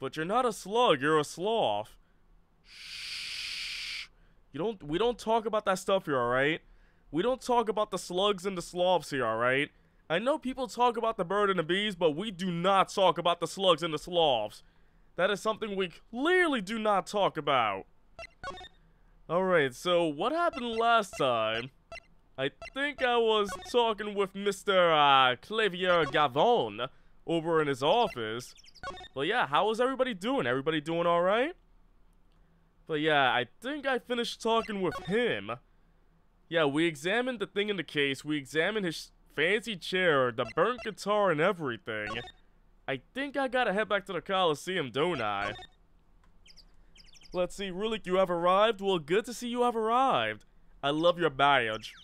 But you're not a slug, you're a sloth. Shh. We don't talk about that stuff here, alright? We don't talk about the slugs and the sloths here, alright? I know people talk about the bird and the bees, but we do not talk about the slugs and the sloths. That is something we clearly do not talk about. Alright, so what happened last time? I think I was talking with Mr. Clavier Gavon over in his office. But yeah, how is everybody doing? Everybody doing alright? But yeah, I think I finished talking with him. Yeah, we examined the thing in the case. We examined his fancy chair, the burnt guitar, and everything. I think I gotta head back to the Coliseum, don't I? Let's see, Rulik, you have arrived? Well, good to see you have arrived. I love your badge.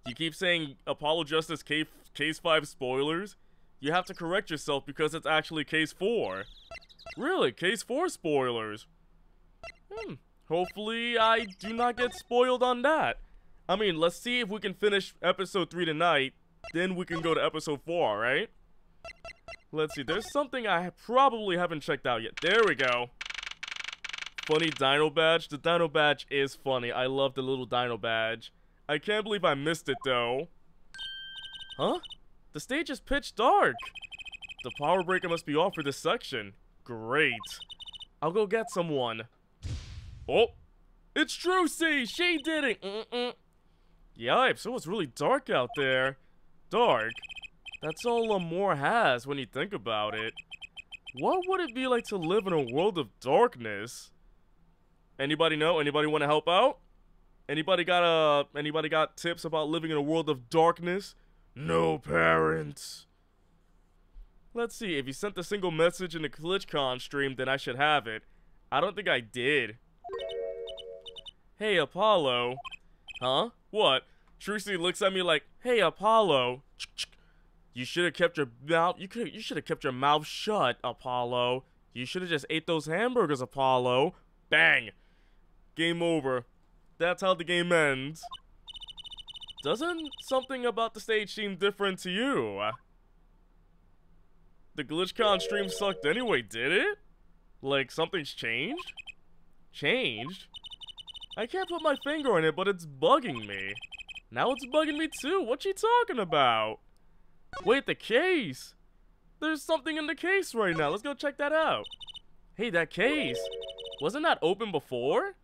You keep saying Apollo Justice Case 5 spoilers? You have to correct yourself because it's actually Case 4. Really? Case 4 spoilers? Hopefully I do not get spoiled on that. I mean, let's see if we can finish episode 3 tonight. Then we can go to episode 4, right? Let's see, there's something I probably haven't checked out yet. There we go. Funny dino badge. The dino badge is funny. I love the little dino badge. I can't believe I missed it though. Huh? The stage is pitch dark. The power breaker must be off for this section. Great. I'll go get someone. Oh, it's Trucy. She did it. Yipes, it was really dark out there. Dark? That's all Amore has when you think about it. What would it be like to live in a world of darkness? Anybody know? Anybody want to help out? Anybody got tips about living in a world of darkness? No parents. Let's see, if you sent a single message in the GlitchCon stream, then I should have it. I don't think I did. Hey, Apollo. Huh? What? Trucy looks at me like, hey, Apollo. You should have kept your mouth. You should have kept your mouth shut, Apollo. You should have just ate those hamburgers, Apollo. Bang. Game over. That's how the game ends. Doesn't something about the stage seem different to you? The GlitchCon stream sucked anyway, did it? Like, something's changed? Changed? I can't put my finger on it, but it's bugging me. Now it's bugging me too. What you talking about? Wait, the case? There's something in the case right now. Let's go check that out. Hey, that case. Wasn't that open before?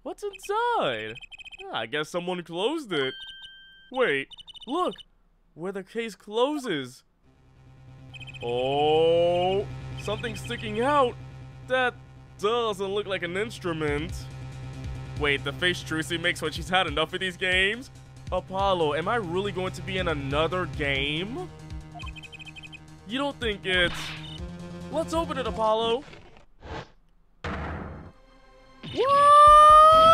What's inside? I guess someone closed it. Wait, look. Where the case closes. Oh, something's sticking out. That doesn't look like an instrument. Wait, the face Trucy makes when she's had enough of these games? Apollo, am I really going to be in another game? You don't think it's... Let's open it, Apollo. What?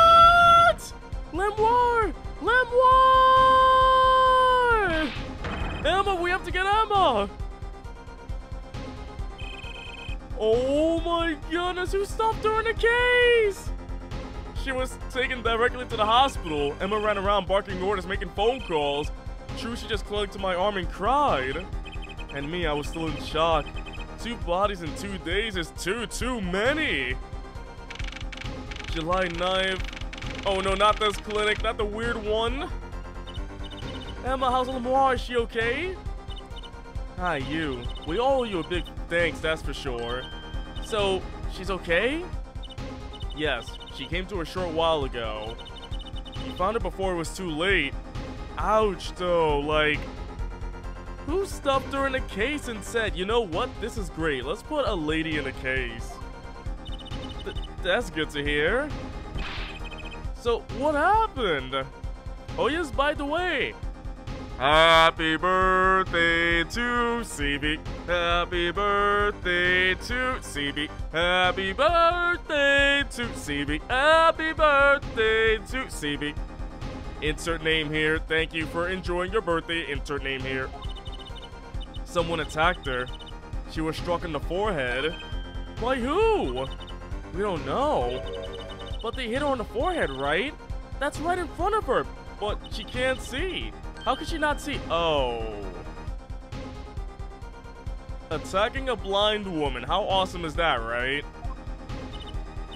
Lemoir! Lemoir! Emma, we have to get Emma! Oh my goodness, who stopped her in the case? She was taken directly to the hospital. Emma ran around barking orders, making phone calls. Trucy just clung to my arm and cried. And me, I was still in shock. 2 bodies in 2 days is too many. July 9th. Oh no, not this clinic, not the weird one. Emma, how's Lemoir? Is she okay? Hi, you. We owe you a big thanks, that's for sure. So, she's okay? Yes, she came to a short while ago. You found her before it was too late. Ouch, though, like... Who stuffed her in a case and said, you know what, this is great, let's put a lady in a case. That's good to hear. So, what happened? Oh yes, by the way. Happy birthday to CB. Happy birthday to CB. Happy birthday to CB. Happy birthday to CB. Insert name here. Thank you for enjoying your birthday. Insert name here. Someone attacked her. She was struck in the forehead. By who? We don't know. But they hit her on the forehead, right? That's right in front of her. But she can't see. How could she not see? Oh. Attacking a blind woman. How awesome is that, right?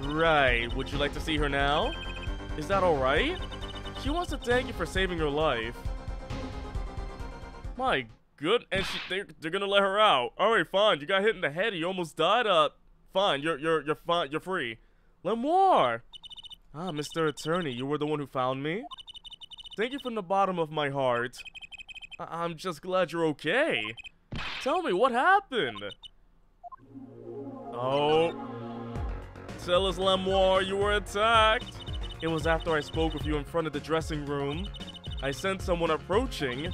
Right. Would you like to see her now? Is that alright? She wants to thank you for saving her life. My good. And they're gonna let her out. Alright, fine. You got hit in the head. You almost died. Fine. You're fine. You're free. Lemoire! Ah, Mr. Attorney, you were the one who found me? Thank you from the bottom of my heart. I'm just glad you're okay. Tell me, what happened? Oh. Tell us, Lemoire, you were attacked. It was after I spoke with you in front of the dressing room. I sensed someone approaching.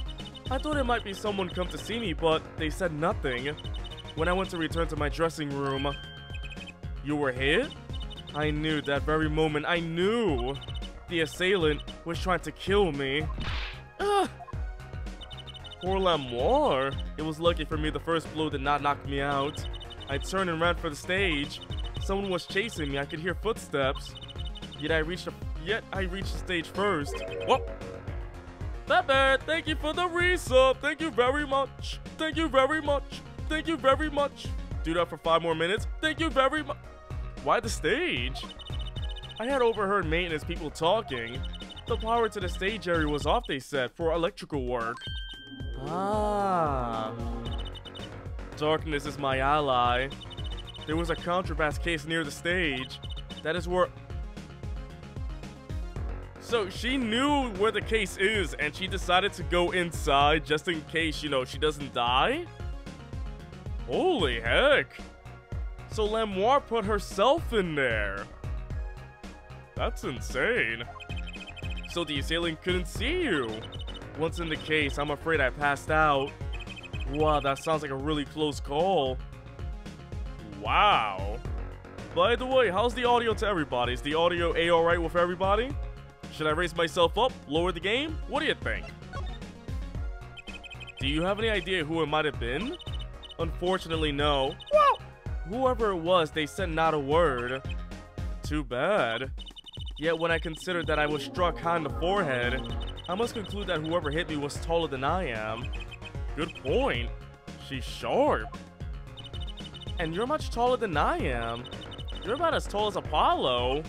I thought it might be someone come to see me, but they said nothing. When I went to return to my dressing room, you were hit? I knew that very moment. I knew the assailant was trying to kill me. Ugh. Poor Lemoire. It was lucky for me the first blow did not knock me out. I turned and ran for the stage. Someone was chasing me. I could hear footsteps. Yet I reached the stage first. Whoa! Pepe, thank you for the resub. Thank you very much. Thank you very much. Thank you very much. Do that for 5 more minutes. Thank you very much. Why the stage? I had overheard maintenance people talking. The power to the stage area was off, they said, for electrical work. Ah. Darkness is my ally. There was a contrabass case near the stage. That is where... So she knew where the case is and she decided to go inside just in case, you know, she doesn't die? Holy heck. So Lemoire put herself in there. That's insane. So the assailant couldn't see you. Once in the case, I'm afraid I passed out. Wow, that sounds like a really close call. Wow. By the way, how's the audio to everybody? Is the audio A-alright with everybody? Should I raise myself up? Lower the game? What do you think? Do you have any idea who it might have been? Unfortunately, no. Whoa! Whoever it was, they said not a word. Too bad. Yet when I considered that I was struck high in the forehead, I must conclude that whoever hit me was taller than I am. Good point. She's sharp. And you're much taller than I am. You're about as tall as Apollo.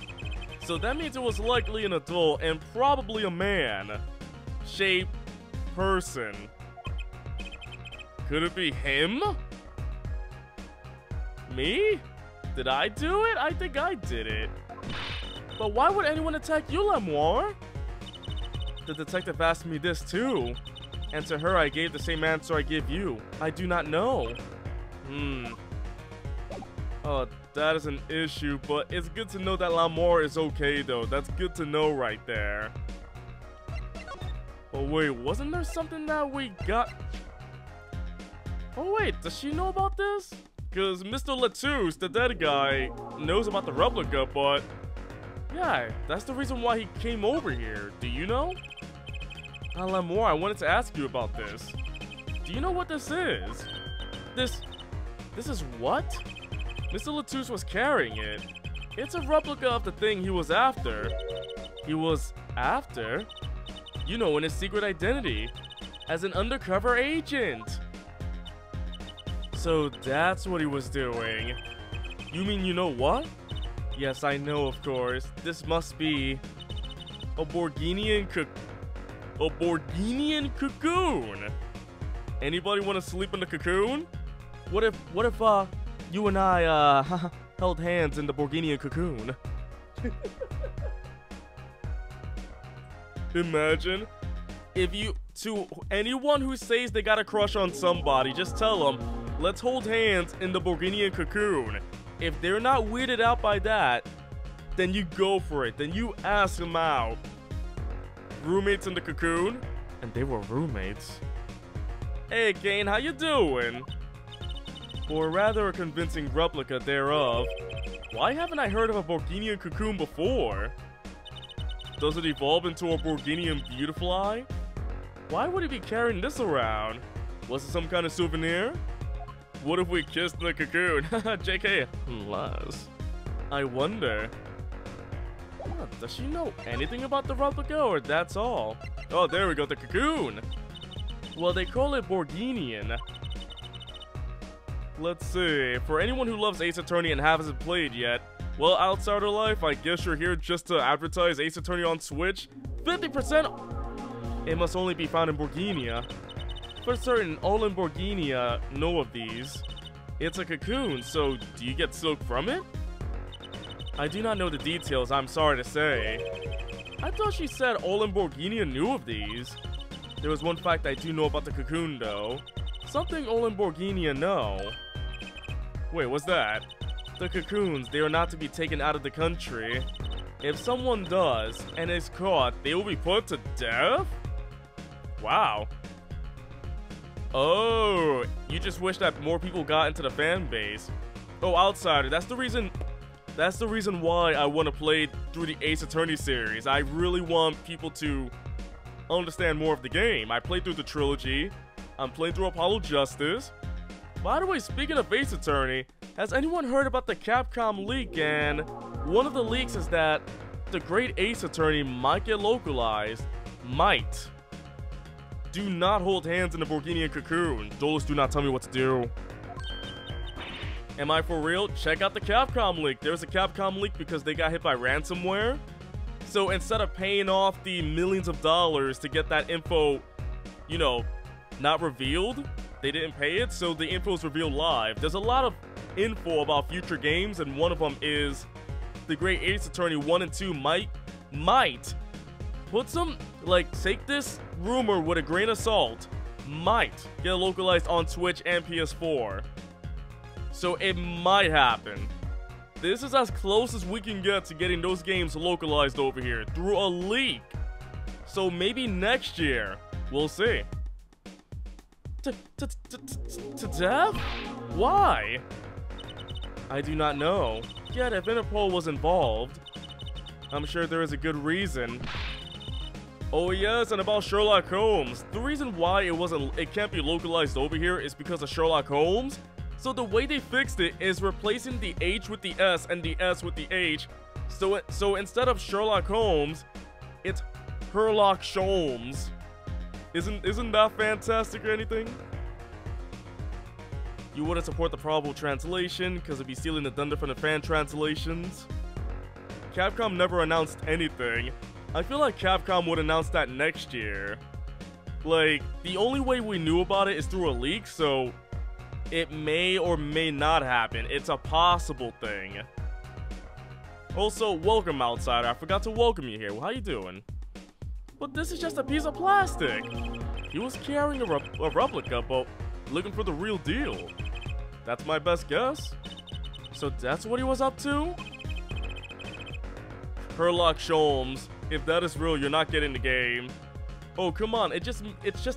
So that means it was likely an adult and probably a man. Shape. Person. Could it be him? Me? Did I do it? I think I did it. But why would anyone attack you, Lemoire? The detective asked me this too. And to her I gave the same answer I give you. I do not know. Oh, that is an issue, but it's good to know that Lemoire is okay though. That's good to know right there. Oh wait, wasn't there something that we got? Oh wait, does she know about this? Because Mr. Lettuce, the dead guy, knows about the replica, but... yeah, that's the reason why he came over here. Do you know? Lemoire, I wanted to ask you about this. Do you know what this is? This is what? Mr. Lettuce was carrying it. It's a replica of the thing he was after. He was after? You know, in his secret identity. As an undercover agent. So that's what he was doing. You mean you know what? Yes, I know, of course. This must be a Borginian cocoon. Anybody want to sleep in the cocoon? What if you and I held hands in the Borginian cocoon? Imagine if you, to anyone who says they got a crush on somebody, just tell them, let's hold hands in the Borginian cocoon. If they're not weirded out by that, then you go for it. Then you ask them out. Roommates in the cocoon? And they were roommates. Hey Kane, how you doing? Or rather a convincing replica thereof. Why haven't I heard of a Borginian cocoon before? Does it evolve into a Borginian beautifly? Why would he be carrying this around? Was it some kind of souvenir? What if we kissed in the cocoon? JK, unless. I wonder. Does she know anything about the replica or that's all? Oh, there we go, the cocoon. Well, they call it Borginian. Let's see. For anyone who loves Ace Attorney and hasn't played yet, well, Outsider Life, I guess you're here just to advertise Ace Attorney on Switch. 50%! It must only be found in Borginia. For certain, all in Borginia know of these. It's a cocoon, so do you get silk from it? I do not know the details, I'm sorry to say. I thought she said all in Borginia knew of these. There was one fact I do know about the cocoon, though. Something all in Borginia know. Wait, what's that? The cocoons, they are not to be taken out of the country. If someone does, and is caught, they will be put to death? Wow. Oh, you just wish that more people got into the fan base. Oh, Outsider, that's the reason why I want to play through the Ace Attorney series. I really want people to understand more of the game. I played through the trilogy. I'm playing through Apollo Justice. By the way, speaking of Ace Attorney, has anyone heard about the Capcom leak? And one of the leaks is that the Great Ace Attorney might get localized. Might. Do not hold hands in the Borginian cocoon. Dolus, do not tell me what to do. Am I for real? Check out the Capcom leak. There's a Capcom leak because they got hit by ransomware. So instead of paying off the millions of dollars to get that info, you know, not revealed, they didn't pay it, so the info is revealed live. There's a lot of info about future games, and one of them is the Great Ace Attorney 1 and 2 might put some, like, take this rumor with a grain of salt, might get localized on Switch and PS4. So it might happen. This is as close as we can get to getting those games localized over here through a leak. So maybe next year, we'll see. To death? Why? I do not know. Yet if Interpol was involved, I'm sure there is a good reason. Oh yes, and about Sherlock Holmes. The reason why it can't be localized over here is because of Sherlock Holmes. So the way they fixed it is replacing the H with the S and the S with the H. So instead of Sherlock Holmes, it's Herlock Sholmes. Isn't that fantastic or anything? You wouldn't support the probable translation because it'd be stealing the thunder from the fan translations. Capcom never announced anything. I feel like Capcom would announce that next year. Like, the only way we knew about it is through a leak, so it may or may not happen. It's a possible thing. Also, welcome, Outsider. I forgot to welcome you here. How you doing? But this is just a piece of plastic. He was carrying a replica, but looking for the real deal. That's my best guess. So that's what he was up to? Herlock Sholmes. If that is real, you're not getting the game. Oh, come on. It's just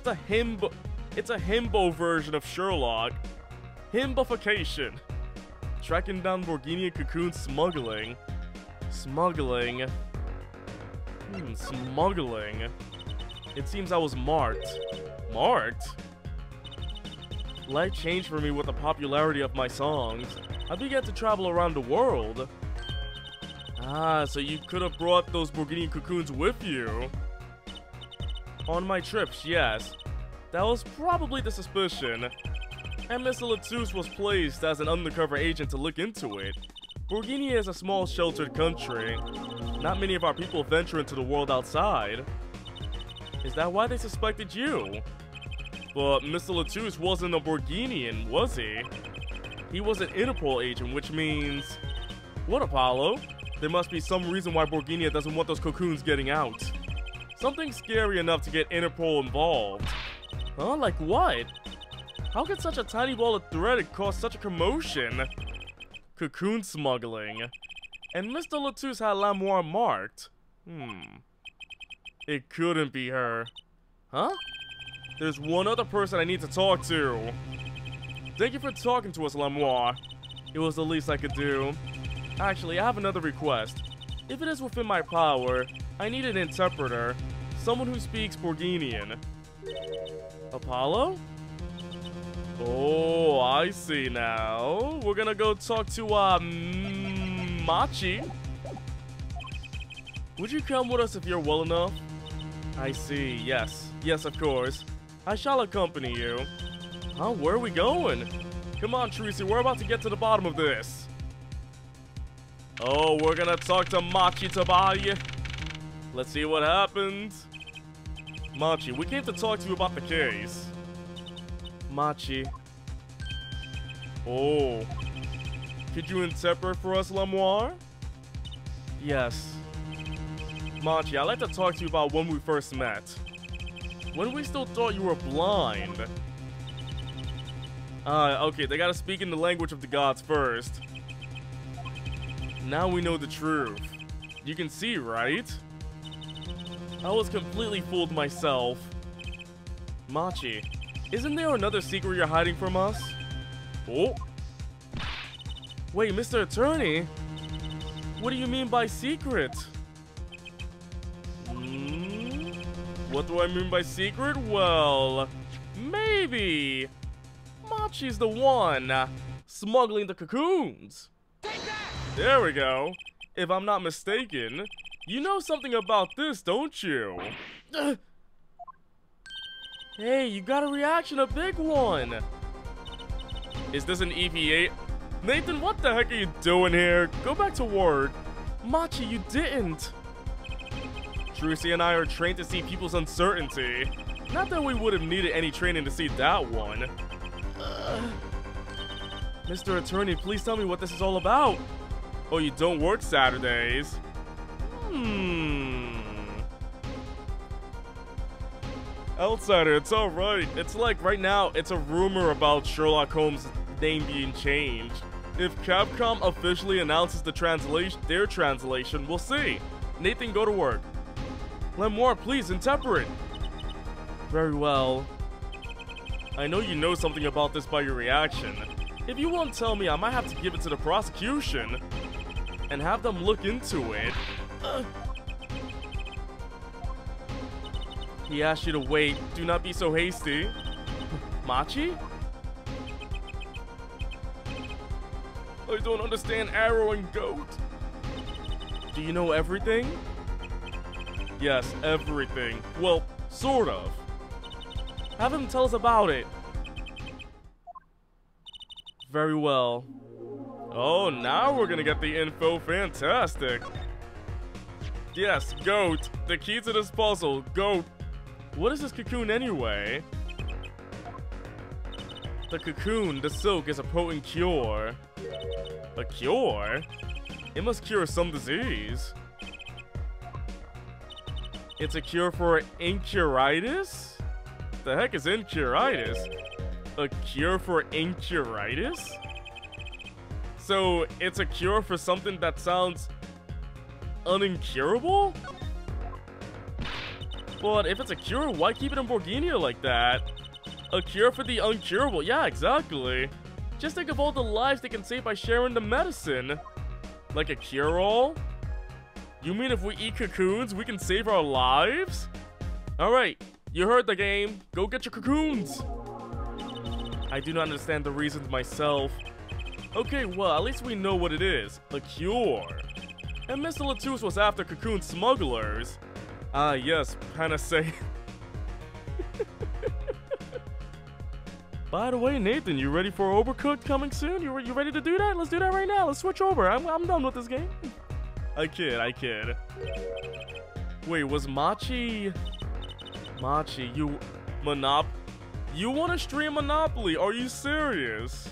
a himbo. It's a himbo version of Sherlock. Himbification. Tracking down Borginian cocoon smuggling. Smuggling. Smuggling. It seems I was marked. Marked? Life changed for me with the popularity of my songs. I began to travel around the world. Ah, so you could have brought those Borginian cocoons with you. On my trips, yes. That was probably the suspicion. And Mr. Lettuce was placed as an undercover agent to look into it. Borginia is a small, sheltered country. Not many of our people venture into the world outside. Is that why they suspected you? But Mr. Lettuce wasn't a Borginian, was he? He was an Interpol agent, which means... What, Apollo? There must be some reason why Borginia doesn't want those cocoons getting out. Something scary enough to get Interpol involved. Huh? Like what? How could such a tiny ball of thread cause such a commotion? Cocoon smuggling. And Mr. Lettuce had Lamoire marked. It couldn't be her. Huh? There's one other person I need to talk to. Thank you for talking to us, Lamoire. It was the least I could do. Actually, I have another request. If it is within my power, I need an interpreter. Someone who speaks Borginian. Apollo? Oh, I see now. We're gonna go talk to, Machi. Would you come with us if you're well enough? I see, yes. Yes, of course. I shall accompany you. Huh, where are we going? Come on, Tracy, we're about to get to the bottom of this. Oh, we're gonna talk to Machi Tabai. Let's see what happens. Machi, we came to talk to you about the case. Machi. Oh. Could you interpret for us, Lemoire? Yes. Machi, I'd like to talk to you about when we first met. When we still thought you were blind. Okay, they gotta speak in the language of the gods first. Now we know the truth. You can see, right? I was completely fooled myself. Machi, isn't there another secret you're hiding from us? Oh. Wait, Mr. Attorney? What do you mean by secret? What do I mean by secret? Well, maybe Machi's the one smuggling the cocoons. There we go. If I'm not mistaken, you know something about this, don't you? Hey, you got a reaction, a big one. Is this an EVA? Nathan, what the heck are you doing here? Go back to work. Machi, you didn't. Trucy and I are trained to see people's uncertainty. Not that we would have needed any training to see that one. Mr. Attorney, please tell me what this is all about. Oh, you don't work Saturdays. Outsider, it's alright. It's like right now, it's a rumor about Sherlock Holmes' name being changed. If Capcom officially announces their translation, we'll see. Nathan, go to work. Lemoire, please interpret. Very well. I know you know something about this by your reaction. If you won't tell me, I might have to give it to the prosecution and have them look into it. He asked you to wait. Do not be so hasty. Machi? I don't understand Arrow and Goat. Do you know everything? Yes, everything. Well, sort of. Have him tell us about it. Very well. Oh, now we're gonna get the info. Fantastic. Yes, Goat. The key to this puzzle. Goat. What is this cocoon anyway? The cocoon, the silk, is a potent cure. A cure? It must cure some disease. It's a cure for incuritis? The heck is incuritis? A cure for incuritis? So, it's a cure for something that sounds unincurable? But if it's a cure, why keep it in Borginia like that? A cure for the uncurable, yeah, exactly. Just think of all the lives they can save by sharing the medicine. Like a cure-all? You mean if we eat cocoons, we can save our lives? Alright, you heard the game. Go get your cocoons. I do not understand the reasons myself. Okay, well, at least we know what it is. A cure. And Mr. Latouche was after cocoon smugglers. Ah, yes, Panacea. By the way, Nathan, you ready for Overcooked coming soon? You ready to do that? Let's do that right now. Let's switch over. I'm done with this game. I kid. Wait, was Machi, you you want to stream Monopoly? Are you serious?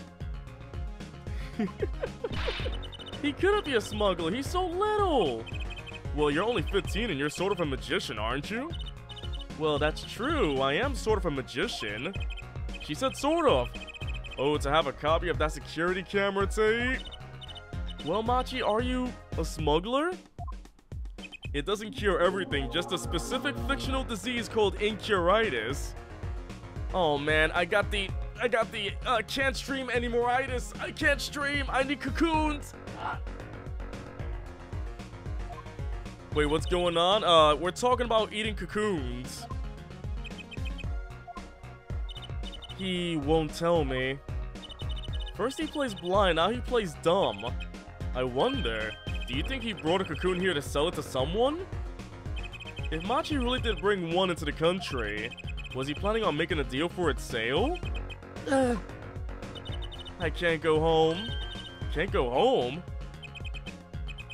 He couldn't be a smuggler. He's so little. Well, you're only 15 and you're sort of a magician, aren't you? Well, that's true. I am sort of a magician. She said sort of. Oh, to have a copy of that security camera tape? Well, Machi, are you a smuggler? It doesn't cure everything, just a specific fictional disease called incuritis. Oh man, I got the can't stream anymore-itis. I can't stream. I need cocoons. Wait, what's going on? We're talking about eating cocoons. He won't tell me. First he plays blind, now he plays dumb. I wonder, do you think he brought a cocoon here to sell it to someone? If Machi really did bring one into the country, was he planning on making a deal for its sale? I can't go home. Can't go home?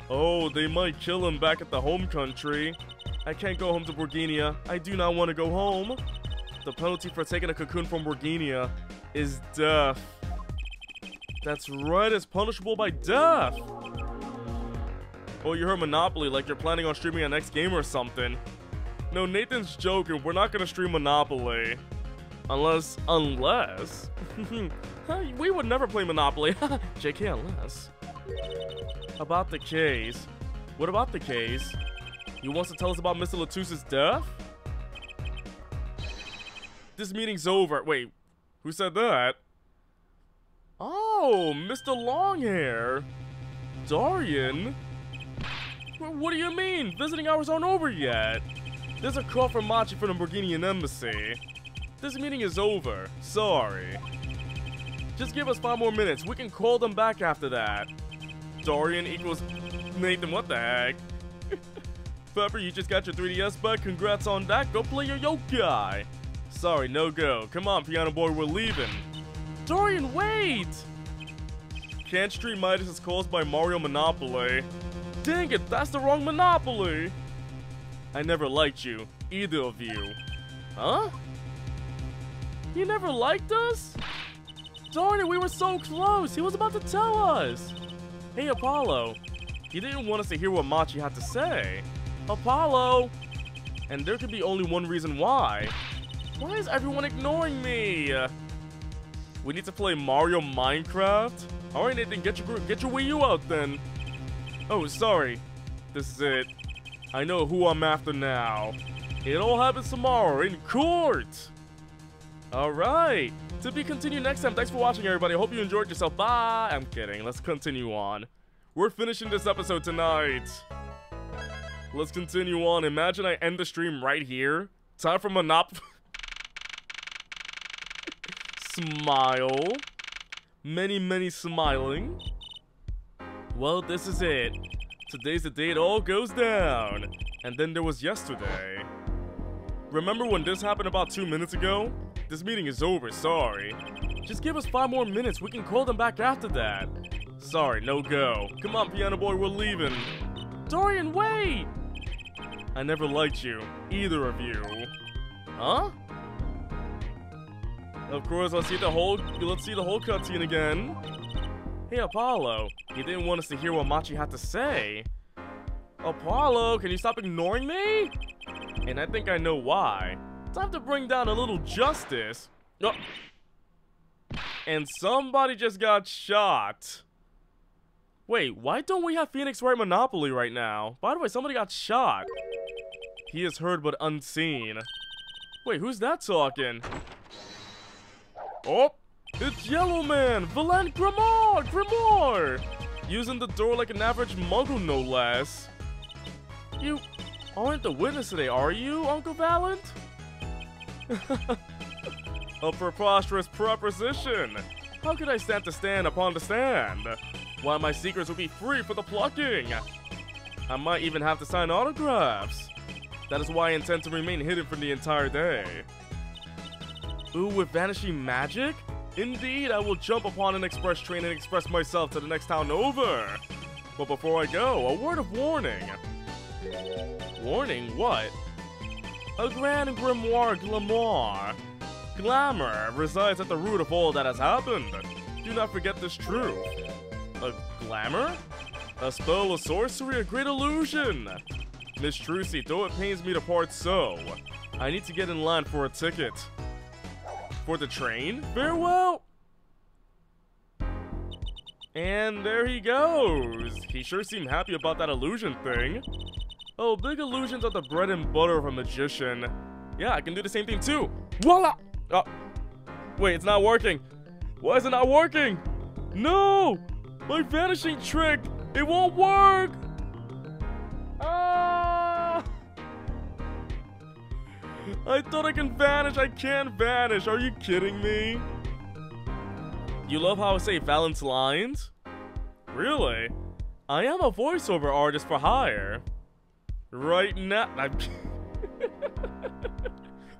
Oh, they might kill him back at the home country. I can't go home to Borginia. I do not want to go home. The penalty for taking a cocoon from Borginia is death. That's right, it's punishable by death. Oh, you heard Monopoly like you're planning on streaming a next game or something. No, Nathan's joking. We're not gonna stream Monopoly. Unless... we would never play Monopoly. JK, unless. About the case. What about the case? You wants to tell us about Mr. Latus's death? This meeting's over. Wait, who said that? Oh, Mr. Longhair. Darian? What do you mean? Visiting hours aren't over yet. There's a call from Machi from the Borginian embassy. This meeting is over. Sorry. Just give us 5 more minutes. We can call them back after that. Darian equals Nathan, what the heck? Pepper, you just got your 3DS back. Congrats on that. Go play your yokai. Sorry, no go. Come on, Piano Boy, we're leaving. Darian, wait! Can't Street Midas is caused by Mario Monopoly. Dang it, that's the wrong Monopoly! I never liked you. Either of you. Huh? He never liked us? Darn it, we were so close! He was about to tell us! Hey, Apollo. He didn't want us to hear what Machi had to say. Apollo! And there could be only one reason why. Why is everyone ignoring me? We need to play Mario Minecraft? Alright, Nathan, get your Wii U out then. Oh, sorry. This is it. I know who I'm after now. It all happens tomorrow in court! Alright. To be continued next time. Thanks for watching, everybody. I hope you enjoyed yourself. Bye! I'm kidding. Let's continue on. We're finishing this episode tonight. Let's continue on. Imagine I end the stream right here. Time for Monopoly. Smile. Many, many smiling. Well, this is it. Today's the day it all goes down. And then there was yesterday. Remember when this happened about 2 minutes ago? This meeting is over, sorry. Just give us 5 more minutes, we can call them back after that. Sorry, no go. Come on, Piano Boy, we're leaving. Darian, wait! I never liked you, either of you. Huh? Of course, let's see the whole cutscene again. Hey, Apollo, you didn't want us to hear what Machi had to say. Apollo, can you stop ignoring me? And I think I know why. Time to bring down a little justice. Oh. And somebody just got shot. Wait, why don't we have Phoenix Wright Monopoly right now? By the way, somebody got shot. He is heard but unseen. Wait, who's that talking? Oh, it's Yellow Man, Valant Grimoire! Using the door like an average muggle, no less. You aren't the witness today, are you, Uncle Valant? A preposterous proposition. How could I stand to stand upon the stand? Why, my secrets would be free for the plucking. I might even have to sign autographs. That is why I intend to remain hidden for the entire day. Ooh, with vanishing magic? Indeed, I will jump upon an express train and express myself to the next town over. But before I go, a word of warning. Warning? What? A grand grimoire glamour. Glamour resides at the root of all that has happened. Do not forget this truth. A glamour? A spell, a sorcery, a great illusion. Miss Trucy, though it pains me to part so, I need to get in line for a ticket. For the train? Farewell! And there he goes. He sure seemed happy about that illusion thing. Oh, big illusions are the bread and butter of a magician. Yeah, I can do the same thing too. Voila! Oh, wait, it's not working. Why is it not working? No! My vanishing trick! It won't work! Ah! I thought I can vanish. I can't vanish. Are you kidding me? You love how I say Valent's lines? Really? I am a voiceover artist for hire. Right now,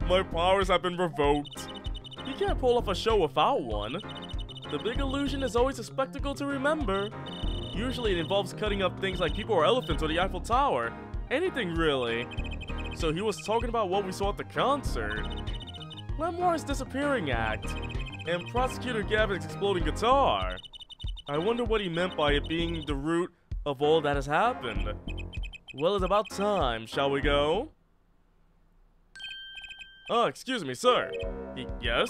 my powers have been revoked. You can't pull off a show without one. The big illusion is always a spectacle to remember. Usually it involves cutting up things like people or elephants or the Eiffel Tower. Anything really. So he was talking about what we saw at the concert. Lemoire's disappearing act. And Prosecutor Gavin's exploding guitar. I wonder what he meant by it being the root of all that has happened. Well, it's about time, shall we go? Oh, excuse me, sir. Yes?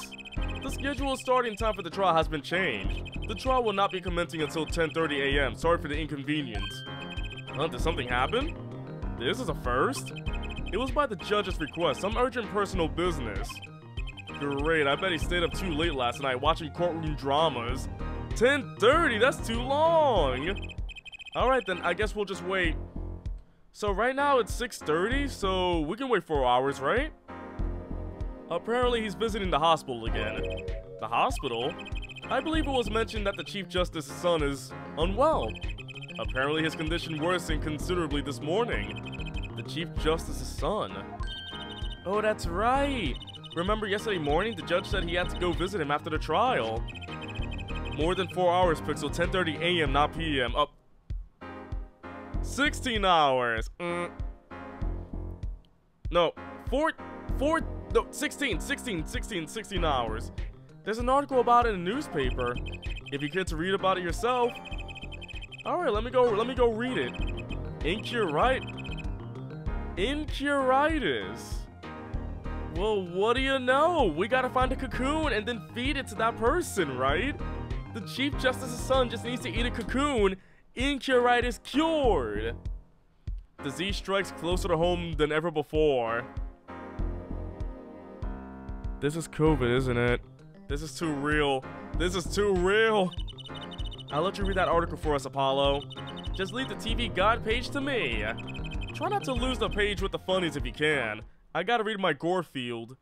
The scheduled starting time for the trial has been changed. The trial will not be commencing until 10:30 a.m. Sorry for the inconvenience. Huh, did something happen? This is a first? It was by the judge's request, some urgent personal business. Great, I bet he stayed up too late last night watching courtroom dramas. 10:30, that's too long! Alright then, I guess we'll just wait. So right now it's 6:30, so we can wait 4 hours, right? Apparently he's visiting the hospital again. The hospital? I believe it was mentioned that the Chief Justice's son is unwell. Apparently his condition worsened considerably this morning. The Chief Justice's son. Oh, that's right. Remember yesterday morning, the judge said he had to go visit him after the trial. More than 4 hours, Pixel. 10:30 a.m., not p.m. Up. 16 hours. No, 16 hours. There's an article about it in the newspaper. If you care to read about it yourself. Alright, let me go read it. Incuritis. Well, what do you know? We gotta find a cocoon and then feed it to that person, right? The Chief Justice's son just needs to eat a cocoon. Incuritis cured. Disease strikes closer to home than ever before. This is COVID, isn't it? This is too real. This is too real. I'll let you read that article for us, Apollo. Just leave the TV guide page to me. Try not to lose the page with the funnies if you can. I gotta read my Gorefield.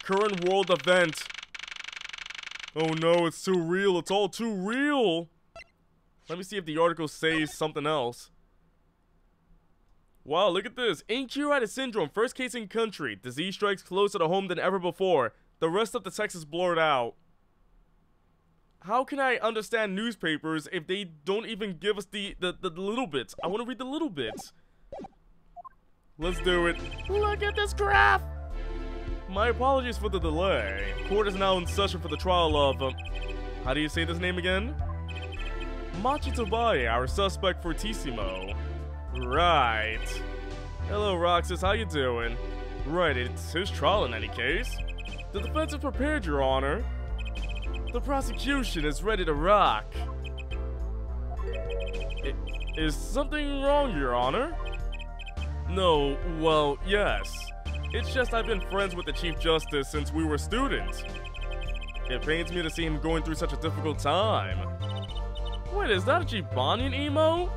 Current world event. Oh no, it's too real. It's all too real. Let me see if the article says something else. Wow, look at this. Incuritis syndrome, first case in country. Disease strikes closer to home than ever before. The rest of the text is blurred out. How can I understand newspapers if they don't even give us the little bits? I want to read the little bits. Let's do it. Look at this graph. My apologies for the delay. Court is now in session for the trial of, how do you say this name again? Machi Tobaye, our suspect fortissimo. Right. Hello, Roxas, how you doing? Right, it's his trial in any case. The defense is prepared, Your Honor. The prosecution is ready to rock. Is something wrong, Your Honor? No, well, yes. It's just I've been friends with the Chief Justice since we were students. It pains me to see him going through such a difficult time. Wait, is that a Chibanian emote?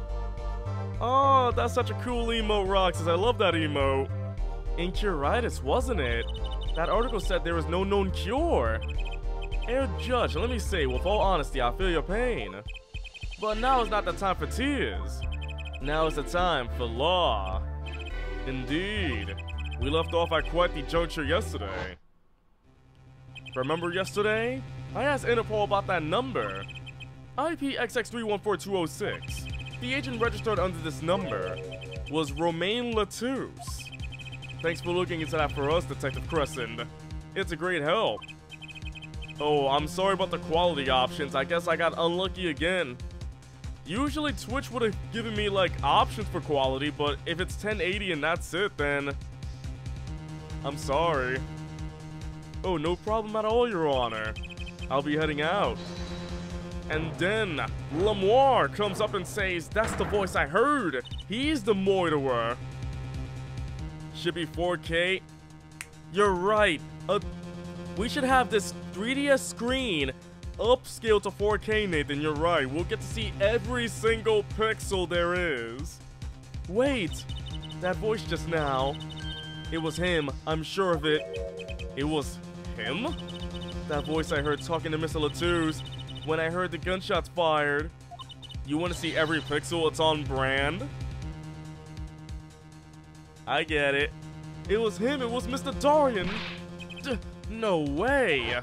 Oh, that's such a cool emote, Roxas. I love that emote. Incuritis, wasn't it? That article said there was no known cure. Air Judge, let me say, with all honesty, I feel your pain. But now is not the time for tears. Now is the time for law. Indeed. We left off at quite the juncture yesterday. Remember yesterday? I asked Interpol about that number. IPXX314206. The agent registered under this number was Romain Latouche. Thanks for looking into that for us, Detective Crescent. It's a great help. Oh, I'm sorry about the quality options. I guess I got unlucky again. Usually Twitch would have given me like options for quality, but if it's 1080 and that's it, then I'm sorry. Oh, no problem at all, Your Honor. I'll be heading out. And then Lemoire comes up and says, "That's the voice I heard. He's the moiterer." Should be 4K. You're right. We should have this 3DS screen upscale to 4K, Nathan. You're right. We'll get to see every single pixel there is. Wait, that voice just now. It was him. I'm sure of it. It was him? That voice I heard talking to Mr. Latouche when I heard the gunshots fired. You want to see every pixel? It's on brand. I get it. It was him. It was Mr. Dorian. No way.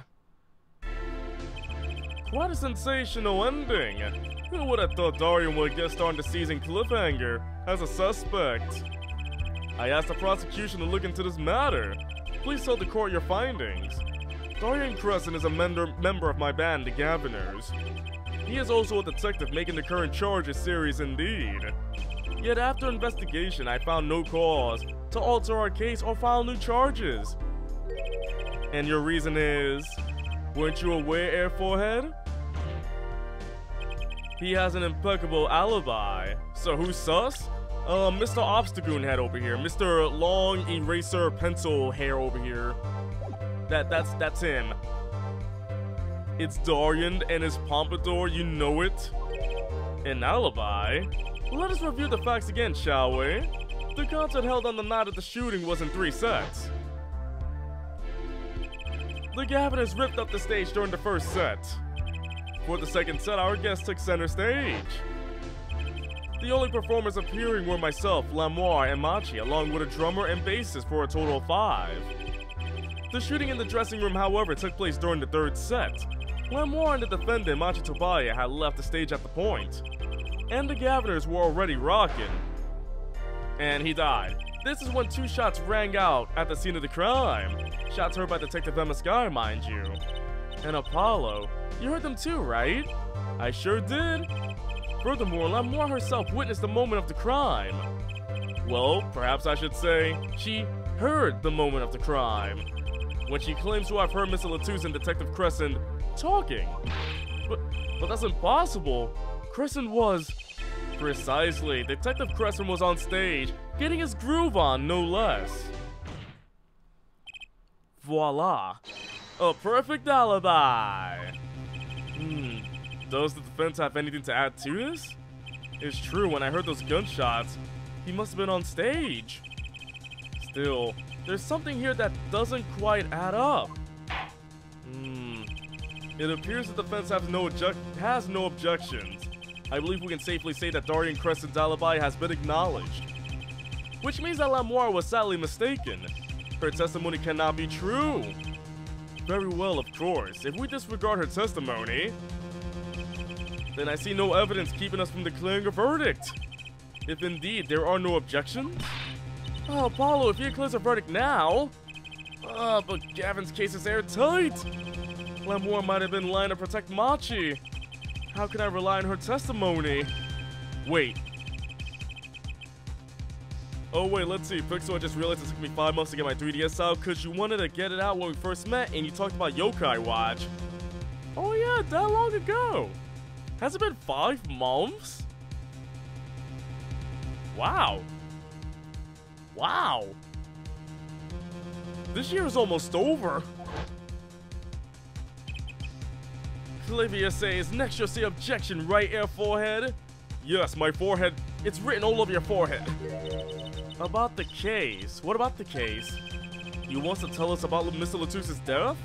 Quite a sensational ending. Who would have thought Darian would guest star on the season cliffhanger as a suspect? I asked the prosecution to look into this matter. Please tell the court your findings. Darian Crescent is a member of my band, the Gaviners. He is also a detective making the current charges serious indeed. Yet after investigation, I found no cause to alter our case or file new charges. And your reason is? Weren't you aware, Air Forehead? He has an impeccable alibi. So who's sus? Mr. Obstagoon Head over here. Mr. Long Eraser Pencil Hair over here. That's him. It's Darian and his pompadour, you know it. An alibi? Let us review the facts again, shall we? The concert held on the night of the shooting was in 3 sets. The Gaviners ripped up the stage during the first set. For the second set, our guest took center stage. The only performers appearing were myself, Lamoire, and Machi, along with a drummer and bassist for a total of 5. The shooting in the dressing room, however, took place during the 3rd set. Lamoire and the defendant, Machi Tobaya, had left the stage at the point, and the Gaviners were already rocking. And he died. This is when 2 shots rang out at the scene of the crime. Shots heard by Detective Emma Sky, mind you. And Apollo. You heard them too, right? I sure did. Furthermore, Lamoire herself witnessed the moment of the crime. Well, perhaps I should say, she heard the moment of the crime, when she claims to have heard Mr. Latouche and Detective Crescent talking. But that's impossible. Crescent was... Precisely, Detective Crescent was on stage, getting his groove on, no less. Voila. A perfect alibi. Does the defense have anything to add to this? It's true, when I heard those gunshots, he must have been on stage. Still, there's something here that doesn't quite add up. It appears the defense has no objections. I believe we can safely say that Darian Crescent's alibi has been acknowledged. Which means that Lamoire was sadly mistaken. Her testimony cannot be true. Very well, of course. If we disregard her testimony, then I see no evidence keeping us from declaring a verdict. If indeed there are no objections. Oh, Apollo, if you declare a verdict now. But Gavin's case is airtight. Lamoire might have been lying to protect Machi. How can I rely on her testimony? Wait. Oh wait, let's see. Pixel, I just realized it took me 5 months to get my 3DS out because you wanted to get it out when we first met and you talked about Yokai Watch. Oh yeah, that long ago. Has it been 5 months? Wow. Wow. This year is almost over. Clivia says, next you'll say objection, right, Air Forehead? Yes, my forehead. It's written all over your forehead. About the case. What about the case? You want to tell us about Mr. Latouche's death?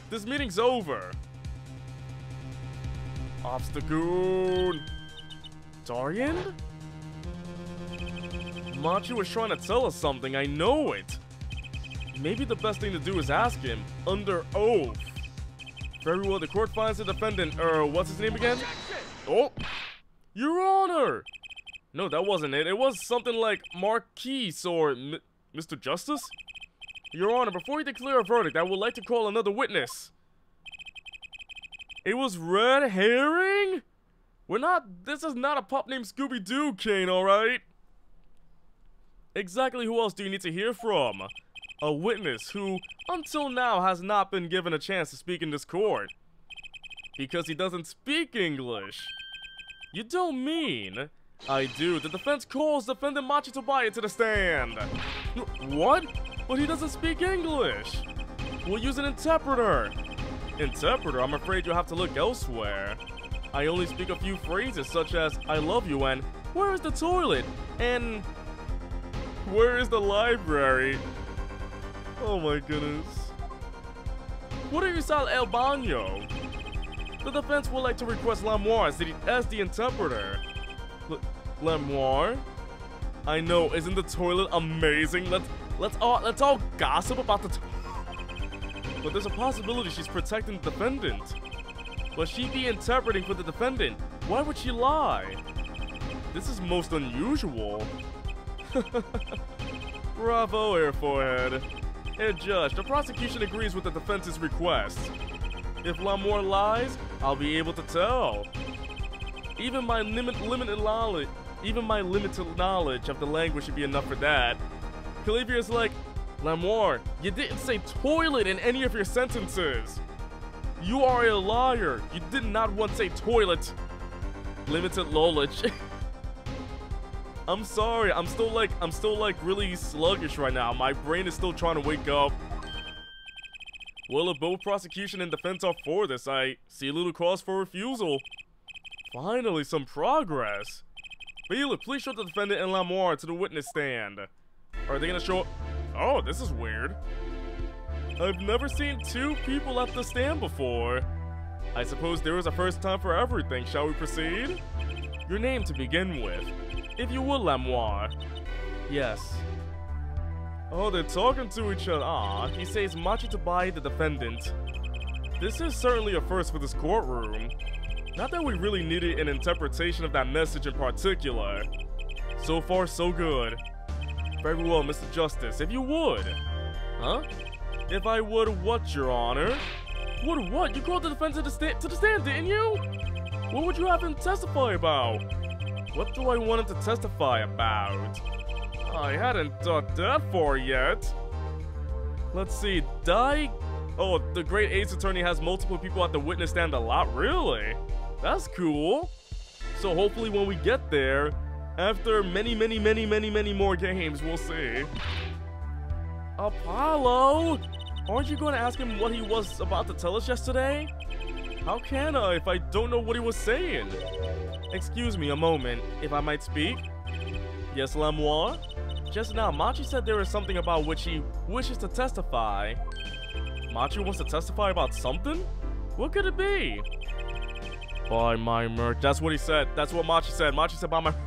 This meeting's over. Obstagoon. Darian? Machi was trying to tell us something, I know it. Maybe the best thing to do is ask him, under oath. Very well, the court finds the defendant, what's his name again? Oh! Your Honor! No, that wasn't it. It was something like Marquise or Mr. Justice? Your Honor, before you declare a verdict, I would like to call another witness. It was Red Herring? This is not a pup named Scooby-Doo, Kane, alright? Exactly who else do you need to hear from? A witness who, until now, has not been given a chance to speak in this court. Because he doesn't speak English. You don't mean? I do. The defense calls defendant Machi Tobaya to the stand. What? But he doesn't speak English. We'll use an interpreter. Interpreter? I'm afraid you'll have to look elsewhere. I only speak a few phrases such as, I love you and, where is the toilet? And, where is the library? Oh my goodness. What do you say, El Baño? The defense would like to request Lamoire as the interpreter. Lamoire? I know, isn't the toilet amazing? Let's all gossip about the but there's a possibility she's protecting the defendant. But she'd be interpreting for the defendant. Why would she lie? This is most unusual. Bravo, Air Forehead. Hey, Judge, the prosecution agrees with the defense's request. If L'Amour lies, I'll be able to tell. Even my limited knowledge of the language should be enough for that. Clavier's like, L'Amour, you didn't say toilet in any of your sentences. You are a liar. You did not once say toilet. Limited knowledge. I'm sorry. I'm still like really sluggish right now. My brain is still trying to wake up. Well, if both prosecution and defense are for this, I see a little cause for refusal. Finally, some progress. Bailiff, please show the defendant and L'Amour to the witness stand. Are they gonna show up? Oh, this is weird. I've never seen two people at the stand before. I suppose there is a first time for everything. Shall we proceed? Your name to begin with. If you will, L'Amour. Yes. Oh, they're talking to each other. Ah, he says Machi to buy the defendant. This is certainly a first for this courtroom. Not that we really needed an interpretation of that message in particular. So far, so good. Very well, Mr. Justice, if you would. Huh? If I would what, Your Honor? Would what? You called the defense to the stand, didn't you? What would you have him testify about? What do I want him to testify about? I hadn't thought that far yet. Let's see, Oh, the great Ace Attorney has multiple people at the witness stand a lot, really? That's cool. So hopefully when we get there, after many more games, we'll see. Apollo! Aren't you going to ask him what he was about to tell us yesterday? How can I if I don't know what he was saying? Excuse me a moment, if I might speak. Yes, L'Amour? Just now, Machi said there is something about which he wishes to testify. Machi wants to testify about something? What could it be? Buy my merch. That's what he said. That's what Machi said. Machi said buy my merch.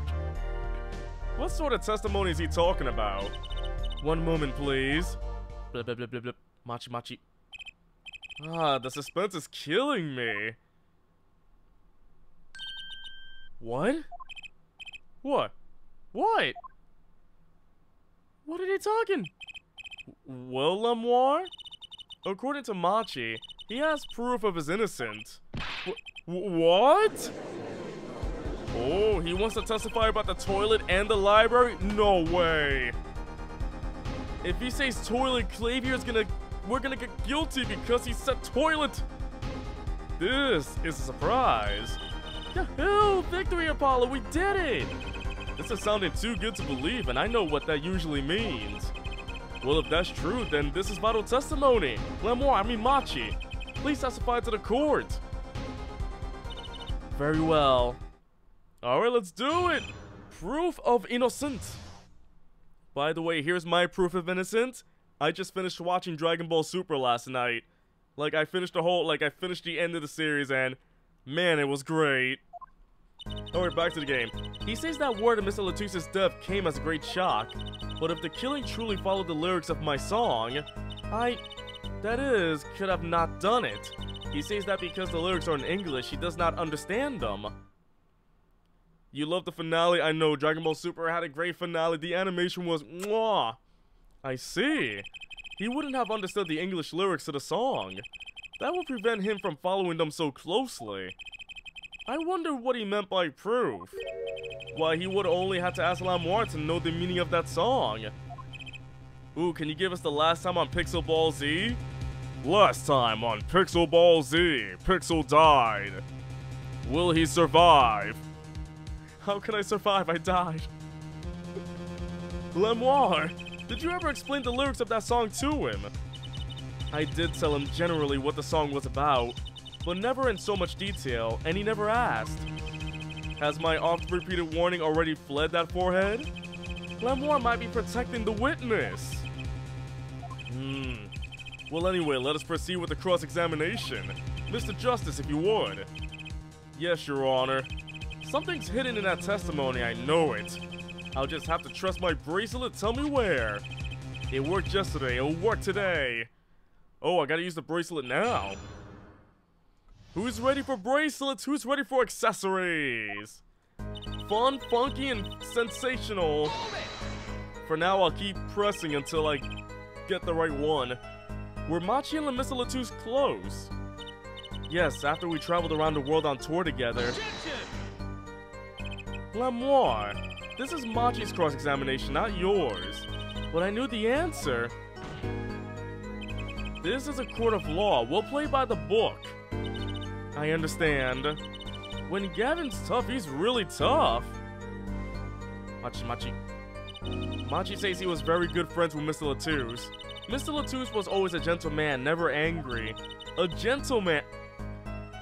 What sort of testimony is he talking about? One moment, please. Blip, blip, blip, blip, blip. Machi. Ah, the suspense is killing me. What? What? What? What are they talking? Well, L'Amour? According to Machi, he has proof of his innocence. What? Oh, he wants to testify about the toilet and the library? No way. If he says toilet, we're gonna get guilty because he said toilet. This is a surprise. Yahoo! Victory, Apollo, we did it! This is sounding too good to believe, and I know what that usually means. Well, if that's true, then this is vital testimony. L'Amour, Machi, please testify to the court. Very well. Alright, let's do it! Proof of innocence. By the way, here's my proof of innocence. I just finished watching Dragon Ball Super last night. I finished the end of the series, and man, it was great. Alright, back to the game. He says that word of Mr. Latus's death came as a great shock. But if the killing truly followed the lyrics of my song, could have not done it. He says that because the lyrics are in English, he does not understand them. You love the finale? I know, Dragon Ball Super had a great finale. The animation was mwah. I see. He wouldn't have understood the English lyrics to the song. That would prevent him from following them so closely. I wonder what he meant by proof. Why, he would only have to ask L'Amour to know the meaning of that song. Ooh, can you give us the last time on Pixel Ball Z? Last time on Pixel Ball Z, Pixel died. Will he survive? How can I survive? I died. L'Amour, did you ever explain the lyrics of that song to him? I did tell him generally what the song was about, but never in so much detail, and he never asked. Has my oft-repeated warning already fled that forehead? L'Amour might be protecting the witness. Well, anyway, let us proceed with the cross-examination. Mr. Justice, if you would. Yes, Your Honor. Something's hidden in that testimony, I know it. I'll just have to trust my bracelet, tell me where. It worked yesterday, it'll work today. Oh, I gotta use the bracelet now. Who's ready for bracelets? Who's ready for accessories? Fun, funky, and sensational. For now, I'll keep pressing until I get the right one. Were Machi and Mr. Latouche close? Yes, after we traveled around the world on tour together. Lamour, this is Machi's cross-examination, not yours. But I knew the answer. This is a court of law. We'll play by the book. I understand. When Gavin's tough, he's really tough. Machi says he was very good friends with Mr. Latouche. Mr. Latouche was always a gentleman, never angry. A gentleman.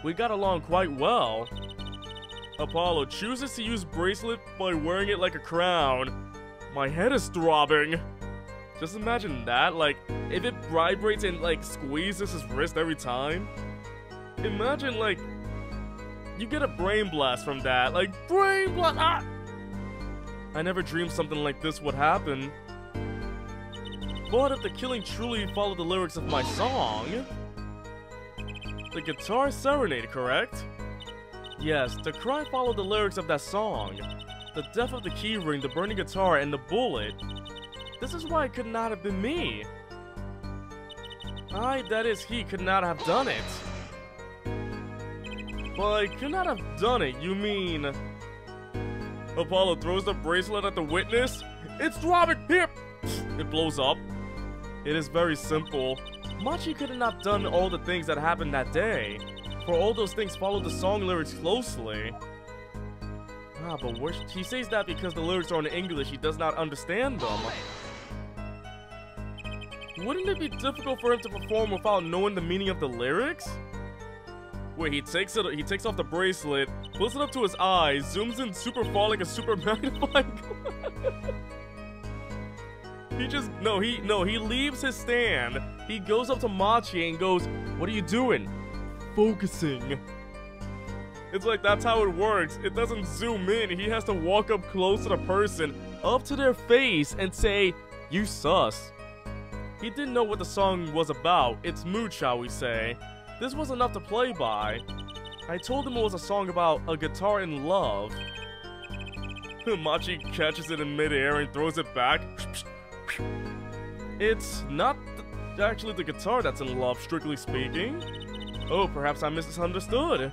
We got along quite well. Apollo chooses to use bracelet by wearing it like a crown. My head is throbbing. Just imagine that, like, if it vibrates and, like, squeezes his wrist every time. Imagine, like, you get a brain blast from that. Like, brain blast! Ah! I never dreamed something like this would happen. But if the killing truly followed the lyrics of my song... The guitar serenade, correct? Yes, the cry followed the lyrics of that song. The death of the keyring, the burning guitar, and the bullet. This is why it could not have been me. That is, he could not have done it. By could not have done it, you mean... Apollo throws the bracelet at the witness? It's throbbing! Here! It blows up. It is very simple. Machi could not have done all the things that happened that day. For all those things followed the song lyrics closely. But he says that because the lyrics are in English, he does not understand them. Wouldn't it be difficult for him to perform without knowing the meaning of the lyrics? Wait, he takes off the bracelet, puts it up to his eyes, zooms in super far like a super magnifying glass. He leaves his stand. He goes up to Machi and goes, "What are you doing?" "Focusing." It's like that's how it works. It doesn't zoom in. He has to walk up close to the person, up to their face, and say, "You sus." He didn't know what the song was about. Its mood, shall we say. This was enough to play by. I told him it was a song about a guitar in love. Machi catches it in midair and throws it back. It's not actually the guitar that's in love, strictly speaking. Oh, perhaps I misunderstood.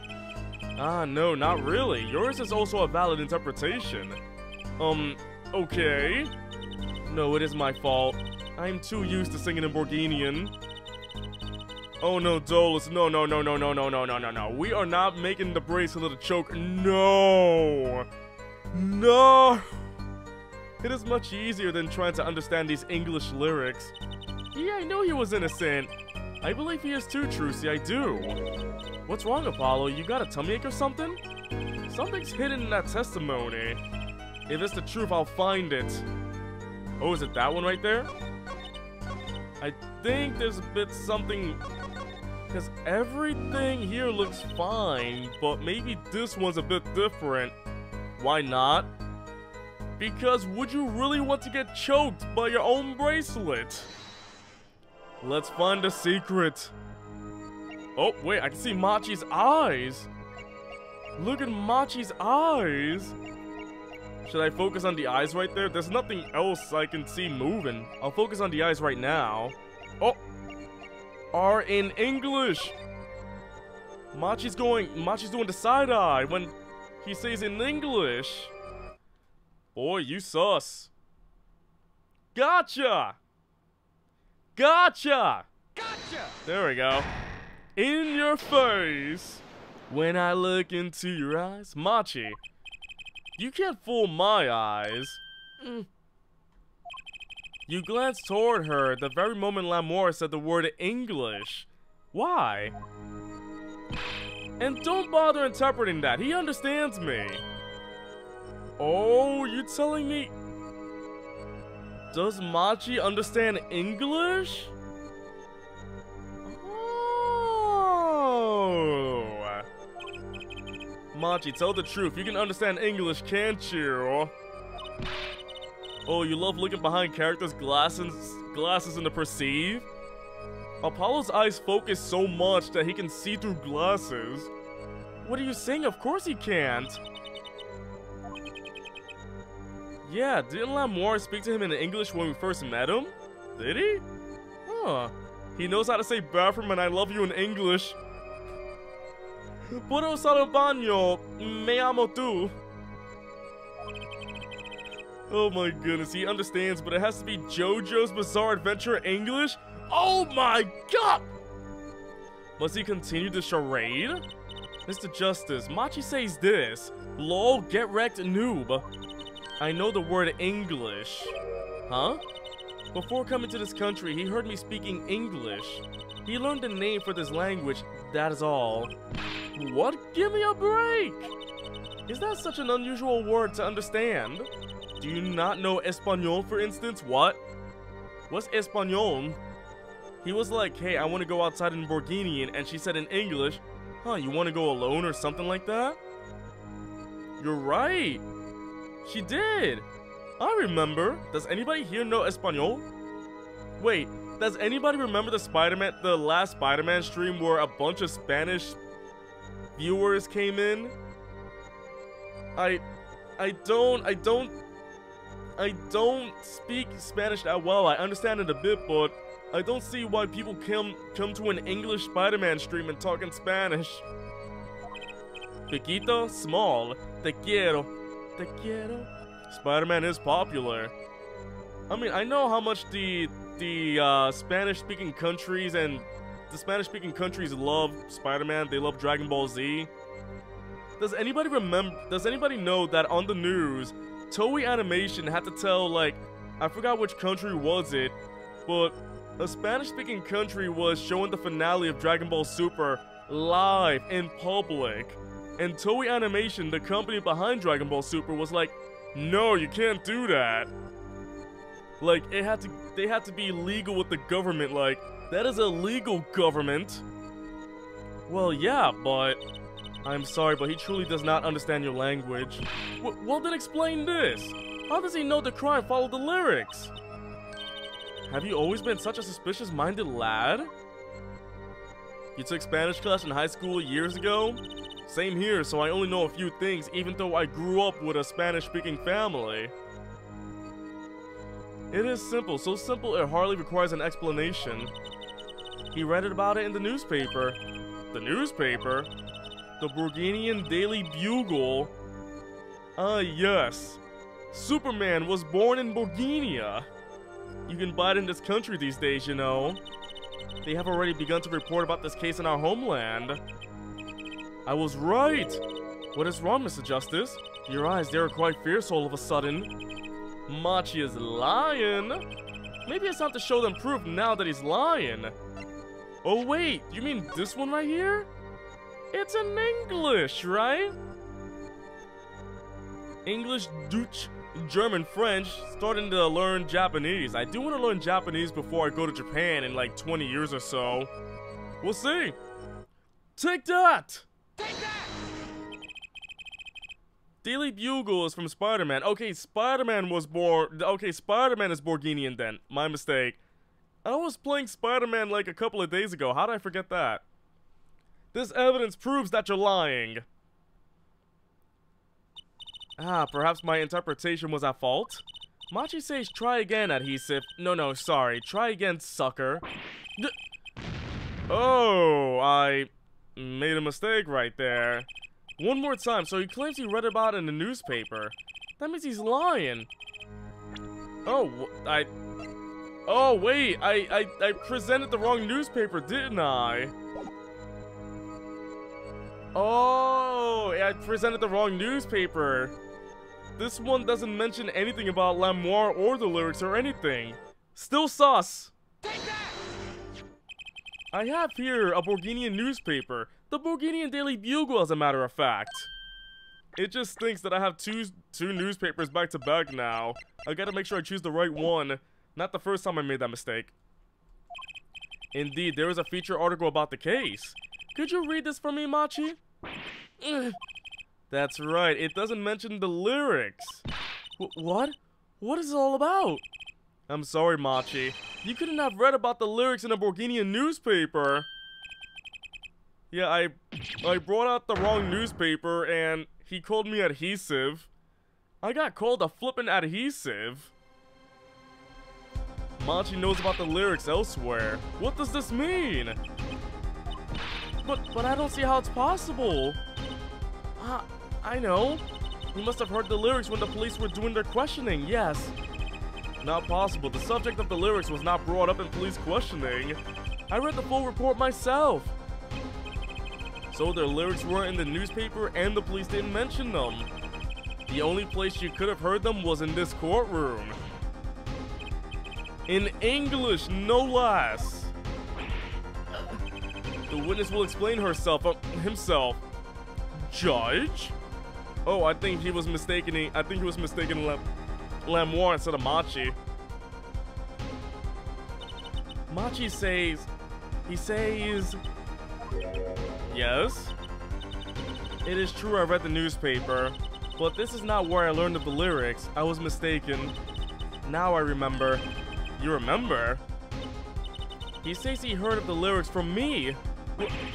No, not really. Yours is also a valid interpretation. Okay. No, it is my fault. I'm too used to singing in Borginian. Oh no, Dolus, no. We are not making the bracelet a choke. No! No! It is much easier than trying to understand these English lyrics. Yeah, I know he was innocent. I believe he is too, Trucy, I do. What's wrong, Apollo? You got a tummy ache or something? Something's hidden in that testimony. If it's the truth, I'll find it. Oh, is it that one right there? I think there's a bit something... Because everything here looks fine, but maybe this one's a bit different. Why not? Because would you really want to get choked by your own bracelet? Let's find the secret. Oh, wait, I can see Machi's eyes. Look at Machi's eyes. Should I focus on the eyes right there? There's nothing else I can see moving. I'll focus on the eyes right now. Oh! Are in English. Machi's doing the side eye when he says in English. Boy, you sus. Gotcha! Gotcha! Gotcha! There we go. In your face. When I look into your eyes. Machi, you can't fool my eyes. You glanced toward her the very moment Lamour said the word English. Why? And don't bother interpreting that. He understands me. Oh, you telling me... Does Machi understand English? Oh. Machi, tell the truth. You can understand English, can't you? Oh, you love looking behind characters' glasses in the perceive? Apollo's eyes focus so much that he can see through glasses. What are you saying? Of course he can't. Yeah, didn't Lamore speak to him in English when we first met him? Did he? Huh. He knows how to say bathroom and I love you in English. Puedo usar el baño. Me amo tú. Oh my goodness, he understands, but it has to be JoJo's Bizarre Adventure English? Oh my god! Must he continue the charade? Mr. Justice, Machi says this. Lol, get wrecked, noob. I know the word English. Huh? Before coming to this country, he heard me speaking English. He learned the name for this language, that is all. What? Give me a break! Is that such an unusual word to understand? Do you not know Espanol, for instance? What? What's Espanol? He was like, hey, I want to go outside in Borginian, and she said in English, huh, you want to go alone or something like that? You're right. She did. I remember. Does anybody here know Espanol? Wait, does anybody remember the last Spider-Man stream where a bunch of Spanish viewers came in? I don't speak Spanish that well. I understand it a bit, but I don't see why people come to an English Spider-Man stream and talk in Spanish. Piquito, small. Te quiero. Te quiero. Spider-Man is popular. I mean, I know how much the Spanish-speaking countries and the Spanish-speaking countries love Spider-Man. They love Dragon Ball Z. Does anybody know that on the news, Toei Animation had to tell, like, I forgot which country was it, but a Spanish-speaking country was showing the finale of Dragon Ball Super live in public. And Toei Animation, the company behind Dragon Ball Super, was like, no, you can't do that. Like, they had to be legal with the government, like, that is a legal government. Well, yeah, but I'm sorry, but he truly does not understand your language. Well, then explain this. How does he know the cry and follow the lyrics? Have you always been such a suspicious-minded lad? You took Spanish class in high school years ago? Same here, so I only know a few things, even though I grew up with a Spanish-speaking family. It is simple, so simple it hardly requires an explanation. He read about it in the newspaper. The newspaper? The Borginian Daily Bugle. Ah, yes. Superman was born in Borginia. You can buy it in this country these days, you know. They have already begun to report about this case in our homeland. I was right. What is wrong, Mr. Justice? Your eyes, they are quite fierce all of a sudden. Machi is lying. Maybe it's time to show them proof now that he's lying. Oh wait, you mean this one right here? It's in English, right? English, Dutch, German, French, starting to learn Japanese. I do want to learn Japanese before I go to Japan in like 20 years or so. We'll see. Take that! Take that! Daily Bugle is from Spider-Man. Okay, Spider-Man was born. Okay, Spider-Man is Borginian then. My mistake. I was playing Spider-Man like a couple of days ago. How did I forget that? This evidence proves that you're lying. Ah, perhaps my interpretation was at fault? Machi says try again, adhesive. No, sorry. Try again, sucker. Oh, I made a mistake right there. One more time. So he claims he read about it in the newspaper. That means he's lying. Oh, oh, wait. I presented the wrong newspaper, didn't I? Oh, I presented the wrong newspaper. This one doesn't mention anything about Lamore or the lyrics or anything. Still sus. Take that! I have here a Borginian newspaper. The Borginian Daily Bugle, as a matter of fact. It just stinks that I have two newspapers back to back now. I gotta make sure I choose the right one. Not the first time I made that mistake. Indeed, there is a feature article about the case. Could you read this for me, Machi? That's right, it doesn't mention the lyrics. What? What is it all about? I'm sorry, Machi. You couldn't have read about the lyrics in a Borginian newspaper. Yeah, I brought out the wrong newspaper and he called me adhesive. I got called a flippin' adhesive. Machi knows about the lyrics elsewhere. What does this mean? But I don't see how it's possible. I know. He must have heard the lyrics when the police were doing their questioning, yes. Not possible. The subject of the lyrics was not brought up in police questioning. I read the full report myself. So their lyrics weren't in the newspaper and the police didn't mention them. The only place you could have heard them was in this courtroom. In English, no less. The witness will explain himself. Judge? Oh, I think he was mistaken. Lamoire instead of Machi. Machi says, yes? It is true I read the newspaper, but this is not where I learned of the lyrics. I was mistaken. Now I remember. You remember? He says he heard of the lyrics from me.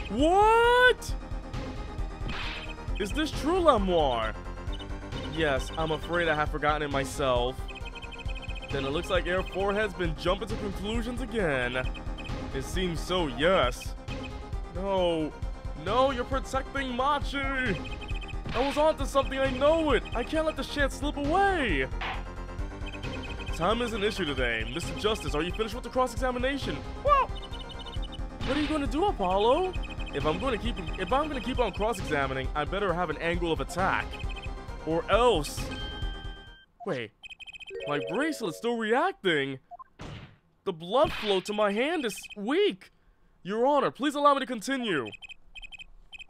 What? Is this true, Lamoire? Yes, I'm afraid I have forgotten it myself. Then it looks like Air 4 has been jumping to conclusions again. It seems so, yes. No, you're protecting Machi. I was onto something, I know it. I can't let the chance slip away. Time is an issue today. Mr. Justice, are you finished with the cross-examination? Well, what are you going to do, Apollo? If I'm going to keep on cross-examining, I better have an angle of attack. Or else... Wait. My bracelet's still reacting. The blood flow to my hand is weak. Your Honor, please allow me to continue.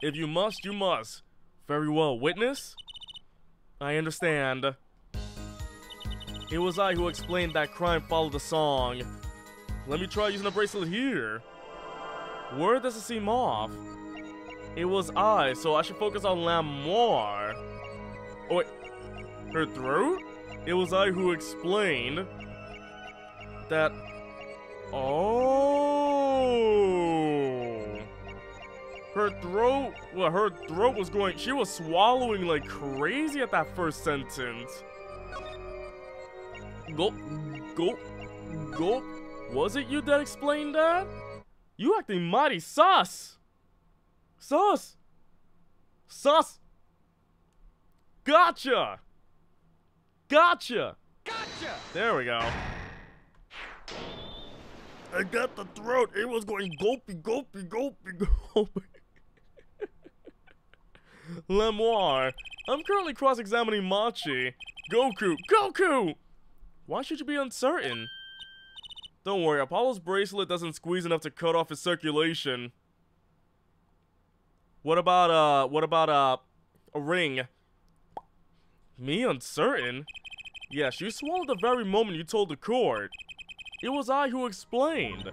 If you must, you must. Very well, witness? I understand. It was I who explained that crime followed the song. Let me try using the bracelet here. Where does it seem off? It was I, so I should focus on Lamoire. Oh wait, her throat? It was I who explained that... Oh... Her throat was going... She was swallowing like crazy at that first sentence. Gulp, gulp, gulp. Was it you that explained that? You acting mighty sus. Sus. Sus. Gotcha. Gotcha. Gotcha. There we go. I got the throat. It was going gulpy, gulpy, gulpy, gulpy. Lamoire, I'm currently cross-examining Machi. Goku, Goku! Why should you be uncertain? Don't worry, Apollo's bracelet doesn't squeeze enough to cut off his circulation. What about a ring? Me uncertain? Yes, you swallowed the very moment you told the court. It was I who explained.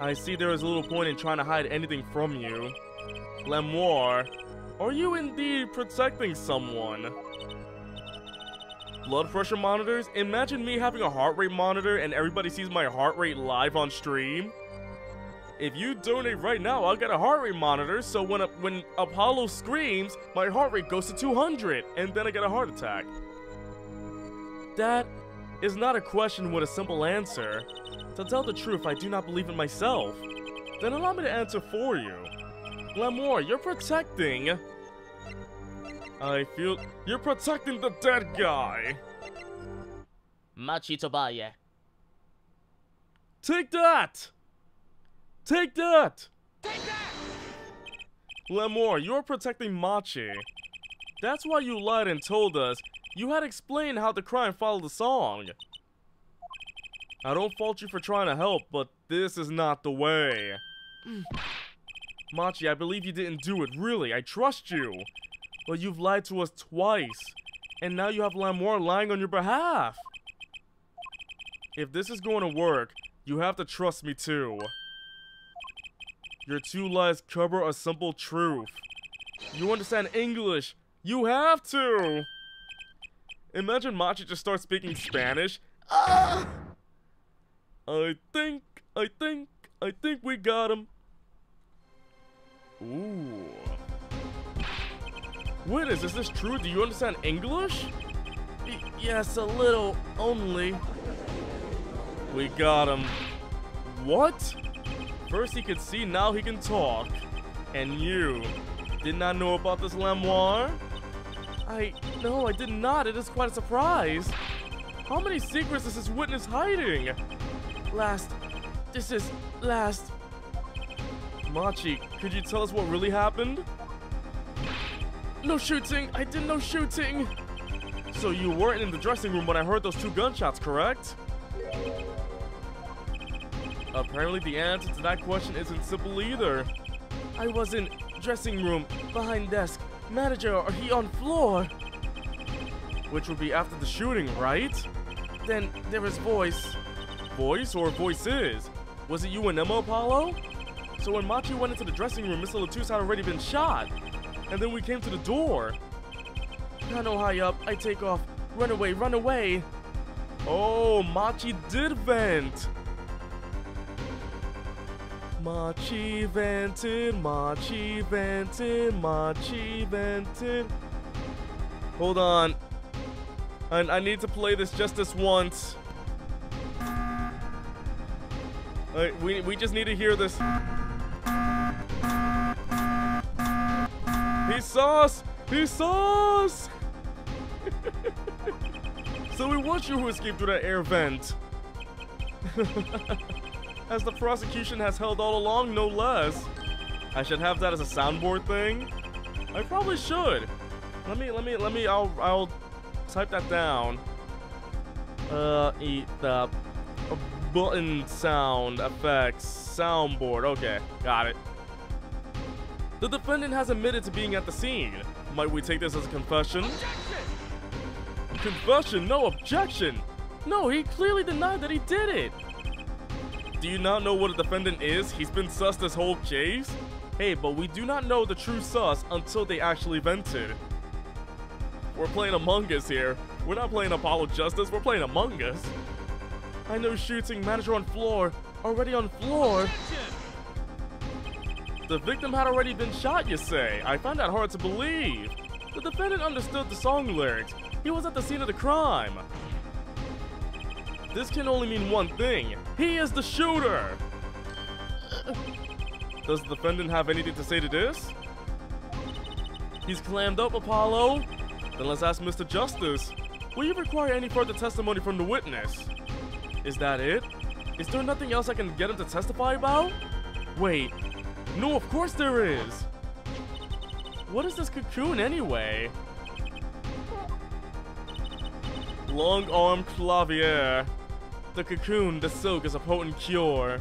I see there is little point in trying to hide anything from you. Lamoire, are you indeed protecting someone? Blood pressure monitors? Imagine me having a heart rate monitor and everybody sees my heart rate live on stream. If you donate right now, I'll get a heart rate monitor, so when Apollo screams, my heart rate goes to 200, and then I get a heart attack. That is not a question with a simple answer. To tell the truth, I do not believe it myself. Then allow me to answer for you. Lamoire, you're protecting... I feel... You're protecting the dead guy! Machi Tobaye. Take that! Take that! Take that! Lamoire, you're protecting Machi. That's why you lied and told us you had explained how the crime followed the song. I don't fault you for trying to help, but this is not the way. Machi, I believe you didn't do it, really. I trust you. But you've lied to us twice, and now you have Lamoire lying on your behalf. If this is going to work, you have to trust me too. Your two lies cover a simple truth. You understand English? You have to! Imagine Machi just starts speaking Spanish. I think we got him. Ooh. Wait, is this true? Do you understand English? Yes, a little, only. We got him. What? First he could see, now he can talk. And you did not know about this Lamoire? No, I did not. It is quite a surprise. How many secrets is this witness hiding? This is last. Machi, could you tell us what really happened? No shooting. I did no shooting. So you weren't in the dressing room when I heard those 2 gunshots, correct? Apparently the answer to that question isn't simple either. I was in dressing room, behind desk, manager, or he on floor. Which would be after the shooting, right? Then there was voice. Voice or voices? Was it you and Emma, Apollo? So when Machi went into the dressing room, Mr. Latouche had already been shot. And then we came to the door. Panel high up, I take off. Run away, run away. Oh, Machi did vent. Machi vented, Machi vented, Machi vented. Hold on. I need to play this just this once. We just need to hear this. He saw us! He saw us! So it was you who escaped through that air vent. As the prosecution has held all along, no less. I should have that as a soundboard thing. I probably should. I'll type that down. Eat the button sound effects soundboard. Okay, got it. The defendant has admitted to being at the scene. Might we take this as a confession? Objection! Confession? No, objection! No, he clearly denied that he did it. Do you not know what a defendant is? He's been sus this whole case? Hey, but we do not know the true sus until they actually vented. We're playing Among Us here. We're not playing Apollo Justice, we're playing Among Us. I know shooting, manager on floor. Already on floor? The victim had already been shot, you say? I find that hard to believe. The defendant understood the song lyrics. He was at the scene of the crime. This can only mean one thing. He is the shooter! Does the defendant have anything to say to this? He's clammed up, Apollo. Then let's ask Mr. Justice. Will you require any further testimony from the witness? Is that it? Is there nothing else I can get him to testify about? Wait. No, of course there is. What is this cocoon anyway? Long arm clavier. The cocoon, the silk, is a potent cure.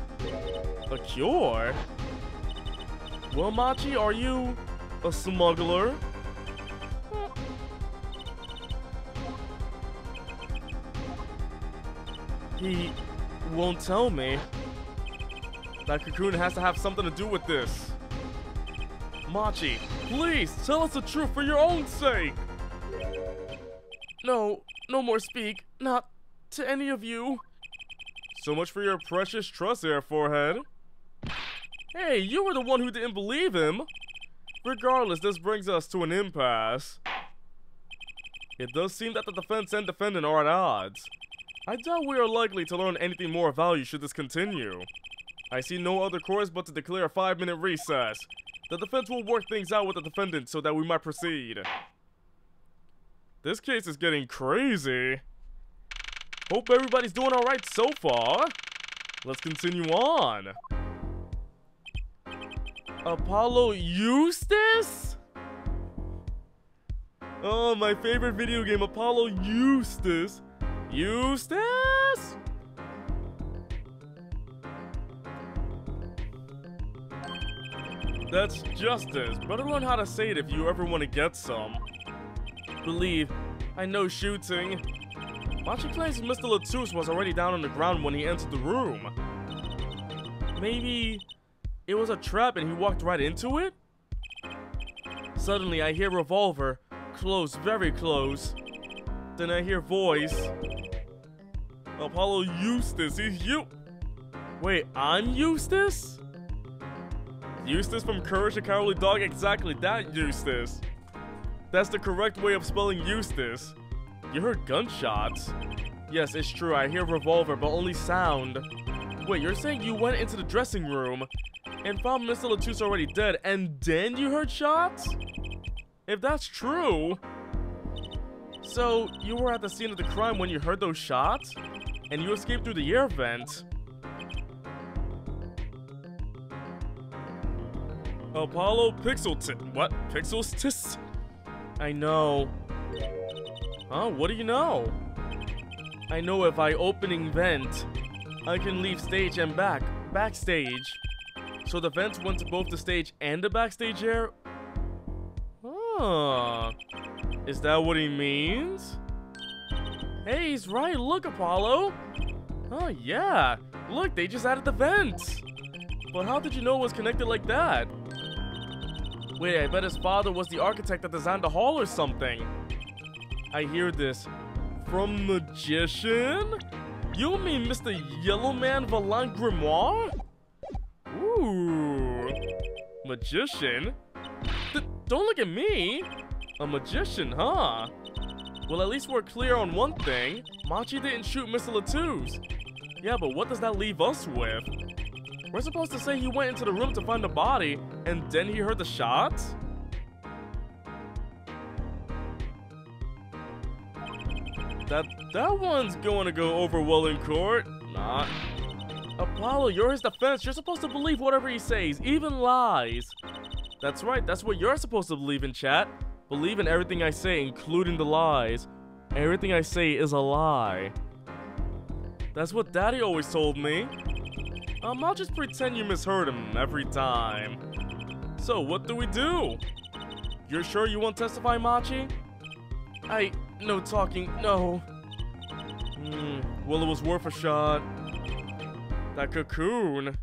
A cure? Well, Machi, are you a smuggler? He won't tell me. That cocoon has to have something to do with this. Machi, please tell us the truth for your own sake. No more speak. Not to any of you. So much for your precious trust there, Forehead. Hey, you were the one who didn't believe him. Regardless, this brings us to an impasse. It does seem that the defense and defendant are at odds. I doubt we are likely to learn anything more of value should this continue. I see no other course but to declare a 5-minute recess. The defense will work things out with the defendant so that we might proceed. This case is getting crazy. Hope everybody's doing alright so far. Let's continue on. Apollo Eustace? Oh, my favorite video game, Apollo Eustace. Eustace? That's justice. Better learn how to say it if you ever want to get some. Believe, I know shooting. Machi claims Mr. Latouche was already down on the ground when he entered the room. Maybe it was a trap and he walked right into it? Suddenly I hear revolver. Close, very close. Then I hear voice. Apollo Eustace, he's you. Wait, I'm Eustace? Eustace from Courage the Cowardly Dog? Exactly that Eustace. That's the correct way of spelling Eustace. You heard gunshots. Yes, it's true, I hear revolver, but only sound. Wait, you're saying you went into the dressing room and found Mr. Latouche already dead, and then you heard shots? If that's true... So, you were at the scene of the crime when you heard those shots? And you escaped through the air vent? Apollo Pixelton. What? Pixelstis? I know. Huh? What do you know? I know if I opening vent, I can leave stage and backstage. So the vents went to both the stage and the backstage area? Huh. Is that what he means? Hey, he's right. Look, Apollo. Oh, yeah. Look, they just added the vents. But how did you know it was connected like that? Wait, I bet his father was the architect that designed the hall or something. I hear this. From Magician? You mean Mr. Yellowman Valant Grimoire? Ooh. Magician? Don't look at me. A magician, huh? Well, at least we're clear on one thing. Machi didn't shoot Mr. Latouche. Yeah, but what does that leave us with? We're supposed to say he went into the room to find the body, and then he heard the shots? That one's going to go over well in court. Not. Apollo, you're his defense. You're supposed to believe whatever he says, even lies. That's right, that's what you're supposed to believe in, chat. Believe in everything I say, including the lies. Everything I say is a lie. That's what Daddy always told me. I'll just pretend you misheard him every time. So, what do we do? You're sure you won't testify, Machi? No talking, no. Well, it was worth a shot. That cocoon.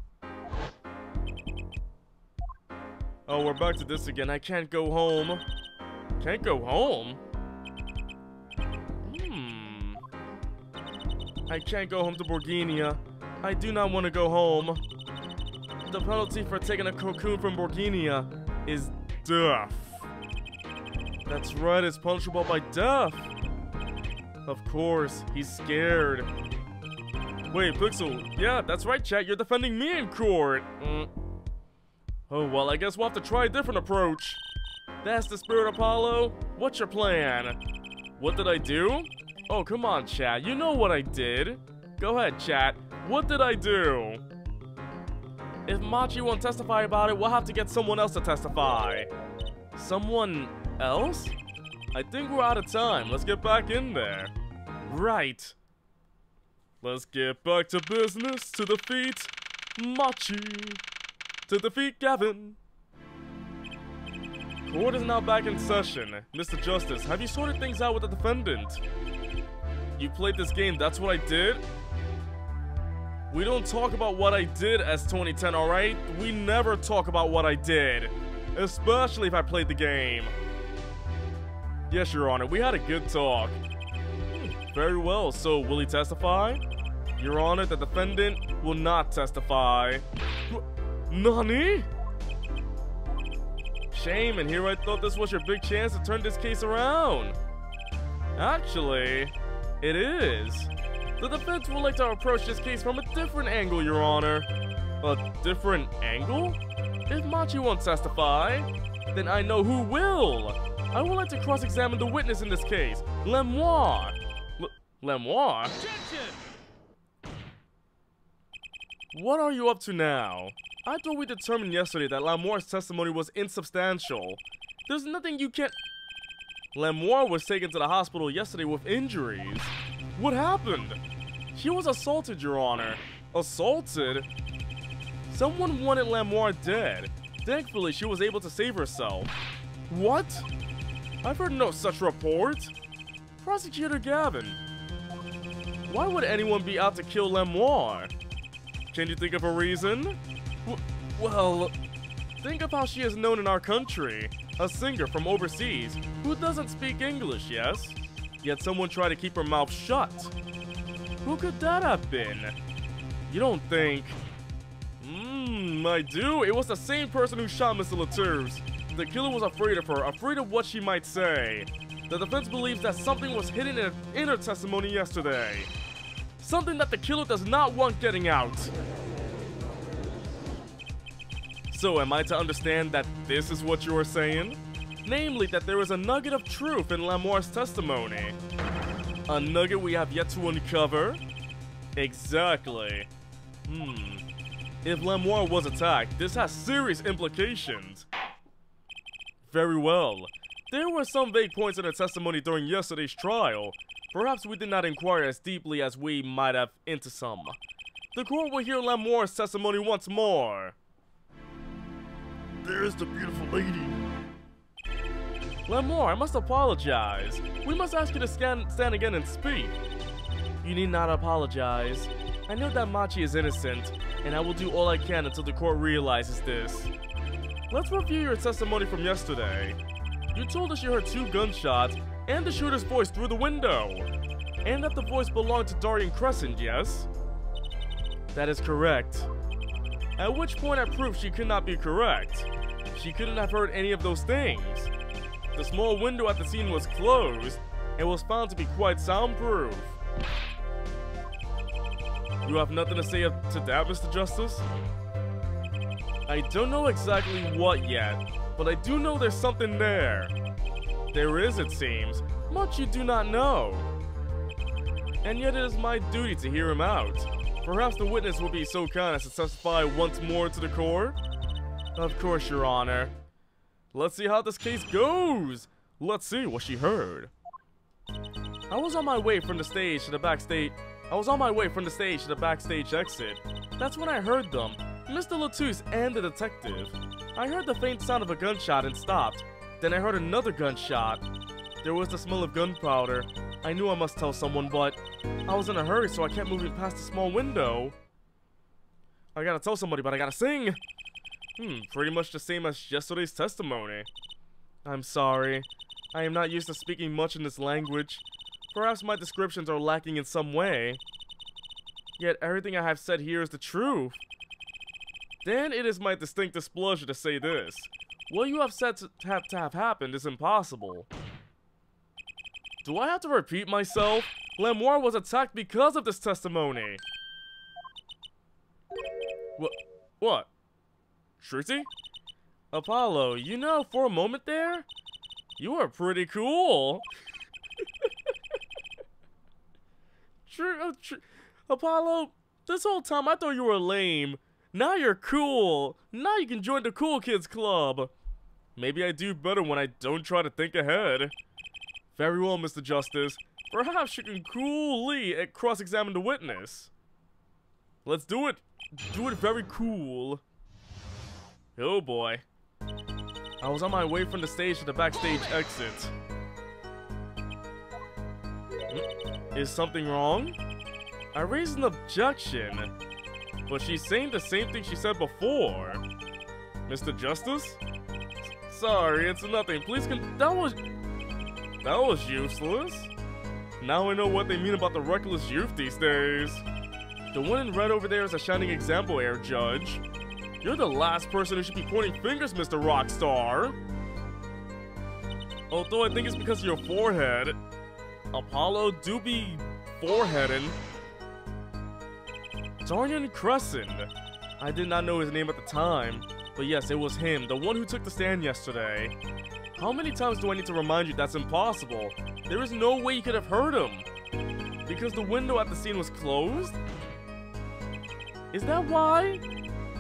Oh, we're back to this again. I can't go home. Can't go home? I can't go home to Borginia. I do not want to go home. The penalty for taking a cocoon from Borginia is death. That's right, it's punishable by death. Of course, he's scared. Wait, Pixel. Yeah, that's right, chat. You're defending me in court. Oh, well, I guess we'll have to try a different approach. That's the spirit, Apollo. What's your plan? What did I do? Oh, come on, chat. You know what I did. Go ahead, chat. What did I do? If Machi won't testify about it, we'll have to get someone else to testify. Someone else? I think we're out of time. Let's get back in there. Right. Let's get back to business. To defeat Machi. To defeat Gavin. Court is now back in session. Mr. Justice, have you sorted things out with the defendant? You played this game, that's what I did? We don't talk about what I did as 2010, alright? We never talk about what I did. Especially if I played the game. Yes, Your Honor, we had a good talk. Very well, so will he testify? Your Honor, the defendant will not testify. Nani? Shame, and here I thought this was your big chance to turn this case around. Actually, it is. The defense would like to approach this case from a different angle, Your Honor. A different angle? If Machi won't testify, then I know who will. I would like to cross-examine the witness in this case, Lemoire. Lemoire? Objection! What are you up to now? I thought we determined yesterday that Lemoire's testimony was insubstantial. There's nothing you can't... Lemoire was taken to the hospital yesterday with injuries. What happened? She was assaulted, Your Honor. Assaulted? Someone wanted Lemoire dead. Thankfully, she was able to save herself. What? I've heard no such report. Prosecutor Gavin. Why would anyone be out to kill Lemoire? Can you think of a reason? Well, think of how she is known in our country. A singer from overseas who doesn't speak English, yes? Yet someone tried to keep her mouth shut. Who could that have been? You don't think... I do. It was the same person who shot Mr. Latouche. The killer was afraid of her, afraid of what she might say. The defense believes that something was hidden in her testimony yesterday. Something that the killer does not want getting out. So am I to understand that this is what you are saying? Namely, that there is a nugget of truth in Lamoire's testimony. A nugget we have yet to uncover? Exactly. If Lamoire was attacked, this has serious implications. Very well. There were some vague points in her testimony during yesterday's trial. Perhaps we did not inquire as deeply as we might have into some. The court will hear Lamoire's testimony once more. There's the beautiful lady. Lamoire, I must apologize. We must ask you to stand again and speak. You need not apologize. I know that Machi is innocent, and I will do all I can until the court realizes this. Let's review your testimony from yesterday. You told us you heard 2 gunshots and the shooter's voice through the window, and that the voice belonged to Darian Crescent, yes? That is correct. At which point I proved she could not be correct. She couldn't have heard any of those things. The small window at the scene was closed and was found to be quite soundproof. You have nothing to say to that, Mr. Justice? I don't know exactly what yet, but I do know there's something there. There is, it seems, much you do not know. And yet it is my duty to hear him out. Perhaps the witness will be so kind as to testify once more to the court? Of course, Your Honor. Let's see how this case goes. Let's see what she heard. I was on my way from the stage to the backstage exit. That's when I heard them, Mr. Latouche and the detective. I heard the faint sound of a gunshot and stopped. Then I heard another gunshot. There was the smell of gunpowder. I knew I must tell someone, but I was in a hurry, so I kept moving past the small window. I gotta tell somebody, but I gotta sing. Pretty much the same as yesterday's testimony. I'm sorry. I am not used to speaking much in this language. Perhaps my descriptions are lacking in some way. Yet everything I have said here is the truth. Then it is my distinct displeasure to say this. What you have said to have happened is impossible. Do I have to repeat myself? Lamoire was attacked because of this testimony. What? Shruti? Apollo, you know, for a moment there, you were pretty cool. Apollo, this whole time I thought you were lame. Now you're cool. Now you can join the cool kids club. Maybe I do better when I don't try to think ahead. Very well, Mr. Justice. Perhaps you can coolly cross-examine the witness. Let's do it. Do it very cool. Oh boy. I was on my way from the stage to the backstage exit. Is something wrong? I raised an objection, but she's saying the same thing she said before. Mr. Justice? Sorry, it's nothing. Please that was useless. Now I know what they mean about the reckless youth these days. The one in red over there is a shining example, Air Judge. You're the last person who should be pointing fingers, Mr. Rockstar. Although I think it's because of your forehead. Apollo do be foreheading. Darian Crescent. I did not know his name at the time, but yes, it was him, the one who took the stand yesterday. How many times do I need to remind you that's impossible? There is no way you could have heard him. Because the window at the scene was closed? Is that why?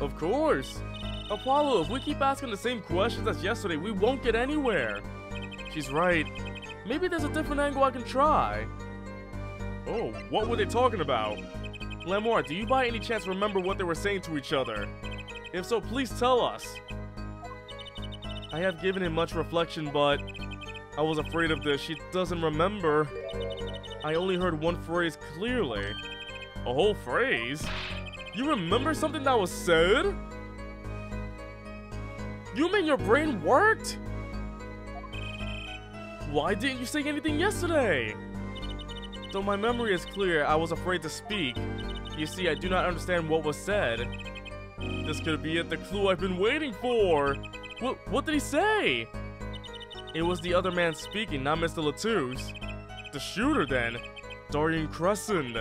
Of course. Apollo, if we keep asking the same questions as yesterday, we won't get anywhere. She's right. Maybe there's a different angle I can try. Oh, what were they talking about? Lamoire, do you by any chance remember what they were saying to each other? If so, please tell us. I have given him much reflection, but I was afraid of this. She doesn't remember. I only heard one phrase clearly. A whole phrase? You remember something that was said? You mean your brain worked? Why didn't you say anything yesterday? Though my memory is clear, I was afraid to speak. You see, I do not understand what was said. This could be it, the clue I've been waiting for. What did he say? It was the other man speaking, not Mr. Latouche. The shooter then. Dorian Crescent.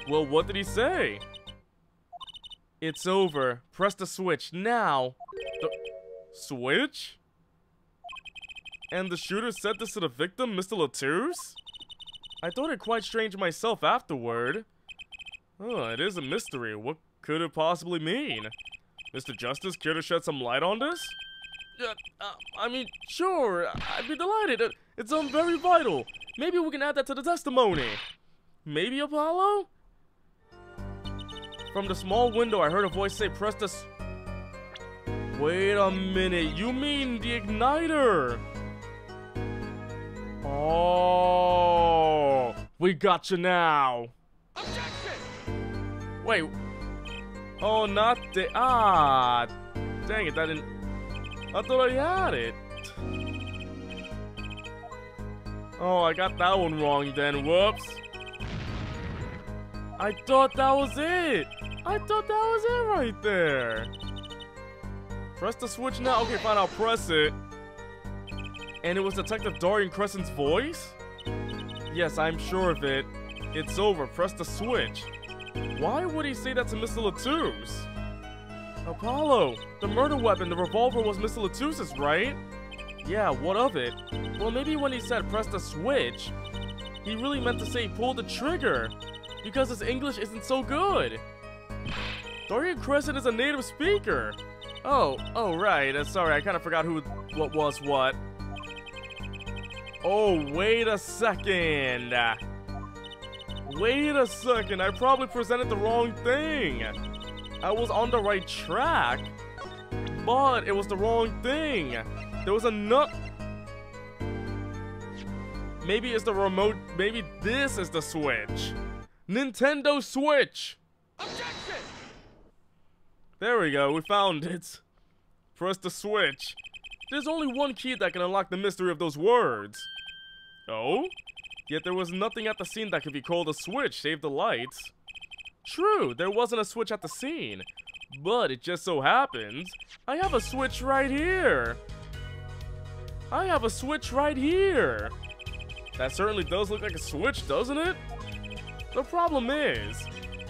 Well, what did he say? It's over. Press the switch now. The switch? And the shooter said this to the victim, Mr. Latouche? I thought it quite strange myself afterward. Oh, it is a mystery. What could it possibly mean? Mr. Justice, care to shed some light on this? I mean, sure. I'd be delighted. It's very vital. Maybe we can add that to the testimony. Maybe, Apollo? From the small window, I heard a voice say, press the... Wait a minute. You mean the igniter? Oh, we got you now. Objection! Wait. Oh, not the... Dang it, that didn't... I thought I had it. Oh, I got that one wrong then. Whoops. I thought that was it. I thought that was it right there. Press the switch now. Okay, fine, I'll press it. And it was Detective Dorian Crescent's voice? Yes, I'm sure of it. It's over. Press the switch. Why would he say that to Mr. Latouche? Apollo, the murder weapon, the revolver was Mr. Latouche's, right? Yeah, what of it? Well, maybe when he said press the switch, he really meant to say pull the trigger, because his English isn't so good. Dorian Crescent is a native speaker. Oh, right. Sorry, I kind of forgot what was what. Oh, wait a second. Wait a second, I probably presented the wrong thing. I was on the right track, but it was the wrong thing. There was a nut. Maybe it's the remote. Maybe this is the Switch. Nintendo Switch. Objection! There we go. We found it. Press the switch. There's only one key that can unlock the mystery of those words. Oh? Yet there was nothing at the scene that could be called a switch, save the lights. True, there wasn't a switch at the scene. But it just so happens, I have a switch right here. I have a switch right here. That certainly does look like a switch, doesn't it? The problem is,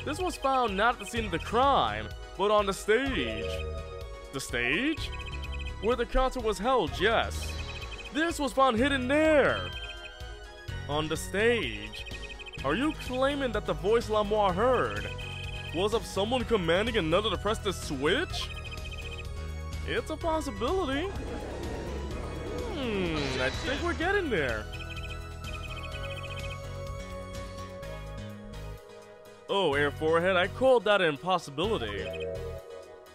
this was found not at the scene of the crime, but on the stage. The stage? Where the concert was held, yes. This was found hidden there. On the stage. Are you claiming that the voice Lamoire heard was of someone commanding another to press the switch? It's a possibility. I think we're getting there. Oh, Air Forehead, I called that an impossibility.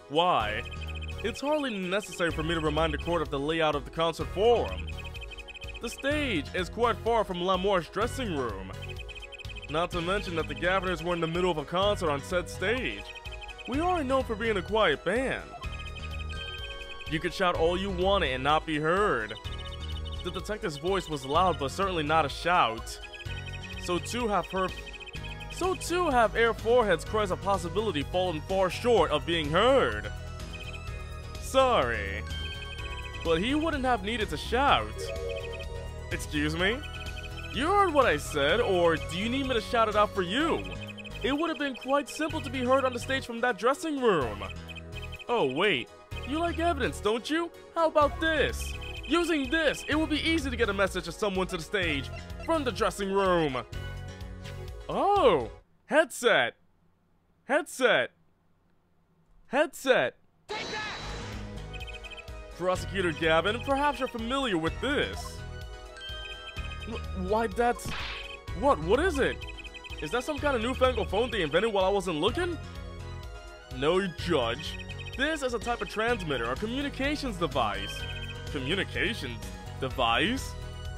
Why? It's hardly necessary for me to remind the court of the layout of the concert forum. The stage is quite far from Lamoire's dressing room. Not to mention that the Governors were in the middle of a concert on said stage. We are known for being a quiet band. You could shout all you wanted and not be heard. The detective's voice was loud, but certainly not a shout. So too have Air Forehead's cries of possibility fallen far short of being heard. Sorry, but he wouldn't have needed to shout. Excuse me? You heard what I said, or do you need me to shout it out for you? It would have been quite simple to be heard on the stage from that dressing room. Oh wait, you like evidence, don't you? How about this? Using this, it will be easy to get a message of someone to the stage from the dressing room. Oh, headset. Headset. Headset. Take that! Prosecutor Gavin, perhaps you're familiar with this. Why, that's... What is it? Is that some kind of newfangled phone they invented while I wasn't looking? No, Judge. This is a type of transmitter, a communications device. Communications device?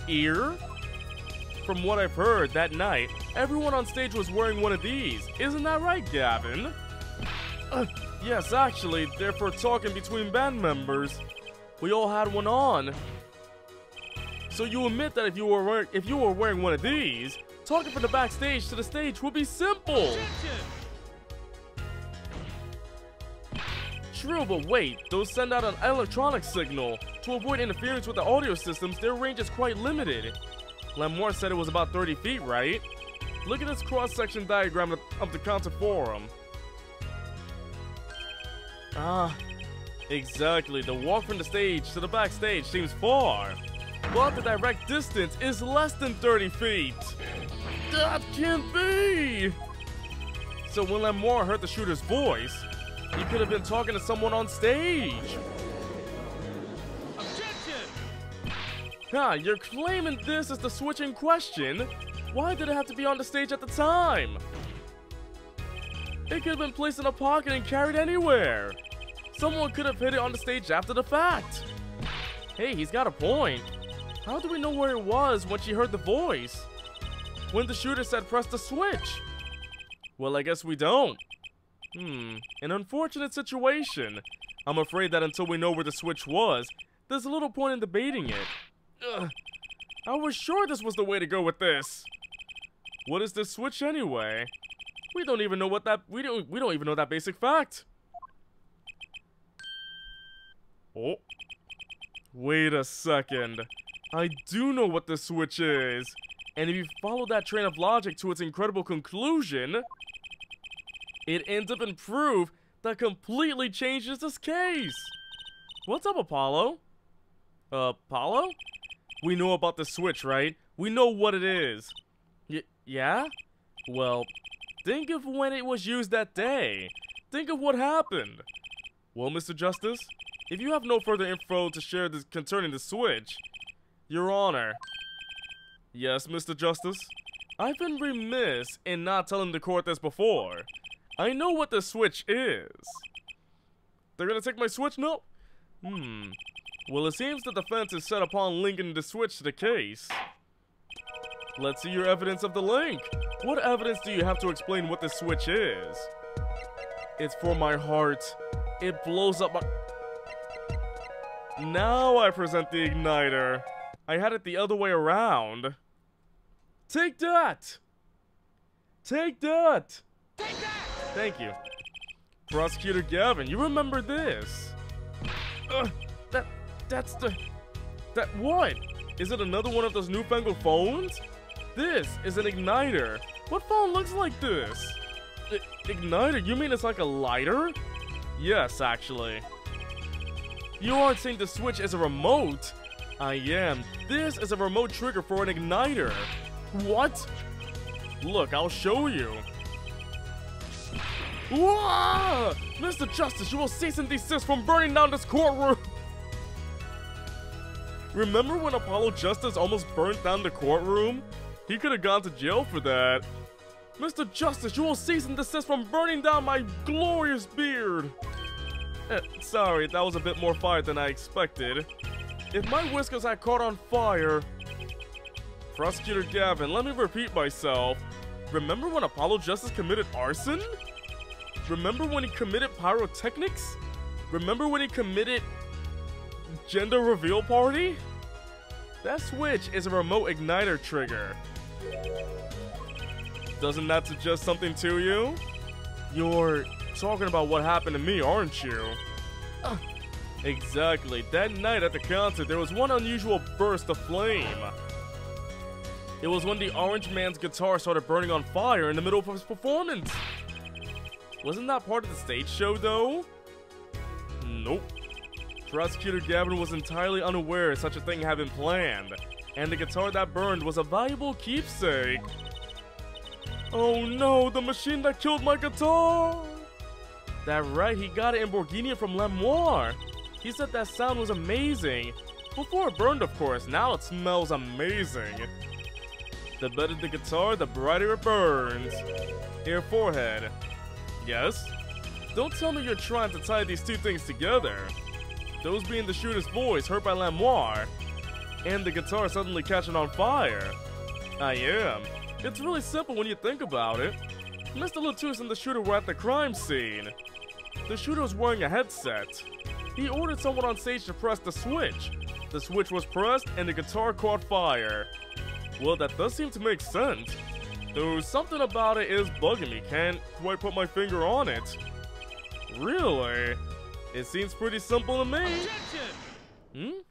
Ear? From what I've heard that night, everyone on stage was wearing one of these. Isn't that right, Gavin? Yes, actually, they're for talking between band members. We all had one on. So you admit that if you were wearing one of these, talking from the backstage to the stage would be simple. Objection! True, but wait, those send out an electronic signal. To avoid interference with the audio systems, their range is quite limited. Lamore said it was about 30 feet, right? Look at this cross-section diagram of the counter forum. Ah, exactly. The walk from the stage to the backstage seems far, but the direct distance is less than 30 feet. That can't be! So when Lamore heard the shooter's voice, he could have been talking to someone on stage. Objection! You're claiming this is the switch in question? Why did it have to be on the stage at the time? It could have been placed in a pocket and carried anywhere. Someone could have hid it on the stage after the fact. Hey, he's got a point. How do we know where it was when she heard the voice? When the shooter said press the switch? Well, I guess we don't. An unfortunate situation. I'm afraid that until we know where the switch was, there's little point in debating it. Ugh. I was sure this was the way to go with this. What is this switch anyway? We don't even know what that we don't even know that basic fact. Oh. Wait a second. I do know what this switch is. And if you follow that train of logic to its incredible conclusion, it ends up in proof that completely changes this case. What's up, Apollo? Apollo? We know about the switch, right? We know what it is. Yeah? Well, think of when it was used that day. Think of what happened. Well, Mr. Justice, if you have no further info to share concerning the switch, Your Honor. Yes, Mr. Justice? I've been remiss in not telling the court this before. I know what the switch is. They're gonna take my switch? No? Well, it seems the defense is set upon linking the switch to the case. Let's see your evidence of the link. What evidence do you have to explain what the switch is? It's for my heart. It blows up my... Now I present the igniter. I had it the other way around. Take that! Take that! Take that! Thank you. Prosecutor Gavin, you remember this? That's the... That what? Is it another one of those newfangled phones? This is an igniter. What phone looks like this? Igniter? You mean it's like a lighter? Yes, actually. You aren't saying the switch is a remote? I am. This is a remote trigger for an igniter. What? Look, I'll show you. Whoa! Mr. Justice, you will cease and desist from burning down this courtroom! Remember when Apollo Justice almost burnt down the courtroom? He could have gone to jail for that. Mr. Justice, you will cease and desist from burning down my glorious beard! Sorry, that was a bit more fire than I expected. If my whiskers had caught on fire... Prosecutor Gavin, let me repeat myself. Remember when Apollo Justice committed arson? Remember when he committed pyrotechnics? Remember when he committed gender reveal party? That switch is a remote igniter trigger. Doesn't that suggest something to you? You're talking about what happened to me, aren't you? Exactly. That night at the concert, there was one unusual burst of flame. It was when the Orange Man's guitar started burning on fire in the middle of his performance. Wasn't that part of the stage show, though? Nope. Prosecutor Gavin was entirely unaware such a thing had been planned, and the guitar that burned was a valuable keepsake. Oh no, the machine that killed my guitar! That right, he got it in Borghini from Lamore. He said that sound was amazing. Before it burned, of course, now it smells amazing. The better the guitar, the brighter it burns. Here, forehead. Yes? Don't tell me you're trying to tie these two things together. Those being the shooter's voice heard by Lamore, and the guitar suddenly catching on fire. I am. It's really simple when you think about it. Mr. Latouche and the shooter were at the crime scene. The shooter was wearing a headset. He ordered someone on stage to press the switch. The switch was pressed and the guitar caught fire. Well, that does seem to make sense. Though something about it is bugging me. Can't quite put my finger on it. Really? It seems pretty simple to me. Objection!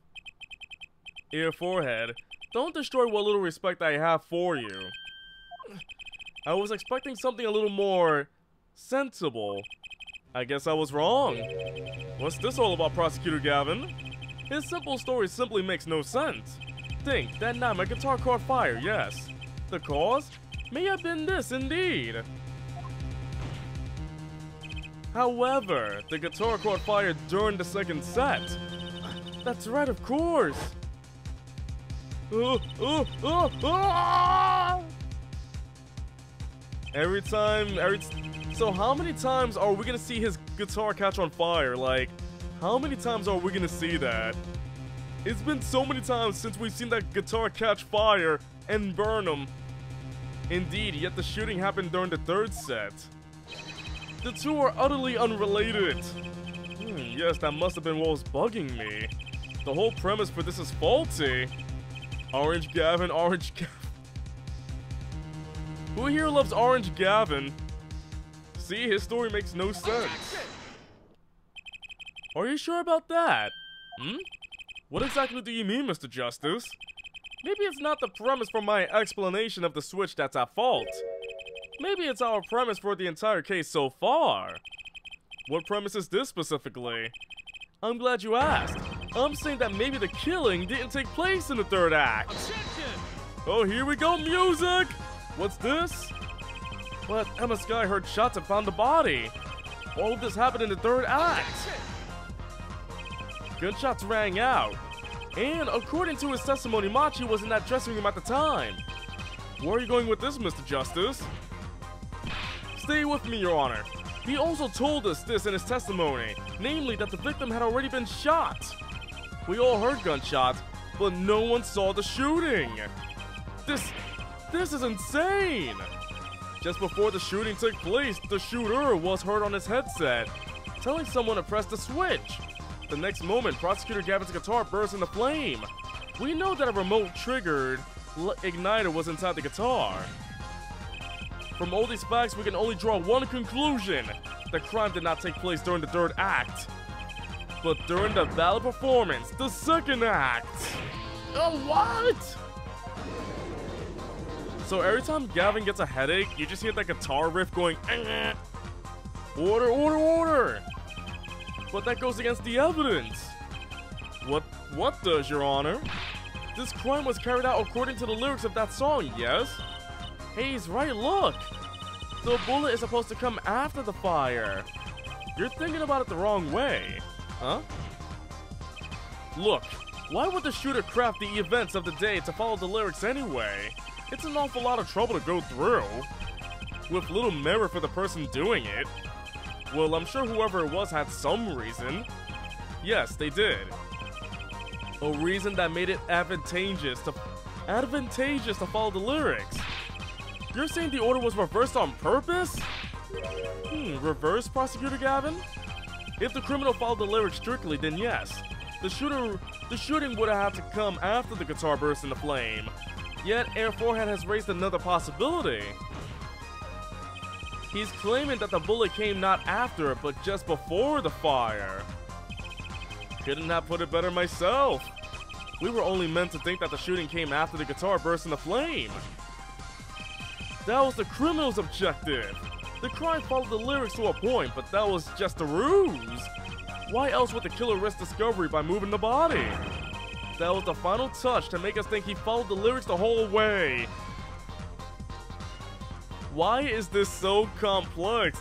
Ear forehead. Don't destroy what little respect I have for you. I was expecting something a little more sensible. I guess I was wrong. What's this all about, Prosecutor Gavin? His simple story simply makes no sense. Think, that night my guitar caught fire, yes. The cause? May have been this, indeed. However, the guitar caught fire during the second set. That's right, of course. So how many times are we gonna see his guitar catch on fire? Like, how many times are we gonna see that? It's been so many times since we've seen that guitar catch fire and burn him. Indeed, yet the shooting happened during the third set. The two are utterly unrelated. Yes, that must have been what was bugging me. The whole premise for this is faulty. Orange Gavin, Orange Gavin. Who here loves Orange Gavin? See, his story makes no sense. Are you sure about that? What exactly do you mean, Mr. Justice? Maybe it's not the premise for my explanation of the switch that's at fault. Maybe it's our premise for the entire case so far. What premise is this specifically? I'm glad you asked. I'm saying that maybe the killing didn't take place in the third act. Objection! Oh, here we go, music! What's this? But Emma Sky heard shots and found the body. All of this happened in the third act. Gunshots rang out. And according to his testimony, Machi was in that dressing room at the time. Where are you going with this, Mr. Justice? Stay with me, Your Honor. He also told us this in his testimony, namely that the victim had already been shot. We all heard gunshots, but no one saw the shooting. This is insane. Just before the shooting took place, the shooter was heard on his headset, telling someone to press the switch. The next moment, Prosecutor Gavin's guitar burst into flame. We know that a remote-triggered igniter was inside the guitar. From all these facts, we can only draw one conclusion. The crime did not take place during the third act, but during the ballet performance, the second act. Oh, what? So every time Gavin gets a headache, you just hear that guitar riff going, Order, order, order! But that goes against the evidence. What does, Your Honor? This crime was carried out according to the lyrics of that song, yes? Hey, he's right, look! The bullet is supposed to come after the fire. You're thinking about it the wrong way. Huh? Look, why would the shooter craft the events of the day to follow the lyrics anyway? It's an awful lot of trouble to go through, with little merit for the person doing it. Well, I'm sure whoever it was had some reason. Yes, they did. A reason that made it advantageous to follow the lyrics. You're saying the order was reversed on purpose? Reverse, Prosecutor Gavin? If the criminal followed the lyrics strictly, then yes. The shooting would have had to come after the guitar burst into flame. Yet, Air Forehead has raised another possibility. He's claiming that the bullet came not after, but just before the fire. Couldn't have put it better myself. We were only meant to think that the shooting came after the guitar burst into flame. That was the criminal's objective. The crime followed the lyrics to a point, but that was just a ruse. Why else would the killer risk discovery by moving the body? That was the final touch to make us think he followed the lyrics the whole way. Why is this so complex?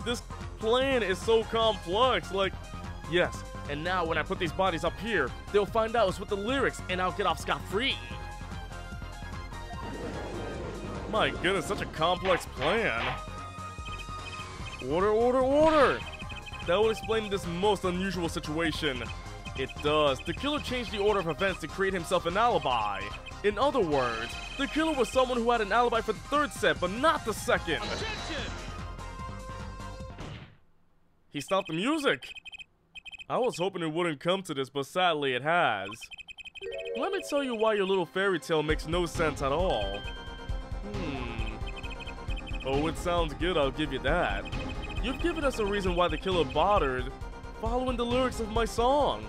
This plan is so complex. Like, yes, and now when I put these bodies up here, they'll find out it's with the lyrics and I'll get off scot-free. My goodness, such a complex plan. Order, order, order! That would explain this most unusual situation. It does. The killer changed the order of events to create himself an alibi. In other words, the killer was someone who had an alibi for the third set, but not the second. Objection! He stopped the music. I was hoping it wouldn't come to this, but sadly it has. Let me tell you why your little fairy tale makes no sense at all. Oh, it sounds good, I'll give you that. You've given us a reason why the killer bothered following the lyrics of my song.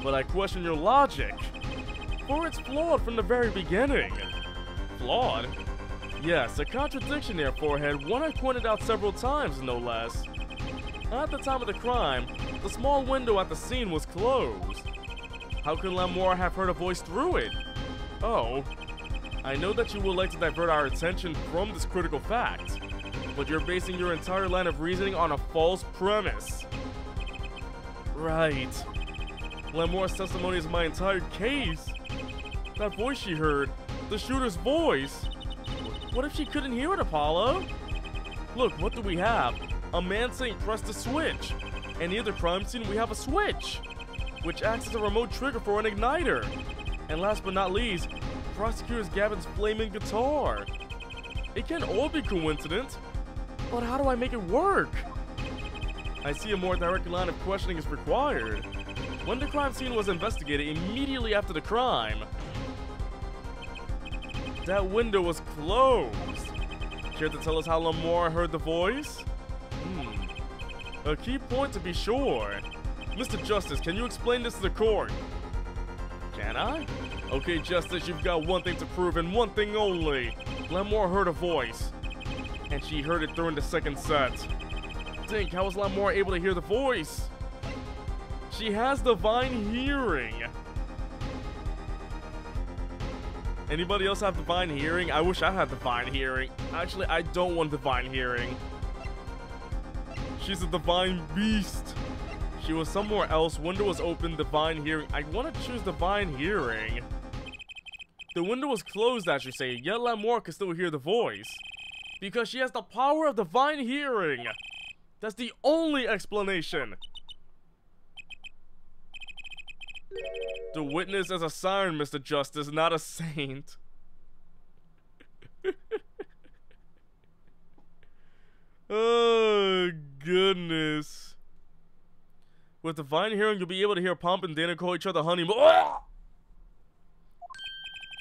But I question your logic, for it's flawed from the very beginning. Flawed? Yes, a contradiction there, Forehead, one I pointed out several times, no less. At the time of the crime, the small window at the scene was closed. How could Lamour have heard a voice through it? Oh, I know that you would like to divert our attention from this critical fact, but you're basing your entire line of reasoning on a false premise. Right. Lamour's testimony is my entire case. That voice she heard, the shooter's voice. What if she couldn't hear it, Apollo? Look, what do we have? A man saying press the switch. And near the crime scene we have a switch, which acts as a remote trigger for an igniter. And last but not least, Prosecutor Gavin's flaming guitar. It can't all be coincidence, but how do I make it work? I see a more direct line of questioning is required. When the crime scene was investigated immediately after the crime, that window was closed. Care to tell us how Lamour heard the voice? A key point to be sure. Mr. Justice, can you explain this to the court? Can I? Okay, Justice, you've got one thing to prove and one thing only. Lamour heard a voice, and she heard it during the second set. Think, how was Lamour able to hear the voice? She has divine hearing. Anybody else have divine hearing? I wish I had divine hearing. Actually, I don't want divine hearing. She's a divine beast. She was somewhere else. Window was open. Divine hearing. I want to choose divine hearing. The window was closed, as you say, yet Lamour can still hear the voice. Because she has the power of divine hearing. That's the only explanation. The witness is a siren, Mr. Justice, not a saint. Oh, goodness. With divine hearing, you'll be able to hear Pomp and Dana call each other honey.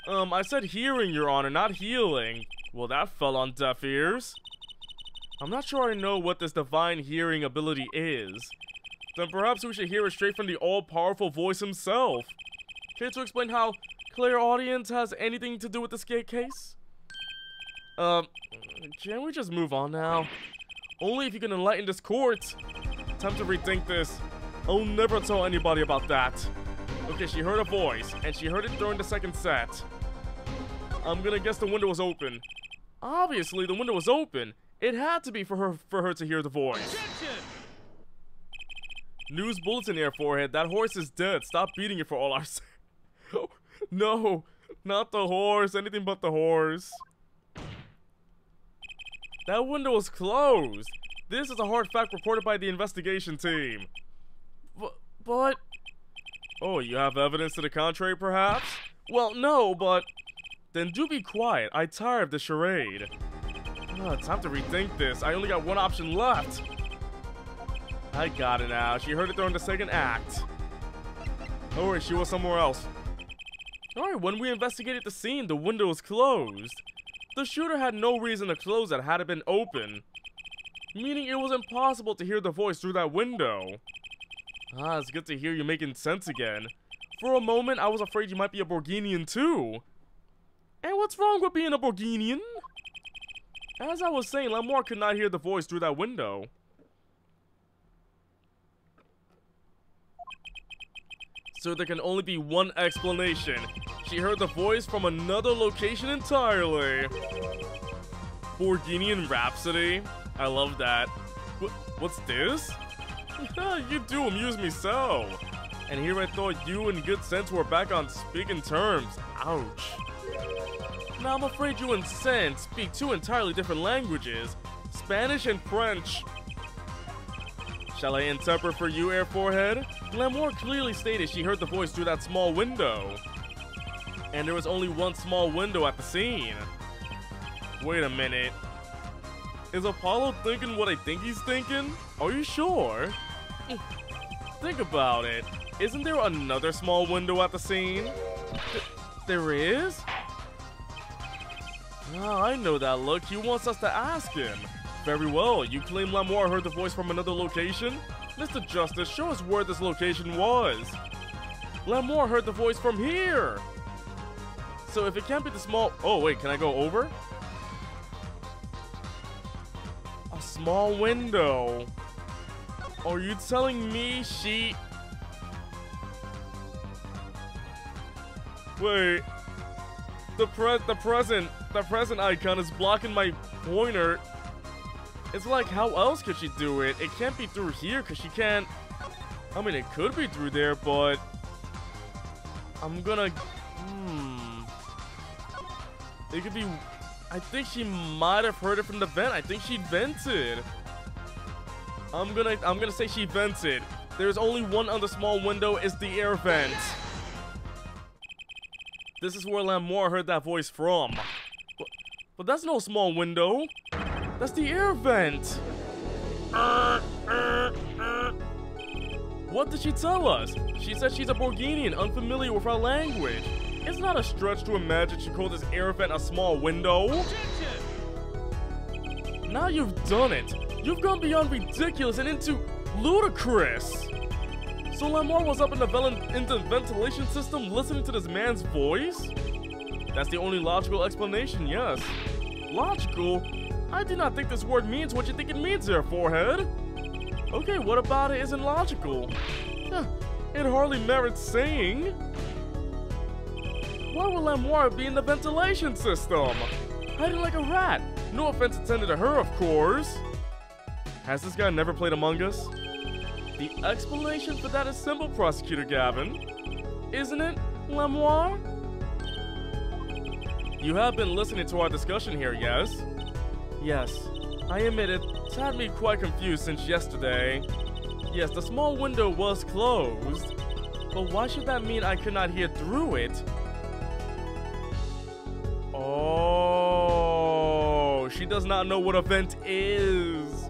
I said hearing, Your Honor, not healing. Well, that fell on deaf ears. I'm not sure I know what this divine hearing ability is. Then perhaps we should hear it straight from the all-powerful voice himself. Care to explain how clairaudience has anything to do with this case? Can we just move on now? Only if you can enlighten this court. Time to rethink this. I'll never tell anybody about that. Okay, she heard a voice, and she heard it during the second set. I'm gonna guess the window was open. Obviously, the window was open. It had to be for her to hear the voice. Objection! News bulletin here, Forehead. That horse is dead. Stop beating it for all our sake. No, not the horse. Anything but the horse. That window was closed. This is a hard fact reported by the investigation team. But... Oh, you have evidence to the contrary, perhaps? Well, no, but... Then do be quiet. I'm tired of the charade. Time to rethink this. I only got one option left. I got it now. She heard it during the second act. Oh wait, she was somewhere else. Alright, when we investigated the scene, the window was closed. The shooter had no reason to close it had it been open. Meaning it was impossible to hear the voice through that window. It's good to hear you making sense again. For a moment, I was afraid you might be a Borginian too. And what's wrong with being a Borginian? As I was saying, Lamour could not hear the voice through that window. So there can only be one explanation. She heard the voice from another location entirely. Borginian Rhapsody? I love that. What's this? You do amuse me so. And here I thought you and good sense were back on speaking terms. Ouch. Now I'm afraid you and Sense speak two entirely different languages. Spanish and French. Shall I interpret for you, Air Forehead? Lamour clearly stated she heard the voice through that small window. And there was only one small window at the scene. Wait a minute. Is Apollo thinking what I think he's thinking? Are you sure? Think about it. Isn't there another small window at the scene? There is? I know that look. He wants us to ask him. Very well. You claim Lamour heard the voice from another location? Mr. Justice, show us where this location was. Lamour heard the voice from here. So if it can't be the small... Oh, wait, can I go over? A small window. Are you telling me she... Wait. The present icon is blocking my pointer. It's like, how else could she do it? It can't be through here, because she can't... I mean, it could be through there, but... I'm gonna... It could be... I think she might have heard it from the vent. I think she vented. I'm gonna say she vented. There's only one other small window. It's the air vent. This is where Lamour heard that voice from. But that's no small window. That's the air vent. What did she tell us? She said she's a Borginian, unfamiliar with our language. It's not a stretch to imagine she called this air vent a small window. Objection! Now you've done it. You've gone beyond ridiculous and into ludicrous. So Lamour was up in the ventilation system listening to this man's voice? That's the only logical explanation, yes. Logical? I do not think this word means what you think it means there, forehead. Okay, what about it isn't logical? It hardly merits saying. Why would Lamour be in the ventilation system? Hiding like a rat. No offense intended to her, of course. Has this guy never played Among Us? The explanation for that is simple, Prosecutor Gavin. Isn't it, Lamour? You have been listening to our discussion here, yes? Yes. I admit it's had me quite confused since yesterday. Yes, the small window was closed. But why should that mean I could not hear through it? Oh, she does not know what a vent is.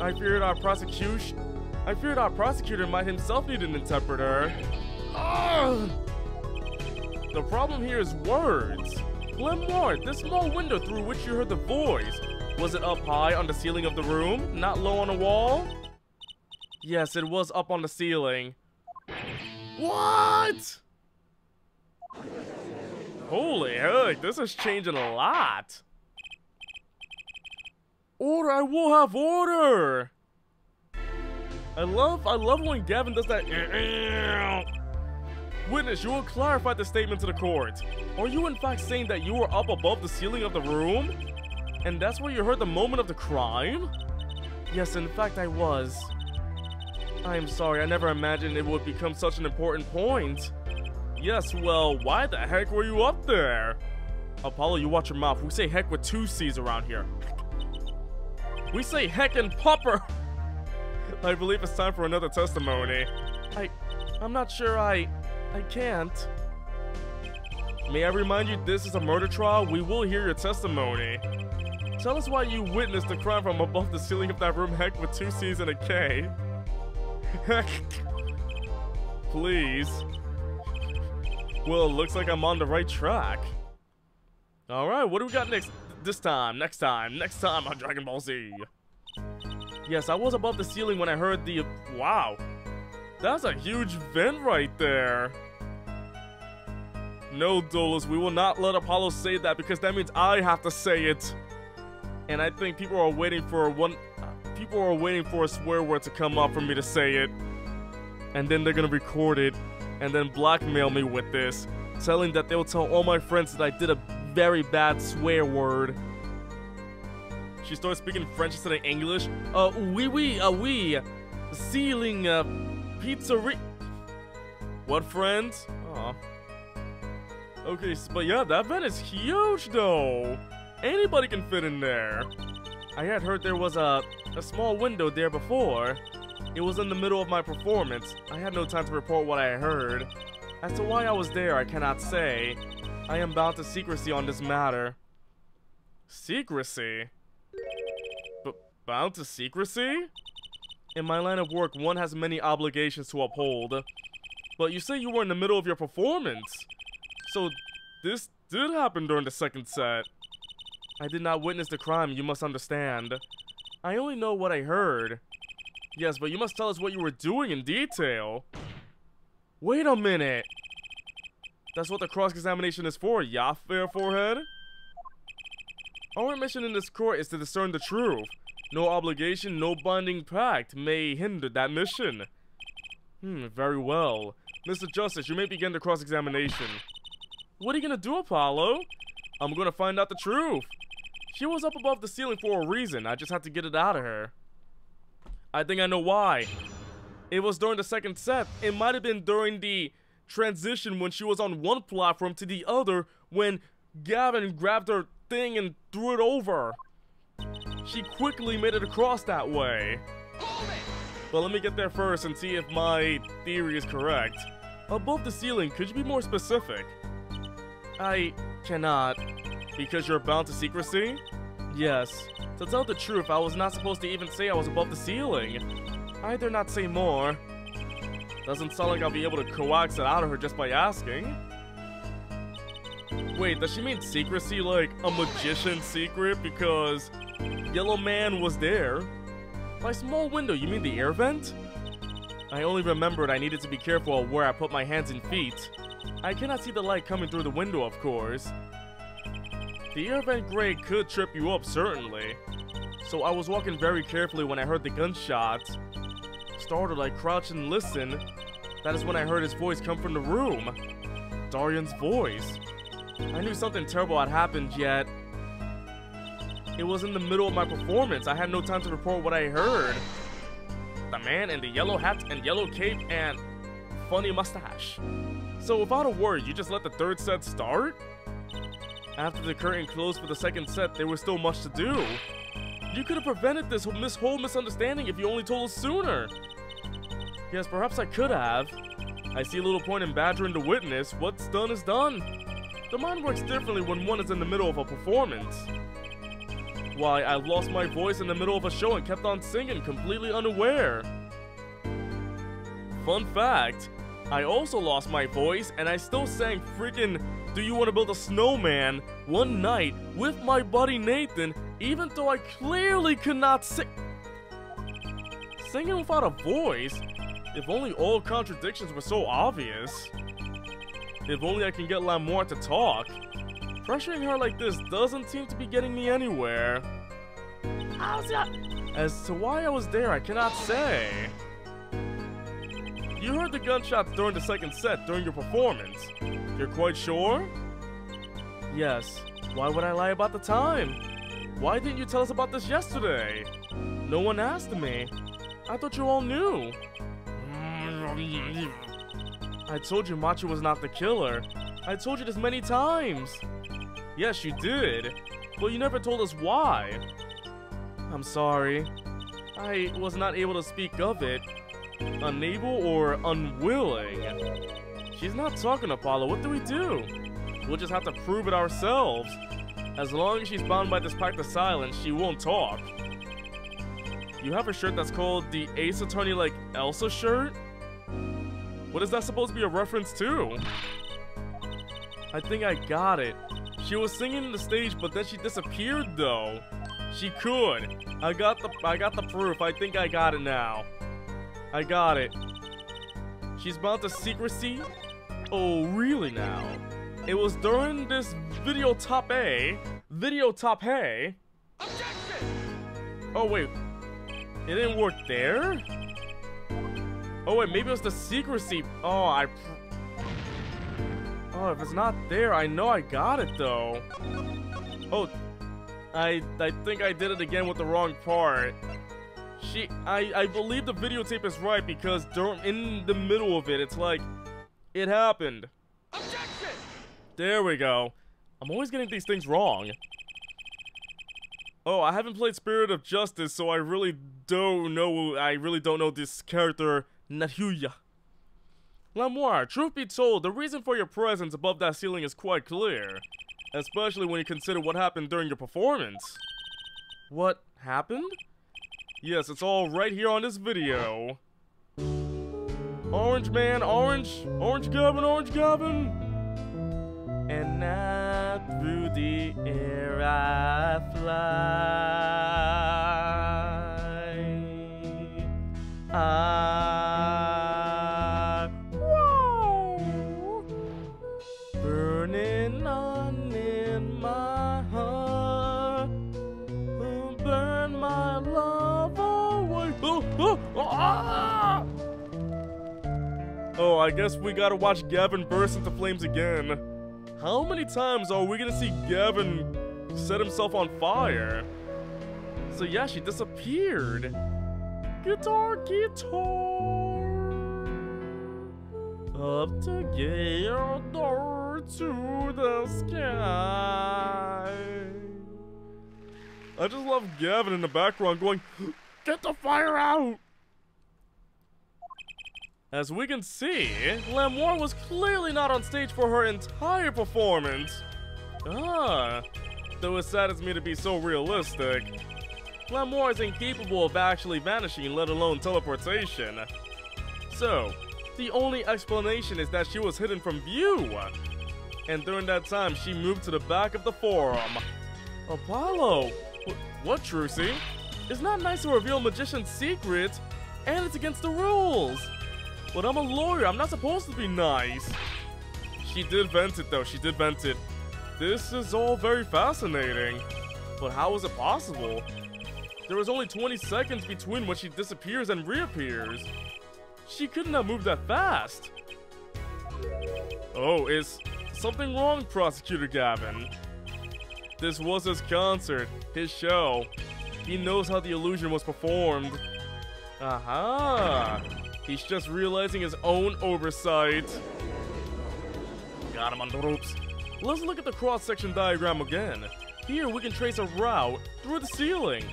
I feared our prosecutor might himself need an interpreter. Ugh. The problem here is words. Lamour, this small window through which you heard the voice, was it up high on the ceiling of the room, not low on the wall? Yes, it was up on the ceiling. What? Holy heck, this is changing a lot. Order, I will have order. I love when Gavin does that. Witness, you will clarify the statement to the court. Are you in fact saying that you were up above the ceiling of the room? And that's where you heard the moment of the crime? Yes, in fact I was. I am sorry, I never imagined it would become such an important point. Yes, well, why the heck were you up there? Apollo, you watch your mouth. We say heck with 2 C's around here. We say heck and popper. I believe it's time for another testimony. I'm not sure I can't. May I remind you this is a murder trial? We will hear your testimony. Tell us why you witnessed the crime from above the ceiling of that room, heck with 2 C's and a K. Heck. Please. Well, it looks like I'm on the right track. Alright, what do we got next time on Dragon Ball Z? Yes, I was above the ceiling when I heard the... Wow. That's a huge vent right there. No, Dolus, we will not let Apollo say that because that means I have to say it. And I think people are waiting for a swear word to come up for me to say it. And then they're gonna record it and then blackmail me with this, telling that they'll tell all my friends that I did a very bad swear word. She started speaking French instead of English. Oui, ceiling, pizzeria. What, friends? Aw. Okay, but yeah, that vent is huge though. Anybody can fit in there. I had heard there was a small window there before. It was in the middle of my performance. I had no time to report what I heard. As to why I was there, I cannot say. I am bound to secrecy on this matter. Secrecy? Bound to secrecy? In my line of work, one has many obligations to uphold. But you say you were in the middle of your performance. So, this did happen during the second set. I did not witness the crime, you must understand. I only know what I heard. Yes, but you must tell us what you were doing in detail. Wait a minute. That's what the cross-examination is for, ya fair forehead? Our mission in this court is to discern the truth. No obligation, no binding pact may hinder that mission. Very well. Mr. Justice, you may begin the cross-examination. What are you gonna do, Apollo? I'm gonna find out the truth. She was up above the ceiling for a reason. I just had to get it out of her. I think I know why. It was during the second set. It might have been during the transition when she was on one platform to the other when Gavin grabbed her thing and threw it over. She quickly made it across that way. But let me get there first and see if my theory is correct. Above the ceiling, could you be more specific? I cannot. Because you're bound to secrecy? Yes. To tell the truth, I was not supposed to even say I was above the ceiling. I dare not say more. Doesn't sound like I'll be able to coax it out of her just by asking. Wait, does she mean secrecy like a magician's secret? Because Yellow Man was there. By small window, you mean the air vent? I only remembered I needed to be careful of where I put my hands and feet. I cannot see the light coming through the window, of course. The air vent grade could trip you up, certainly. So I was walking very carefully when I heard the gunshot. Startled, I crouched and listened. That is when I heard his voice come from the room. Darian's voice. I knew something terrible had happened, yet it was in the middle of my performance. I had no time to report what I heard. The man in the yellow hat and yellow cape and funny mustache. So without a word, you just let the third set start? After the curtain closed for the second set, there was still much to do. You could have prevented this whole misunderstanding if you only told us sooner. Yes, perhaps I could have. I see little point in badgering the witness. What's done is done. The mind works differently when one is in the middle of a performance. Why, I lost my voice in the middle of a show and kept on singing, completely unaware. Fun fact, I also lost my voice and I still sang freaking Do You Want to Build a Snowman one night with my buddy Nathan, even though I clearly could not sing. Singing without a voice? If only all contradictions were so obvious. If only I can get Lamour to talk. Pressuring her like this doesn't seem to be getting me anywhere. As to why I was there, I cannot say. You heard the gunshots during the second set, during your performance. You're quite sure? Yes. Why would I lie about the time? Why didn't you tell us about this yesterday? No one asked me. I thought you all knew. I told you Machi was not the killer. I told you this many times. Yes, you did. But you never told us why. I'm sorry. I was not able to speak of it. Unable or unwilling? She's not talking, Apollo. What do we do? We'll just have to prove it ourselves. As long as she's bound by this pact of silence, she won't talk. You have a shirt that's called the Ace Attorney like Elsa shirt? What is that supposed to be a reference to? I think I got it. She was singing on the stage, but then she disappeared though. She could. I got the proof. I think I got it now. I got it. She's bound to secrecy? Oh, really now? It was during this video top A. Objection! Oh, wait. It didn't work there? Oh, wait, maybe it was the secrecy. Oh, if it's not there, I know I got it, though. Oh, I think I did it again with the wrong part. I believe the videotape is right because in the middle of it, it's like, it happened. Objection! There we go. I'm always getting these things wrong. Oh, I haven't played Spirit of Justice, so I really don't know this character, Nahuya. Lamour, truth be told, the reason for your presence above that ceiling is quite clear. Especially when you consider what happened during your performance. What happened? Yes, it's all right here on this video. Orange man, orange Gavin. And now through the air I fly. I guess we gotta watch Gavin burst into flames again. How many times are we gonna see Gavin set himself on fire? So yeah, she disappeared. Guitar, guitar. Up together to the sky. I just love Gavin in the background going, "Get the fire out!" As we can see, Lamour was clearly not on stage for her entire performance. Though it saddens me to be so realistic. Lamour is incapable of actually vanishing, let alone teleportation. So, the only explanation is that she was hidden from view. And during that time, she moved to the back of the forum. Apollo! What, Trucy? It's not nice to reveal magician's secret, and it's against the rules. But I'm a lawyer, I'm not supposed to be nice. She did vent it though, she did vent it. This is all very fascinating. But how is it possible? There was only 20 seconds between when she disappears and reappears. She couldn't have moved that fast. Oh, is something wrong, Prosecutor Gavin? This was his concert, his show. He knows how the illusion was performed. Aha! He's just realizing his own oversight. Got him on the ropes. Let's look at the cross-section diagram again. Here we can trace a route through the ceiling.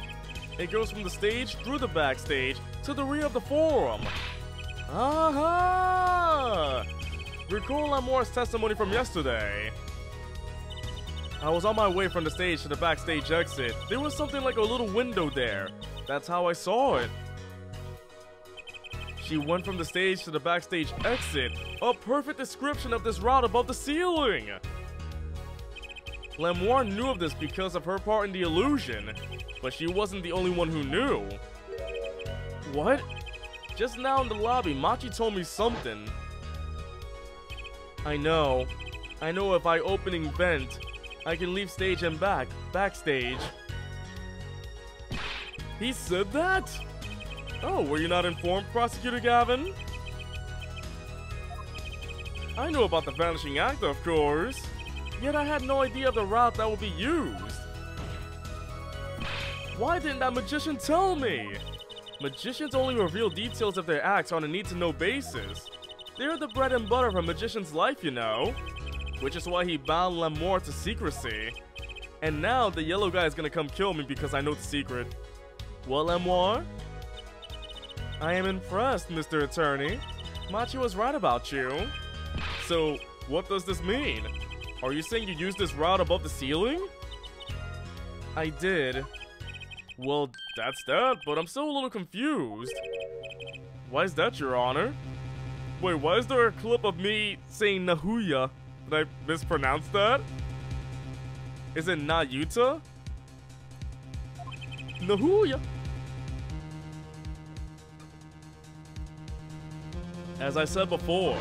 It goes from the stage through the backstage to the rear of the forum. Aha! Recall Lamour's testimony from yesterday. I was on my way from the stage to the backstage exit. There was something like a little window there. That's how I saw it. She went from the stage to the backstage exit. A perfect description of this route above the ceiling. Lamour knew of this because of her part in the illusion, but she wasn't the only one who knew. What? Just now in the lobby, Machi told me something. I know if I opening vent, I can leave stage and backstage. He said that? Oh, were you not informed, Prosecutor Gavin? I knew about the vanishing act, of course. Yet I had no idea of the route that would be used. Why didn't that magician tell me? Magicians only reveal details of their acts on a need-to-know basis. They're the bread and butter of a magician's life, you know. Which is why he bound Lamour to secrecy. And now the yellow guy is gonna come kill me because I know the secret. What, Lamour? I am impressed, Mr. Attorney. Machi was right about you. So, what does this mean? Are you saying you used this route above the ceiling? I did. Well, that's that, but I'm still a little confused. Why is that, Your Honor? Wait, why is there a clip of me saying Nahuya? Did I mispronounce that? Is it Nayuta? Nahuya! As I said before.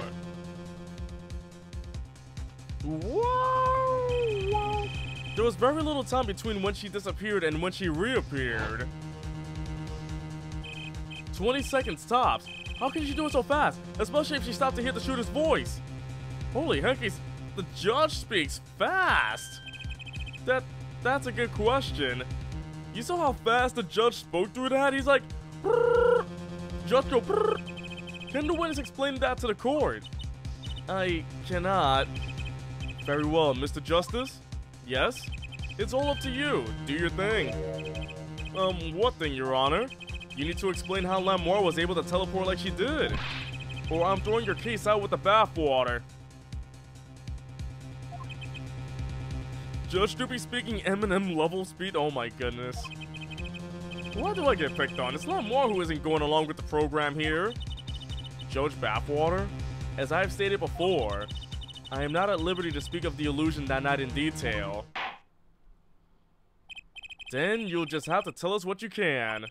Whoa! There was very little time between when she disappeared and when she reappeared. 20 seconds tops. How can she do it so fast? Especially if she stopped to hear the shooter's voice. Holy heck, the judge speaks fast. That's a good question. You saw how fast the judge spoke through that? He's like, brrr. Judge go, brrr. Can the witness explain that to the court? I cannot. Very well, Mr. Justice? Yes? It's all up to you. Do your thing. What thing, Your Honor? You need to explain how Lamour was able to teleport like she did. Or I'm throwing your case out with the bathwater. Judge Droopy speaking Eminem level speed? Oh my goodness. Why do I get picked on? It's Lamour who isn't going along with the program here. Judge Bathwater? As I have stated before, I am not at liberty to speak of the illusion that night in detail. Then you'll just have to tell us what you can.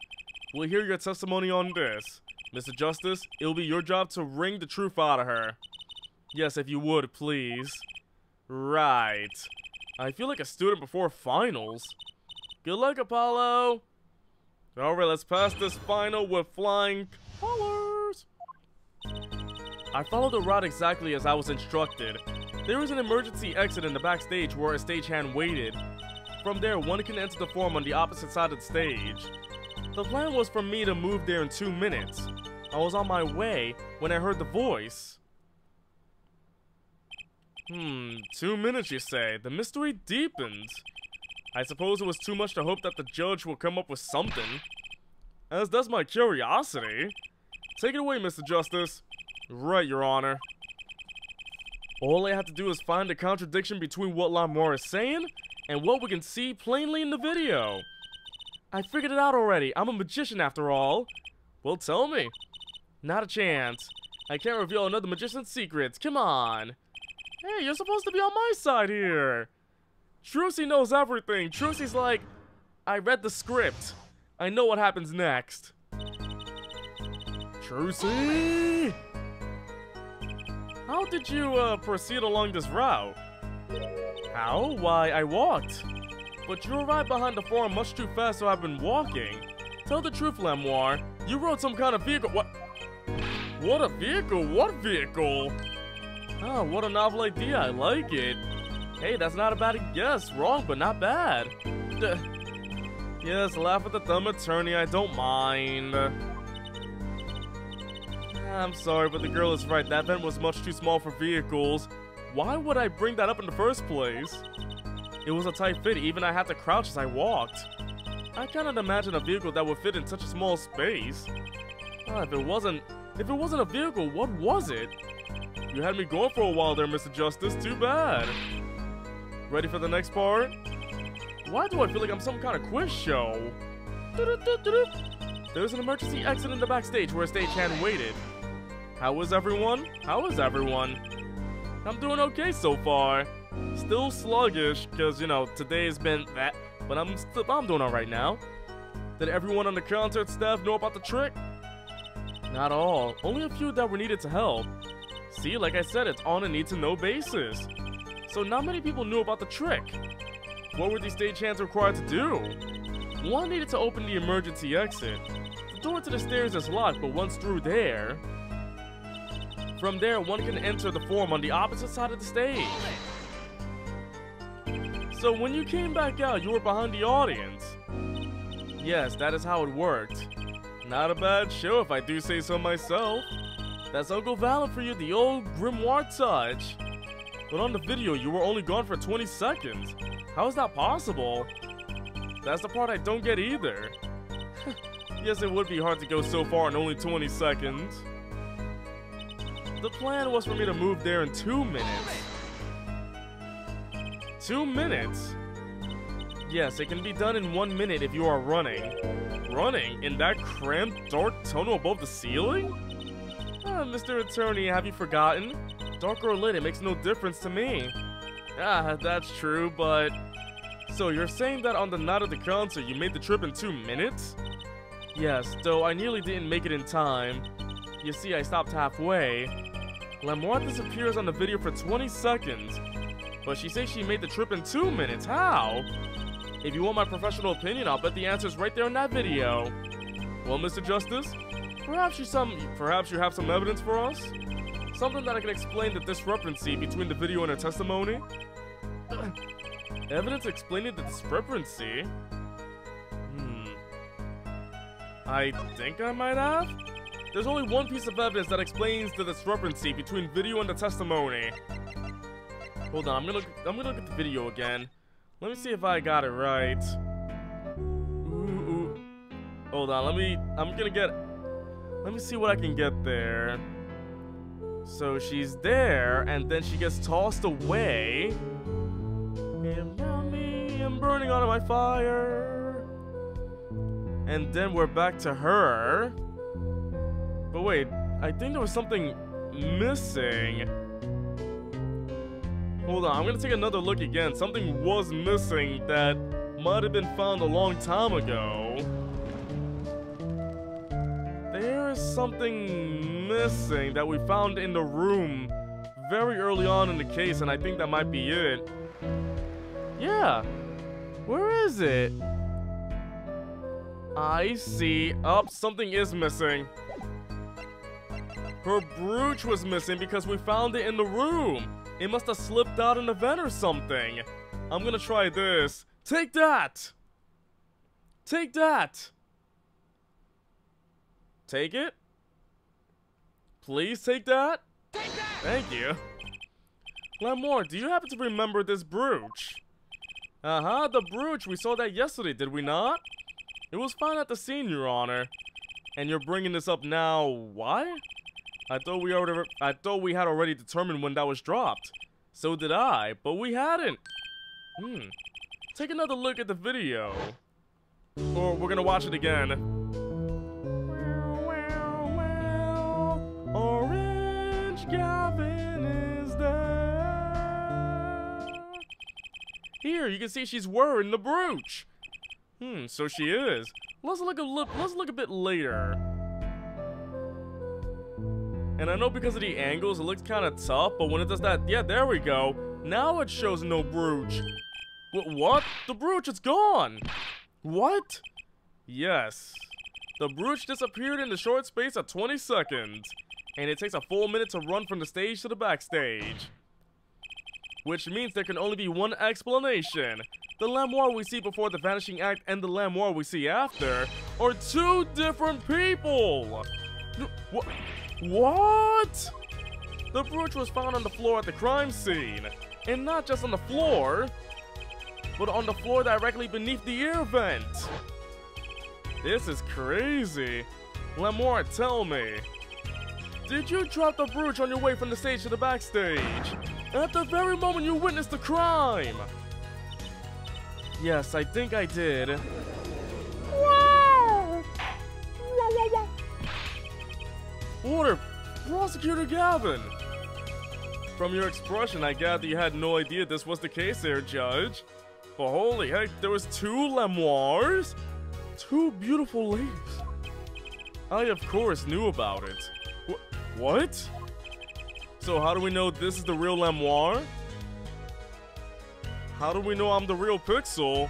We'll hear your testimony on this. Mr. Justice, it'll be your job to wring the truth out of her. Yes, if you would, please. Right. I feel like a student before finals. Good luck, Apollo. Alright, let's pass this final with flying colors. I followed the route exactly as I was instructed. There was an emergency exit in the backstage where a stagehand waited. From there, one can enter the forum on the opposite side of the stage. The plan was for me to move there in 2 minutes. I was on my way when I heard the voice. 2 minutes you say? The mystery deepens. I suppose it was too much to hope that the judge will come up with something. As does my curiosity. Take it away, Mr. Justice. Right, Your Honor. All I have to do is find a contradiction between what Lamar is saying and what we can see plainly in the video. I figured it out already. I'm a magician after all. Well, tell me. Not a chance. I can't reveal another magician's secrets. Come on. Hey, you're supposed to be on my side here. Trucy knows everything. Trucy's like, I read the script. I know what happens next. Trucy! How did you proceed along this route? How? Why, I walked. But you arrived behind the forum much too fast, so I've been walking. Tell the truth, Lamar. You rode some kind of vehicle. What? What a vehicle? What vehicle? Ah, what a novel idea. I like it. Hey, that's not a bad guess. Wrong, but not bad. Yes, laugh at the dumb attorney. I don't mind. I'm sorry, but the girl is right. That vent was much too small for vehicles. Why would I bring that up in the first place? It was a tight fit. Even I had to crouch as I walked. I cannot imagine a vehicle that would fit in such a small space. If it wasn't a vehicle, what was it? You had me going for a while there, Mr. Justice. Too bad. Ready for the next part? Why do I feel like I'm some kind of quiz show? There's an emergency exit in the backstage where a stagehand waited. How is everyone? How is everyone? I'm doing okay so far. Still sluggish, because, you know, today's been that, but I'm doing alright now. Did everyone on the concert staff know about the trick? Not all. Only a few that were needed to help. See, like I said, it's on a need-to-know basis. So not many people knew about the trick. What were these stagehands required to do? One needed to open the emergency exit. The door to the stairs is locked, but once through there... From there, one can enter the forum on the opposite side of the stage. So when you came back out, you were behind the audience. Yes, that is how it worked. Not a bad show if I do say so myself. That's Uncle Valor for you, the old grimoire touch. But on the video, you were only gone for 20 seconds. How is that possible? That's the part I don't get either. Yes, it would be hard to go so far in only 20 seconds. The plan was for me to move there in 2 minutes. 2 minutes? Yes, it can be done in 1 minute if you are running. Running? In that cramped, dark tunnel above the ceiling? Mr. Attorney, have you forgotten? Dark or lit, it makes no difference to me. That's true, but... So you're saying that on the night of the concert, you made the trip in 2 minutes? Yes, though I nearly didn't make it in time. You see, I stopped halfway. Lamar disappears on the video for 20 seconds. But she says she made the trip in 2 minutes. How? If you want my professional opinion, I'll bet the answer's right there in that video. Well, Mr. Justice, perhaps you have some evidence for us? Something that I can explain the discrepancy between the video and her testimony? Evidence explaining the discrepancy? I think I might have? There's only one piece of evidence that explains the discrepancy between video and the testimony. Hold on, I'm gonna look at the video again. Let me see if I got it right. Ooh. Hold on, let me see what I can get there. So she's there, and then she gets tossed away. I'm burning out of my fire. And then we're back to her. But wait, I think there was something missing. Hold on, I'm gonna take another look again. Something was missing that might have been found a long time ago. There is something missing that we found in the room very early on in the case, and I think that might be it. Yeah. Where is it? I see. Oh, something is missing. Her brooch was missing because we found it in the room. It must have slipped out in the vent or something. I'm gonna try this. Take that! Take that! Take it? Please take that? Take that! Thank you. Lamore, do you happen to remember this brooch? Uh-huh, the brooch. We saw that yesterday, did we not? It was found at the scene, Your Honor. And you're bringing this up now. Why? I thought we had already determined when that was dropped. So did I, but we hadn't. Take another look at the video. Or we're gonna watch it again. Orange Gavin is there. Here, you can see she's wearing the brooch. So she is. Let's look a bit later. And I know because of the angles, it looks kind of tough, but when it does that, yeah, there we go. Now it shows no brooch. What? The brooch is gone. What? Yes. The brooch disappeared in the short space of 20 seconds. And it takes a full minute to run from the stage to the backstage. Which means there can only be one explanation. The Lamore we see before the vanishing act and the Lamore we see after are two different people. What? The brooch was found on the floor at the crime scene. And not just on the floor, but on the floor directly beneath the air vent. This is crazy. Lamore, tell me. Did you drop the brooch on your way from the stage to the backstage? At the very moment you witnessed the crime? Yes, I think I did. Wow! Order, Prosecutor Gavin! From your expression, I gather you had no idea this was the case there, Judge. But holy heck, there was two Lamores? Two beautiful ladies. I, of course, knew about it. What? So how do we know this is the real Lamore? How do we know I'm the real Pixel?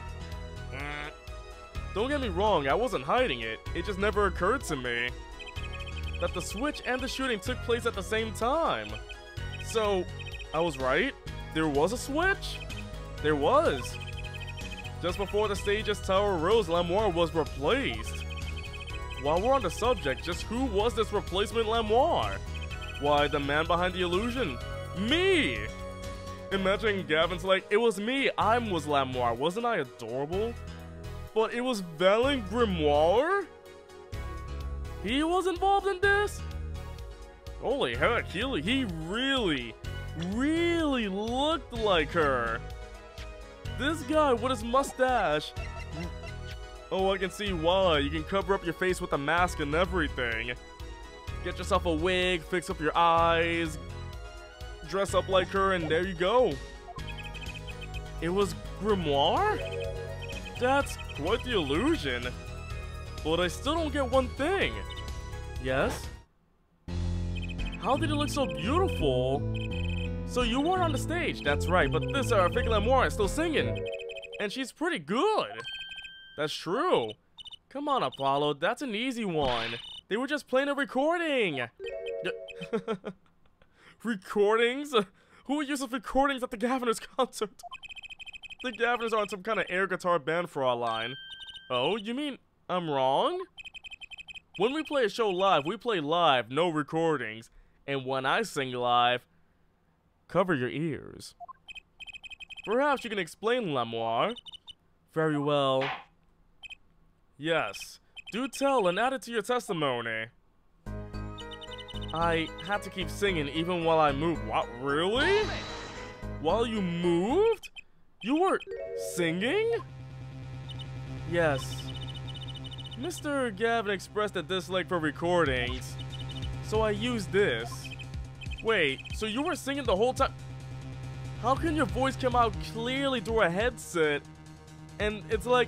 Don't get me wrong, I wasn't hiding it. It just never occurred to me that the switch and the shooting took place at the same time. So, I was right? There was a switch? There was. Just before the stage's tower rose, Lamore was replaced. While we're on the subject, just who was this replacement Lamore? Why, the man behind the illusion. Me! Imagine Gavin's like, it was me, I was Lamore. Wasn't I adorable? But it was Valen Grimoire? He was involved in this? Holy heck, he really looked like her. This guy with his mustache. Oh, I can see why. You can cover up your face with a mask and everything. Get yourself a wig, fix up your eyes, dress up like her, and there you go. It was Grimoire? That's quite the illusion. But I still don't get one thing. Yes? How did it look so beautiful? So you weren't on the stage, that's right, but this fake Lamore is still singing. And she's pretty good. That's true. Come on, Apollo, that's an easy one. They were just playing a recording. Recordings? Who uses recordings at the Gaviners concert? The Gaviners are on some kind of air guitar band for our line. Oh, you mean I'm wrong? When we play a show live, we play live, no recordings. And when I sing live, cover your ears. Perhaps you can explain, Lamore. Very well. Yes. Do tell and add it to your testimony. I had to keep singing even while I moved. What? Really? While you moved? You were singing? Yes. Mr. Gavin expressed a dislike for recordings, so I used this. Wait, so you were singing the whole time? How can your voice come out clearly through a headset? And it's like,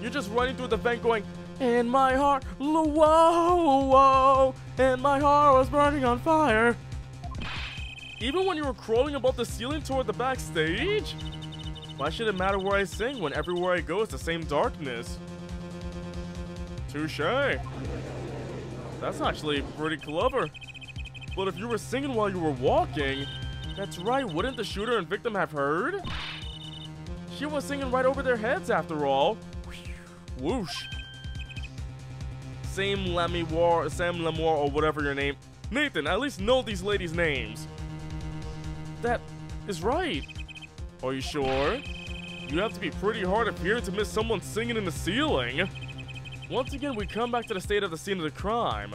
you're just running through the vent going, in my heart, whoa, whoa, and my heart was burning on fire. Even when you were crawling above the ceiling toward the backstage? Why should it matter where I sing when everywhere I go it's the same darkness? Touché. That's actually pretty clever. But if you were singing while you were walking, that's right, wouldn't the shooter and victim have heard? She was singing right over their heads after all. Whoosh. Sam Lemoire, or whatever your name. Nathan, at least know these ladies' names. That is right. Are you sure? You have to be pretty hard of hearing to miss someone singing in the ceiling. Once again, we come back to the state of the scene of the crime.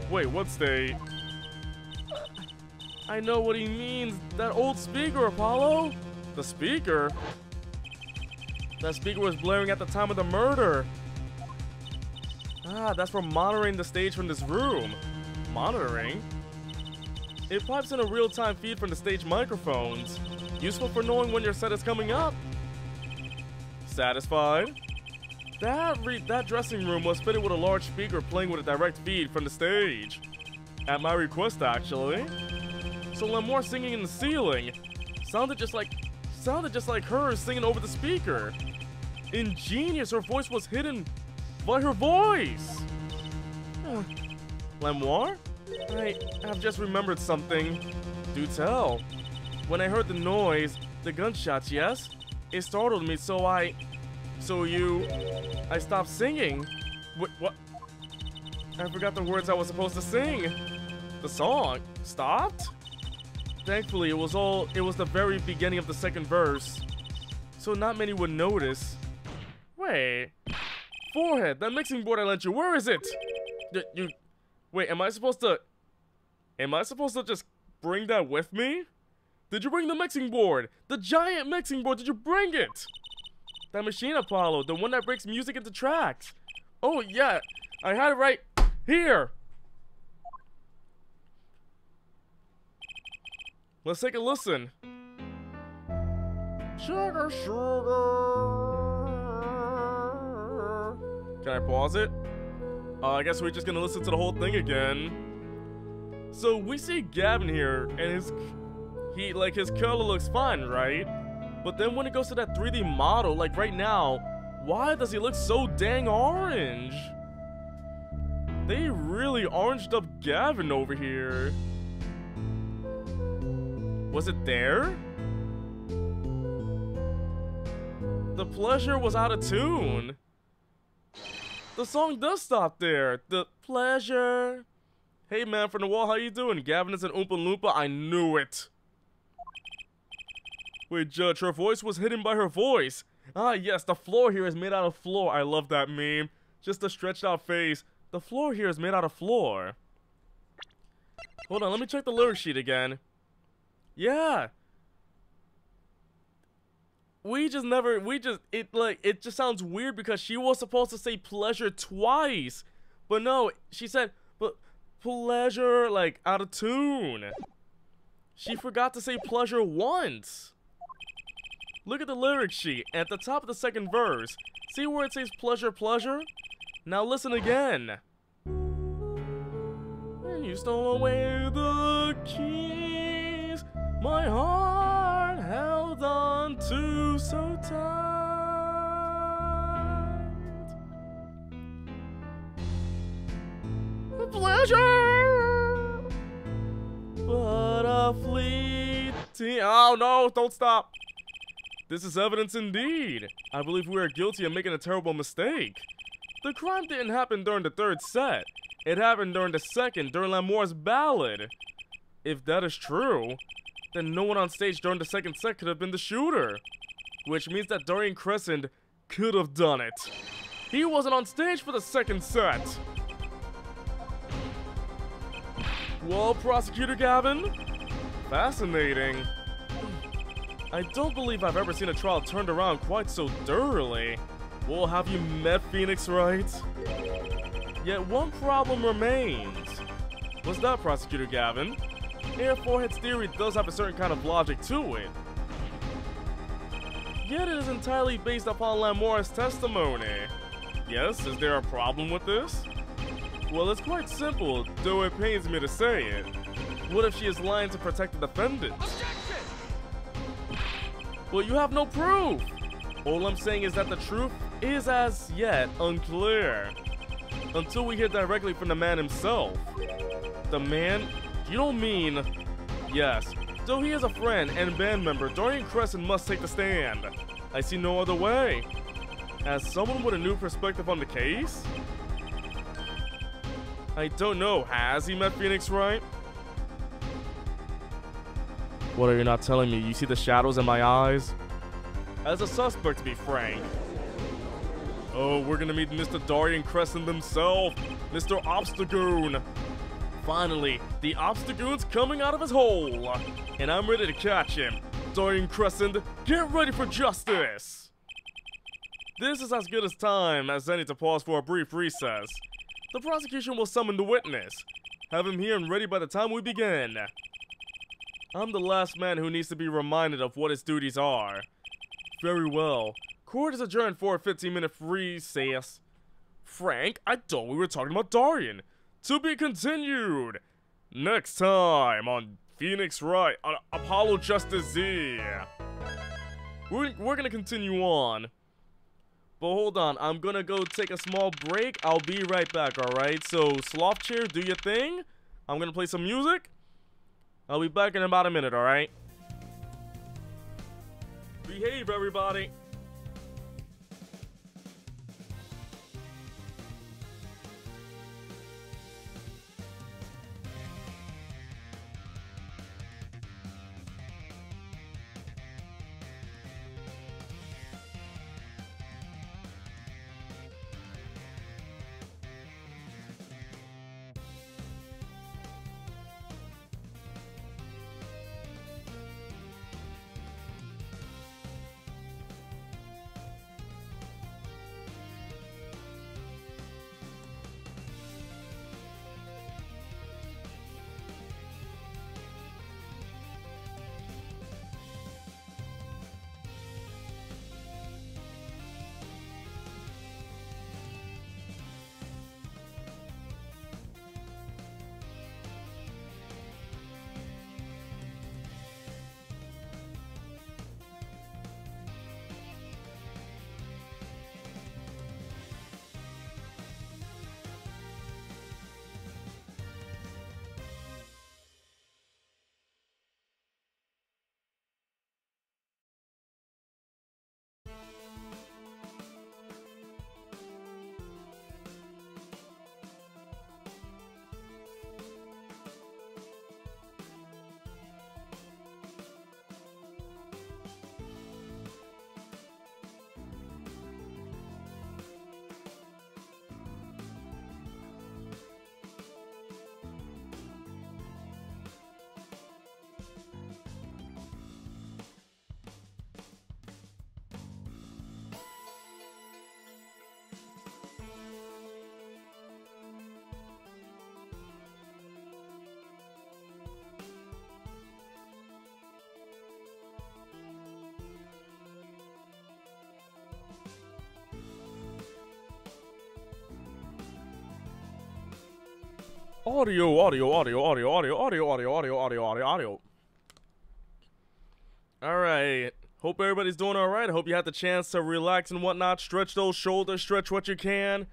Wait, what state? I know what he means. That old speaker, Apollo. The speaker? That speaker was blaring at the time of the murder. Ah, that's for monitoring the stage from this room. Monitoring? It pipes in a real-time feed from the stage microphones. Useful for knowing when your set is coming up. Satisfied? That dressing room was fitted with a large speaker playing with a direct feed from the stage. At my request, actually. So Lemoire singing in the ceiling sounded just like her singing over the speaker. Ingenious, her voice was hidden by her voice. Lemoire? I have just remembered something. Do tell. When I heard the noise, the gunshots, yes? It startled me, so I stopped singing. What? I forgot the words I was supposed to sing. The song stopped? Thankfully, it was the very beginning of the second verse. So not many would notice. Wait. Forehead, that mixing board I lent you, where is it? Wait, am I supposed to just bring that with me? Did you bring the mixing board? The giant mixing board, did you bring it? That machine, Apollo, the one that breaks music into tracks. Oh yeah, I had it right here. Let's take a listen. Sugar, sugar. Can I pause it? I guess we're just gonna listen to the whole thing again. So we see Gavin here, and his color looks fine, right? But then when it goes to that 3D model, like right now, why does he look so dang orange? They really oranged up Gavin over here. Was it there? The pleasure was out of tune. The song does stop there. The pleasure. Hey man from the wall, how you doing? Gavin is an Oompa Loompa, I knew it. Wait, Judge, her voice was hidden by her voice. Ah yes, the floor here is made out of floor. I love that meme. Just a stretched out face. The floor here is made out of floor. Hold on, let me check the lyric sheet again. Yeah. It just sounds weird because she was supposed to say pleasure twice. But no, she said, but pleasure, like, out of tune. She forgot to say pleasure once. Look at the lyric sheet. At the top of the second verse, see where it says pleasure, pleasure? Now listen again. And you stole away the keys my heart held on to so tight. Pleasure, but a fleeting. Oh no, don't stop. This is evidence indeed. I believe we are guilty of making a terrible mistake. The crime didn't happen during the third set. It happened during the second, during Lemoire's ballad. If that is true, then no one on stage during the second set could have been the shooter. Which means that Dorian Crescent could have done it. He wasn't on stage for the second set. Well, Prosecutor Gavin? Fascinating. I don't believe I've ever seen a trial turned around quite so thoroughly. Well, have you met Phoenix Wright? Yet one problem remains. What's that, Prosecutor Gavin? Air Forehead's theory does have a certain kind of logic to it. Yet it is entirely based upon Lemoire's testimony. Yes, is there a problem with this? Well, it's quite simple, though it pains me to say it. What if she is lying to protect the defendant? Objection! Well, you have no proof! All I'm saying is that the truth is as yet unclear. Until we hear directly from the man himself. The man? You don't mean... Yes. Though he is a friend and band member, Dorian Crescent must take the stand. I see no other way. As someone with a new perspective on the case? I don't know. Has he met Phoenix Wright? What are you not telling me? You see the shadows in my eyes? As a suspect, to be frank. Oh, we're gonna meet Mr. Dorian Crescent himself, Mr. Obstagoon. Finally, the Obstagoon's coming out of his hole, and I'm ready to catch him. Dorian Crescent, get ready for justice! This is as good a time as any to pause for a brief recess. The prosecution will summon the witness. Have him here and ready by the time we begin. I'm the last man who needs to be reminded of what his duties are. Very well. Court is adjourned for a 15-minute recess. Frank, I thought we were talking about Dorian. To be continued. Next time on Phoenix Wright on Apollo Justice Z. We're gonna continue on. But hold on, I'm gonna go take a small break. I'll be right back, alright? So, Sloth Chair, do your thing. I'm gonna play some music. I'll be back in about a minute, alright? Behave, everybody. Audio. Alright. Hope everybody's doing alright. I hope you had the chance to relax and whatnot. Stretch those shoulders, stretch what you can.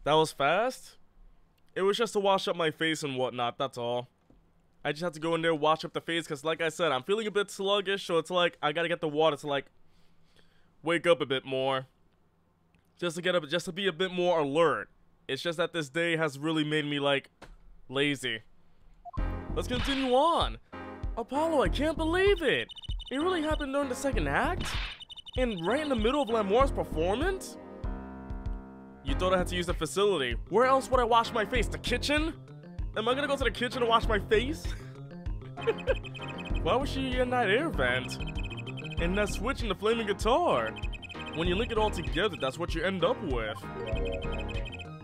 That was fast? It was just to wash up my face and whatnot, that's all. I just had to go in there, wash up the face, because like I said, I'm feeling a bit sluggish, so it's like, I gotta get the water to like, wake up a bit more. Just to be a bit more alert. It's just that this day has really made me like, lazy. Let's continue on. Apollo, I can't believe it. It really happened during the second act? And right in the middle of Lamoire's performance? You thought I had to use the facility. Where else would I wash my face? The kitchen? Am I gonna go to the kitchen to wash my face? Why was she in that air vent? And that switch in the flaming guitar? When you link it all together, that's what you end up with.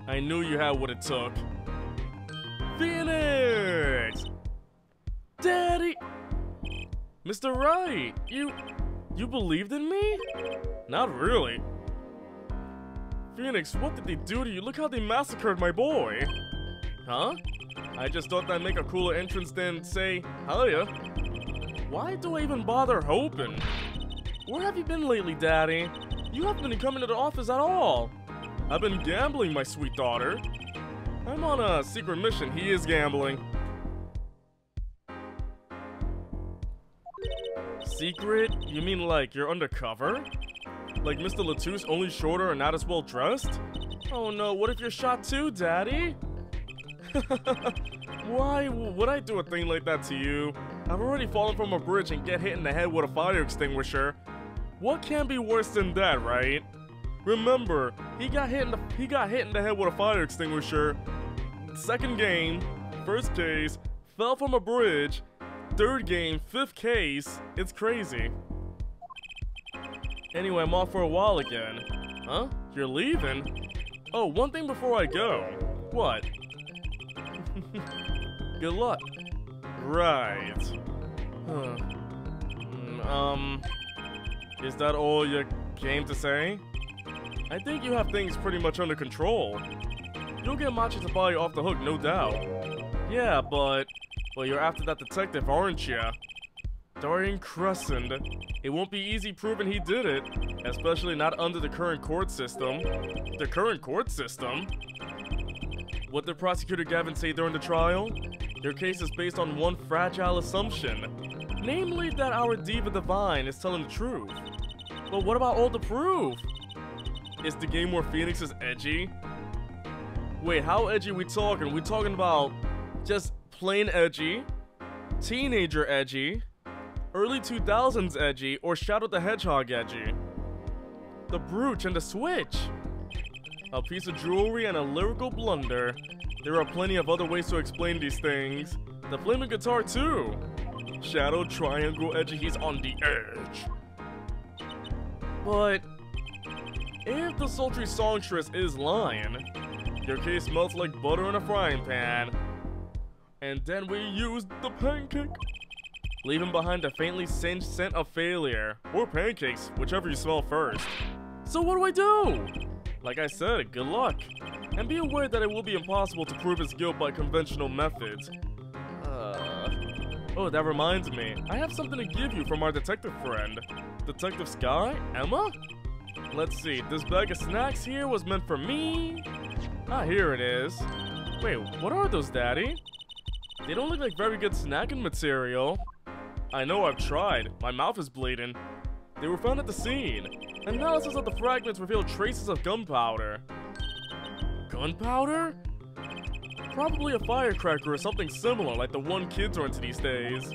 I knew you had what it took. Phoenix! Daddy! Mr. Wright, you believed in me? Not really. Phoenix, what did they do to you? Look how they massacred my boy. Huh? I just thought that'd make a cooler entrance than say, hiya. Why do I even bother hoping? Where have you been lately, Daddy? You haven't been coming to the office at all. I've been gambling, my sweet daughter. I'm on a secret mission. He is gambling. Secret? You mean like you're undercover? Like Mr. Latouche, only shorter and not as well dressed? Oh no, what if you're shot too, Daddy? Why would I do a thing like that to you? I've already fallen from a bridge and get hit in the head with a fire extinguisher. What can be worse than that, right? Remember, he got hit in the head with a fire extinguisher. Second game, first case, fell from a bridge. Third game, fifth case. It's crazy. Anyway, I'm off for a while again. Huh? You're leaving? Oh, one thing before I go. What? Good luck. Right. Is that all you came to say? I think you have things pretty much under control. You'll get Machi to buy you off the hook, no doubt. Yeah, but... well, you're after that detective, aren't ya? Dorian Crescent. It won't be easy proving he did it, especially not under the current court system. The current court system? What did Prosecutor Gavin say during the trial? Your case is based on one fragile assumption, namely that our Diva Divine is telling the truth. But what about all the proof? Is the game where Phoenix is edgy? Wait, how edgy we talking? We talking about just plain edgy, teenager edgy, early 2000s edgy, or Shadow the Hedgehog edgy? The brooch and the switch. A piece of jewelry and a lyrical blunder. There are plenty of other ways to explain these things. The flaming guitar too. Shadow, triangle, edgy, he's on the edge. But if the sultry songstress is lying, your case melts like butter in a frying pan. And then we use the pancake, leaving behind a faintly singed scent of failure. Or pancakes, whichever you smell first. So what do I do? Like I said, good luck. And be aware that it will be impossible to prove his guilt by conventional methods. Oh, that reminds me. I have something to give you from our detective friend. Detective Sky? Emma? Let's see, this bag of snacks here was meant for me. Ah, here it is. Wait, what are those, Daddy? They don't look like very good snacking material. I know, I've tried. My mouth is bleeding. They were found at the scene. Analysis of the fragments revealed traces of gunpowder. Gunpowder? Probably a firecracker or something similar like the one kids are into these days.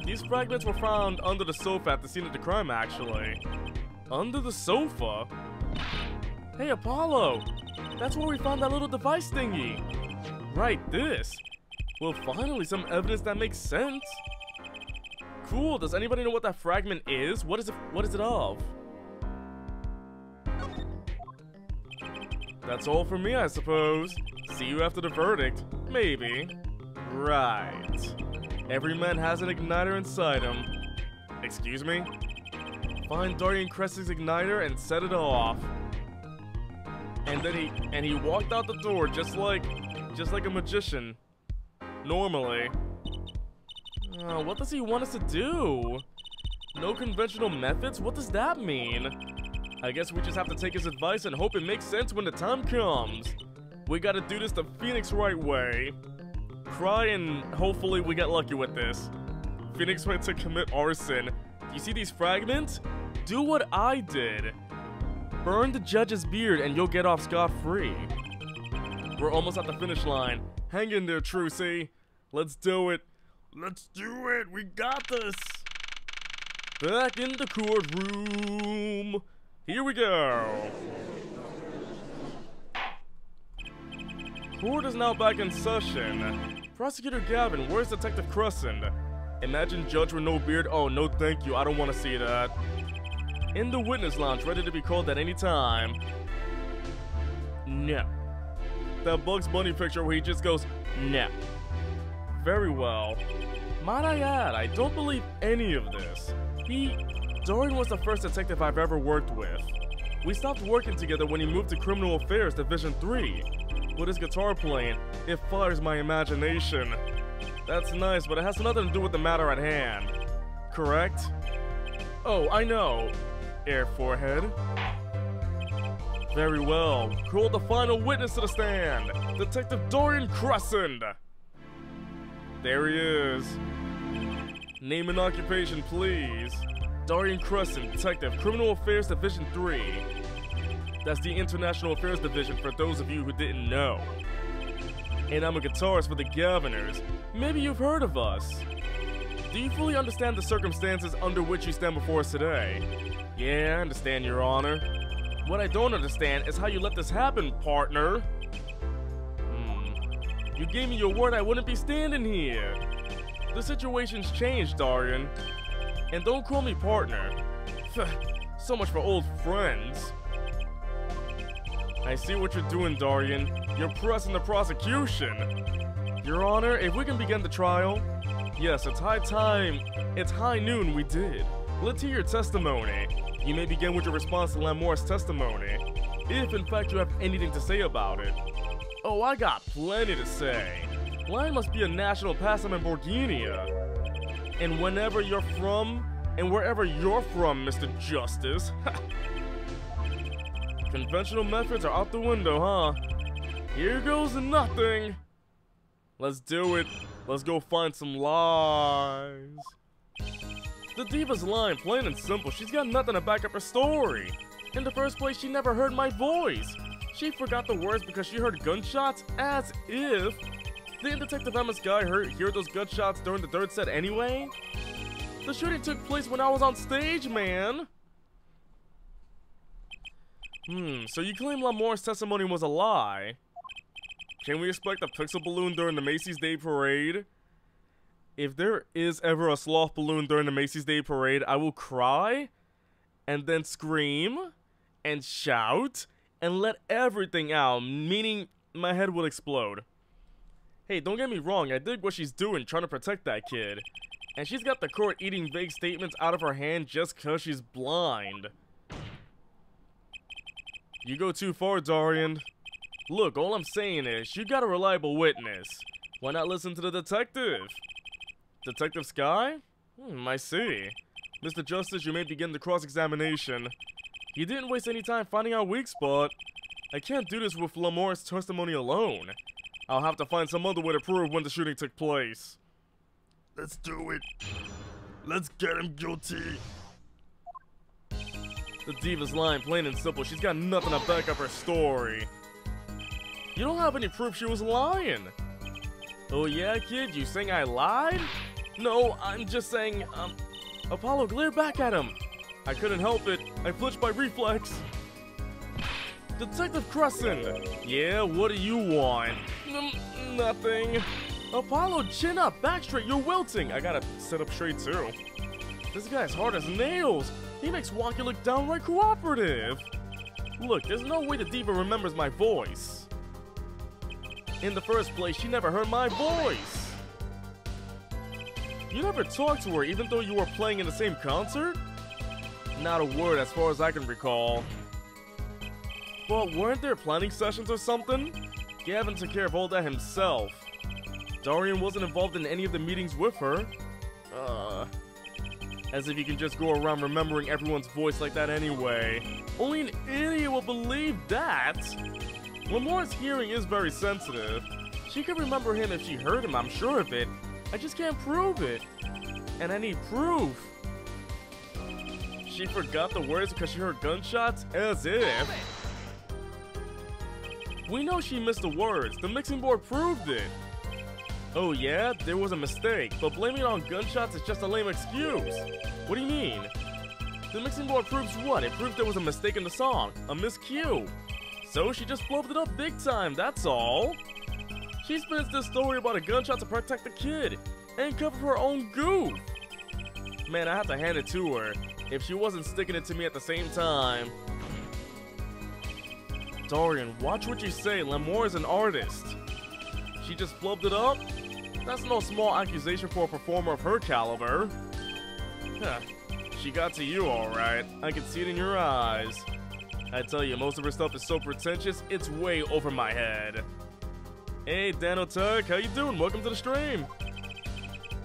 These fragments were found under the sofa at the scene of the crime, actually. Under the sofa? Hey, Apollo! That's where we found that little device thingy! Right, this! Well, finally, some evidence that makes sense! Cool, does anybody know what that fragment is? What is it of? That's all for me, I suppose. See you after the verdict. Maybe. Right. Every man has an igniter inside him. Excuse me? Find Dorian Crescent's igniter and set it off. And then he walked out the door just like a magician. Normally. What does he want us to do? No conventional methods? What does that mean? I guess we just have to take his advice and hope it makes sense when the time comes. We gotta do this the Phoenix right way. Cry and hopefully we get lucky with this. Phoenix went to commit arson. You see these fragments? Do what I did. Burn the judge's beard and you'll get off scot-free. We're almost at the finish line. Hang in there, Trucy. Let's do it. Let's do it. We got this. Back in the courtroom. Here we go. Court is now back in session. Prosecutor Gavin, where's Detective Crescent? Imagine judge with no beard. Oh, no thank you. I don't want to see that. In the witness lounge, ready to be called at any time. No. That Bugs Bunny picture where he just goes, no. Very well. Might I add, I don't believe any of this. Dorian was the first detective I've ever worked with. We stopped working together when he moved to Criminal Affairs Division 3. With his guitar playing, it fires my imagination. That's nice, but it has nothing to do with the matter at hand. Correct? Oh, I know. Air forehead. Very well. Call the final witness to the stand, Detective Dorian Crescent. There he is. Name and occupation, please. Dorian Crescent, Detective, Criminal Affairs Division 3. That's the International Affairs Division for those of you who didn't know. And I'm a guitarist for the Governors. Maybe you've heard of us. Do you fully understand the circumstances under which you stand before us today? Yeah, I understand, Your Honor. What I don't understand is how you let this happen, partner. You gave me your word I wouldn't be standing here. The situation's changed, Dorian. And don't call me partner. So much for old friends. I see what you're doing, Dorian. You're pressing the prosecution. Your Honor, if we can begin the trial. Yes, it's high time. It's high noon, we did. Let's hear your testimony. You may begin with your response to Lamor's testimony, if in fact you have anything to say about it. Oh, I got plenty to say. Lion must be a national pastime in Borginia. And whenever you're from, and wherever you're from, Mr. Justice. Conventional methods are out the window, huh? Here goes nothing. Let's do it. Let's go find some lies. The diva's lying, plain and simple. She's got nothing to back up her story. In the first place, she never heard my voice. She forgot the words because she heard gunshots, as if. Didn't Detective Emma's guy hear those gunshots during the third set anyway? The shooting took place when I was on stage, man. So you claim Lamor's testimony was a lie. Can we expect a pixel balloon during the Macy's Day Parade? If there is ever a sloth balloon during the Macy's Day Parade, I will cry, and then scream, and shout, and let everything out, meaning my head will explode. Hey, don't get me wrong, I dig what she's doing, trying to protect that kid. And she's got the court eating vague statements out of her hand just cause she's blind. You go too far, Dorian. Look, all I'm saying is, you got a reliable witness. Why not listen to the detective? Detective Sky? I see. Mr. Justice, you may begin the cross-examination. You didn't waste any time finding our weak spot. I can't do this with Lamor's testimony alone. I'll have to find some other way to prove when the shooting took place. Let's do it. Let's get him guilty. The diva's lying, plain and simple. She's got nothing to back up her story. You don't have any proof she was lying. Oh yeah, kid? You saying I lied? No, I'm just saying, Apollo, glare back at him. I couldn't help it. I flinched by reflex. Detective Crescent. Yeah, what do you want? Nothing. Apollo, chin up, back straight, you're wilting. I gotta sit up straight too. This guy's hard as nails. He makes Wonky look downright cooperative. Look, there's no way the diva remembers my voice. In the first place, she never heard my voice. You never talked to her even though you were playing in the same concert? Not a word as far as I can recall. Well, weren't there planning sessions or something? Gavin took care of all that himself. Dorian wasn't involved in any of the meetings with her. As if you can just go around remembering everyone's voice like that anyway. Only an idiot will believe that. Lamor's hearing is very sensitive. She could remember him if she heard him, I'm sure of it. I just can't prove it. And I need proof. She forgot the words because she heard gunshots? As if. We know she missed the words. The mixing board proved it. Oh yeah? There was a mistake. But blaming it on gunshots is just a lame excuse. What do you mean? The mixing board proves what? It proves there was a mistake in the song. A miscue. So she just flubbed it up big time, that's all. She spins this story about a gunshot to protect the kid. And cover her own goof. Man, I have to hand it to her. If she wasn't sticking it to me at the same time. Dorian, watch what you say. Lamor is an artist. She just flubbed it up? That's no small accusation for a performer of her caliber. Huh. She got to you, alright. I can see it in your eyes. I tell you, most of her stuff is so pretentious, it's way over my head. Hey, Dano Tug, how you doing? Welcome to the stream.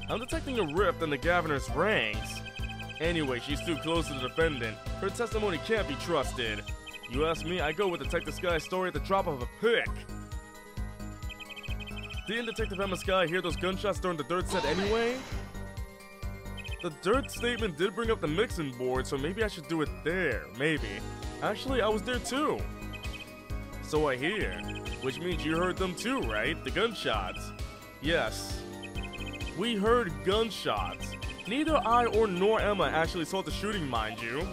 I'm detecting a rift in the Governor's ranks. Anyway, she's too close to the defendant. Her testimony can't be trusted. You ask me, I go with Detective Sky's story at the drop of a pick. Didn't Detective Emma Sky hear those gunshots during the dirt set anyway? The dirt statement did bring up the mixing board, so maybe I should do it there. Maybe. Actually, I was there too. So I hear. Which means you heard them too, right? The gunshots. Yes. We heard gunshots. Neither I or nor Emma actually saw the shooting, mind you.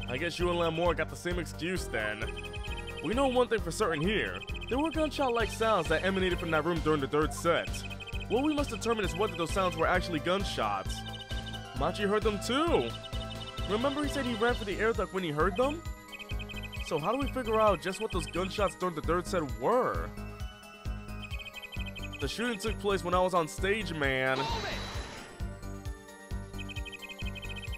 I guess you and Lamore got the same excuse then. We know one thing for certain here. There were gunshot-like sounds that emanated from that room during the dirt set. What we must determine is whether those sounds were actually gunshots. Machi heard them too. Remember he said he ran for the air duct when he heard them? So how do we figure out just what those gunshots during the dirt set were? The shooting took place when I was on stage, man.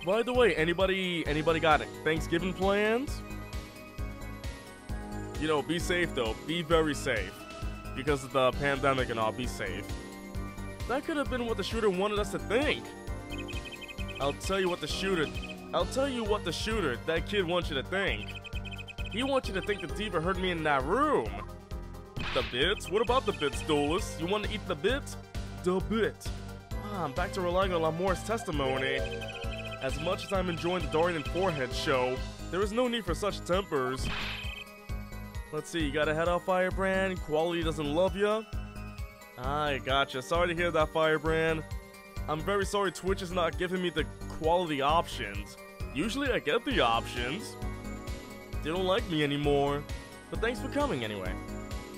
By the way, anybody got Thanksgiving plans? You know, be safe though. Be very safe. Because of the pandemic and all, be safe. That could have been what the shooter wanted us to think. I'll tell you what the shooter, that kid wants you to think. He wants you to think the diva heard me in that room. The bits? What about the bits, Dolus? You want to eat the bit? The bit. I'm back to relying on Lamore's testimony. As much as I'm enjoying the Dorian and Forehead show, there is no need for such tempers. Let's see, you got a head off, Firebrand? Quality doesn't love ya? I gotcha. Sorry to hear that, Firebrand. I'm very sorry Twitch is not giving me the quality options. Usually I get the options. They don't like me anymore. But thanks for coming anyway.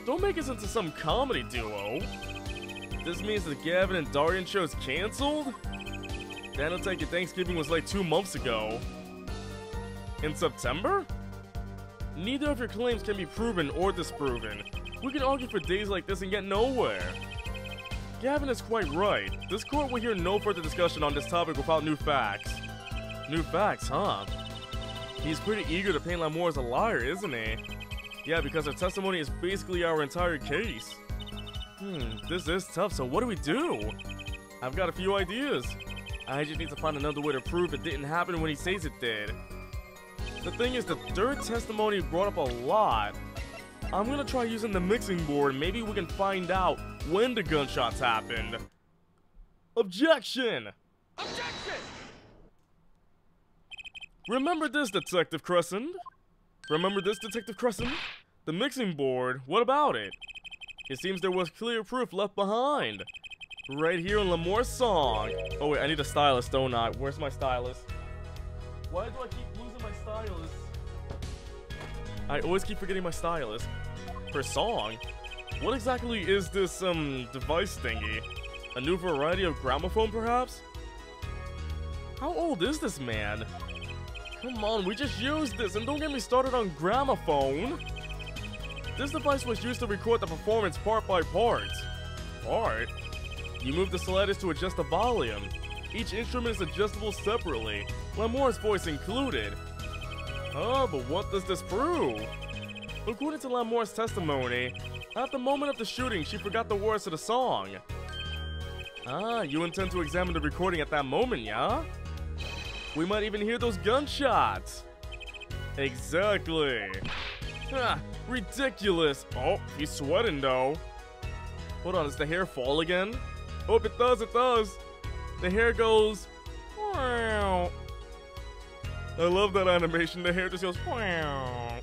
Don't make us into some comedy duo. This means the Gavin and Darian show is cancelled? Then I'll take it Thanksgiving was like 2 months ago. In September? Neither of your claims can be proven or disproven. We can argue for days like this and get nowhere. Gavin is quite right. This court will hear no further discussion on this topic without new facts. New facts, huh? He's pretty eager to paint Lamore as a liar, isn't he? Yeah, because her testimony is basically our entire case. This is tough, so what do we do? I've got a few ideas. I just need to find another way to prove it didn't happen when he says it did. The thing is, the dirt testimony brought up a lot. I'm gonna try using the mixing board. Maybe we can find out when the gunshots happened. Objection! Objection! Remember this, Detective Crescent? Remember this, Detective Crescent? The mixing board, what about it? It seems there was clear proof left behind. Right here in Lamore's song. Oh wait, I need a stylus, don't I? Where's my stylus? Why do I keep losing my stylus? I always keep forgetting my stylus. Per song? What exactly is this, device thingy? A new variety of gramophone, perhaps? How old is this man? Come on, we just used this, and don't get me started on gramophone. This device was used to record the performance part by part. Part? You move the sliders to adjust the volume. Each instrument is adjustable separately, Lamore's voice included. Oh, but what does this prove? According to Lamore's testimony, at the moment of the shooting, she forgot the words to the song. Ah, you intend to examine the recording at that moment, yeah? We might even hear those gunshots. Exactly. Ah, ridiculous. Oh, he's sweating though. Hold on, does the hair fall again? Oh, it does, it does. The hair goes... Wow. I love that animation. The hair just goes... Wow.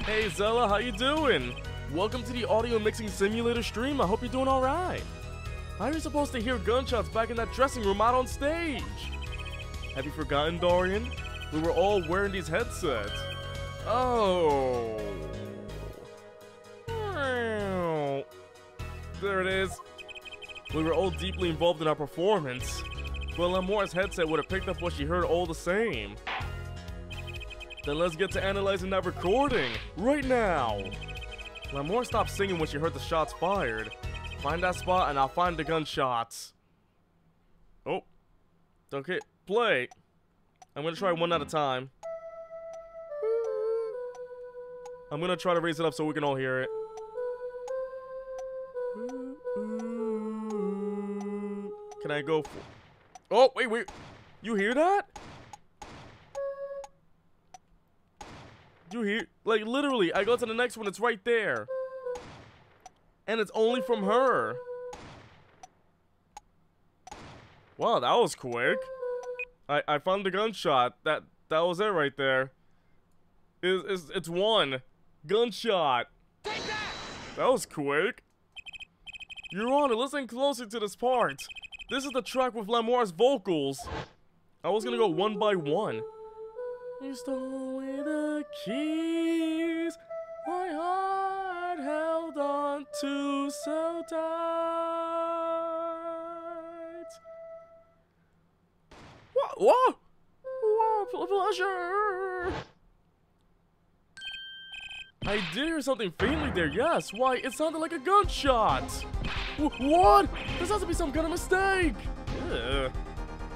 Hey Zella, how you doing? Welcome to the audio mixing simulator stream. I hope you're doing alright. How are you supposed to hear gunshots back in that dressing room out on stage? Have you forgotten, Dorian? We were all wearing these headsets. Oh. There it is. We were all deeply involved in our performance. But Lamore's headset would have picked up what she heard all the same. Then let's get to analyzing that recording, right now. Lamore stopped singing when she heard the shots fired. Find that spot and I'll find the gunshots. Oh. Okay, play. I'm gonna try one at a time. I'm gonna try to raise it up so we can all hear it. Can I go for... Oh, wait. You hear that? Do you hear? Like, literally, I go to the next one, it's right there. And it's only from her. Wow, that was quick. I found the gunshot. That was it right there. It's one. Gunshot. Take that! That was quick. Your Honor, listen closely to this part. This is the track with Lamoire's vocals. I was gonna go one by one. You stole away the keys. My heart held on to so tight. What? What pleasure? I did hear something faintly there, yes. Why, it sounded like a gunshot. What? This has to be some kind of mistake. Ugh.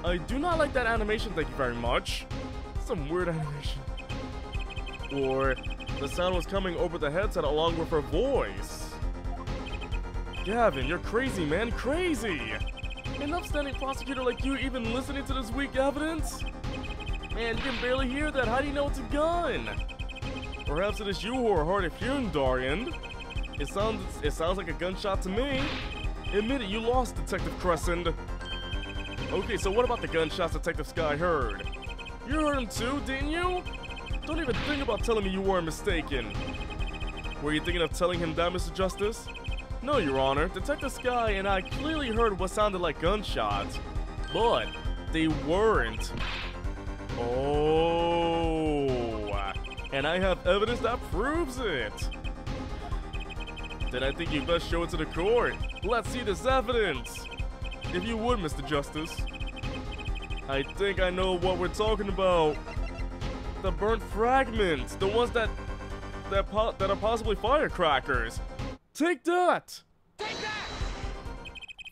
I do not like that animation, thank you very much. Some weird animation. Or the sound was coming over the headset along with her voice. Gavin, you're crazy, man, crazy. An upstanding prosecutor like you even listening to this weak evidence? Man, you can barely hear that. How do you know it's a gun? Perhaps it is you who are hard of hearing, Dorian. It sounds like a gunshot to me. Admit it, you lost, Detective Crescent. Okay, so what about the gunshots Detective Sky heard? You heard him too, didn't you? Don't even think about telling me you weren't mistaken. Were you thinking of telling him that, Mr. Justice? No, Your Honor. Detective Sky and I clearly heard what sounded like gunshots, but they weren't. Oh, and I have evidence that proves it. Then I think you best show it to the court. Let's see this evidence. If you would, Mr. Justice. I think I know what we're talking about. The burnt fragments, the ones that are possibly firecrackers. Take that! Take that!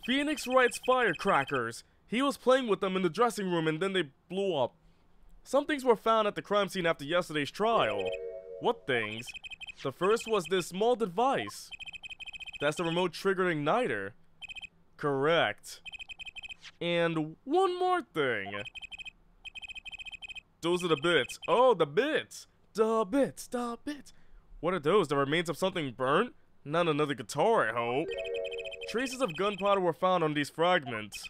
Phoenix Wright's firecrackers. He was playing with them in the dressing room and then they blew up. Some things were found at the crime scene after yesterday's trial. What things? The first was this small device. That's the remote triggered igniter. Correct. And one more thing. Those are the bits. Oh, the bits. The bits. The bits. What are those? The remains of something burnt? Not another guitar, I hope. Traces of gunpowder were found on these fragments.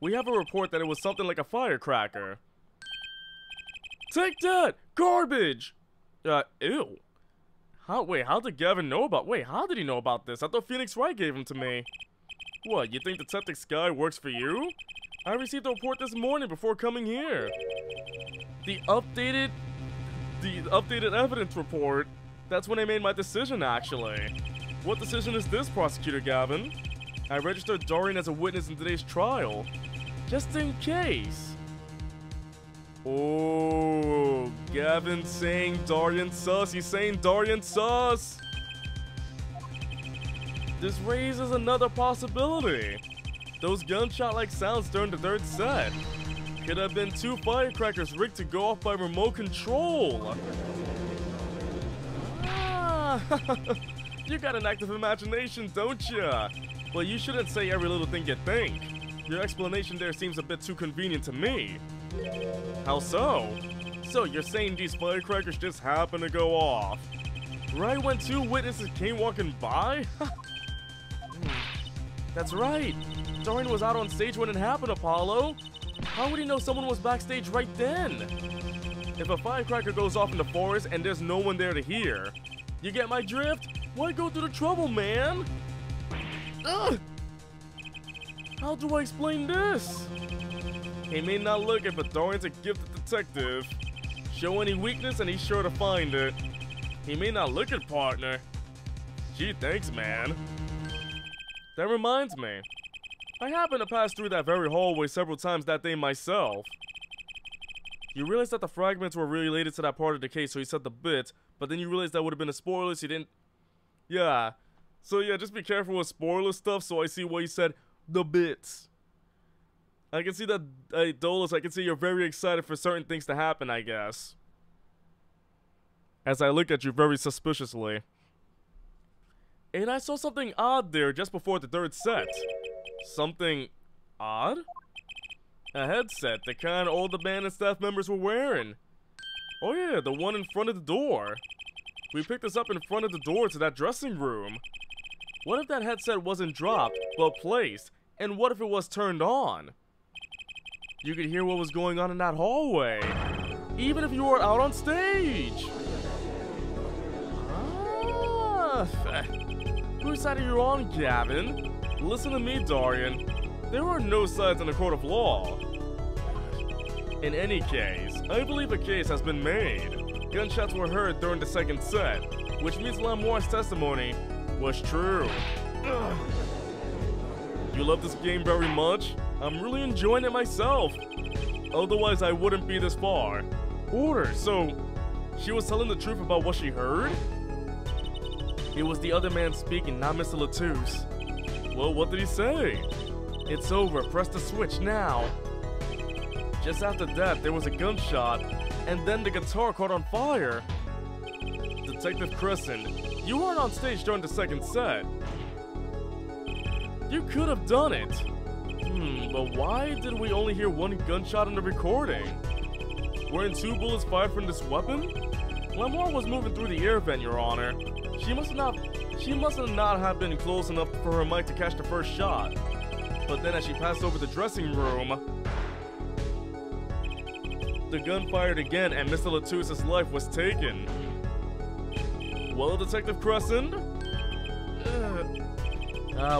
We have a report that it was something like a firecracker. Take that! Garbage! Ew. How did Gavin know about- how did he know about this? I thought Phoenix Wright gave them to me. What, you think Detective Sky works for you? I received a report this morning before coming here. The updated evidence report. That's when I made my decision, actually. What decision is this, Prosecutor Gavin? I registered Dorian as a witness in today's trial. Just in case. Oh, Gavin saying Dorian sus. He's saying Dorian sus. This raises another possibility. Those gunshot-like sounds during the third set could have been two firecrackers rigged to go off by remote control. Ah, you got an active imagination, don't ya? Well, you shouldn't say every little thing you think. Your explanation there seems a bit too convenient to me. How so? So, you're saying these firecrackers just happened to go off? Right when two witnesses came walking by? That's right. Dorian was out on stage when it happened, Apollo. How would he know someone was backstage right then? If a firecracker goes off in the forest and there's no one there to hear, you get my drift? Why go through the trouble, man? Ugh! How do I explain this? He may not look it, but Dorian's a gifted detective. Show any weakness and he's sure to find it. He may not look it, partner. Gee, thanks, man. That reminds me. I happened to pass through that very hallway several times that day myself. You realized that the fragments were related to that part of the case, so you said the bit, but then you realized that would have been a spoiler, so you didn't... Yeah. So yeah, just be careful with spoiler stuff, so I see why you said the bits. I can see that, Dolus, I can see you're very excited for certain things to happen, I guess. As I look at you very suspiciously. And I saw something odd there just before the third set. Something odd? A headset, the kind all the band and staff members were wearing. Oh yeah, the one in front of the door. We picked this up in front of the door to that dressing room. What if that headset wasn't dropped, but placed? And what if it was turned on? You could hear what was going on in that hallway, even if you were out on stage. Ah, whose side are you on, Gavin? Listen to me, Darian. There are no sides in a court of law. In any case, I believe a case has been made. Gunshots were heard during the second set, which means Lamoire's testimony was true. Ugh. You love this game very much? I'm really enjoying it myself. Otherwise, I wouldn't be this far. Order, so she was telling the truth about what she heard? It was the other man speaking, not Mr. Latouche. Well, what did he say? It's over, press the switch now. Just after that, there was a gunshot, and then the guitar caught on fire. Detective Crescent, you weren't on stage during the second set. You could have done it. But why did we only hear one gunshot in the recording? Weren't 2 bullets fired from this weapon? Lamoire was moving through the air vent, Your Honor. She must not have been close enough for her mic to catch the first shot. But then as she passed over the dressing room, the gun fired again and Mr. Latouche's life was taken. Well, Detective Crescent?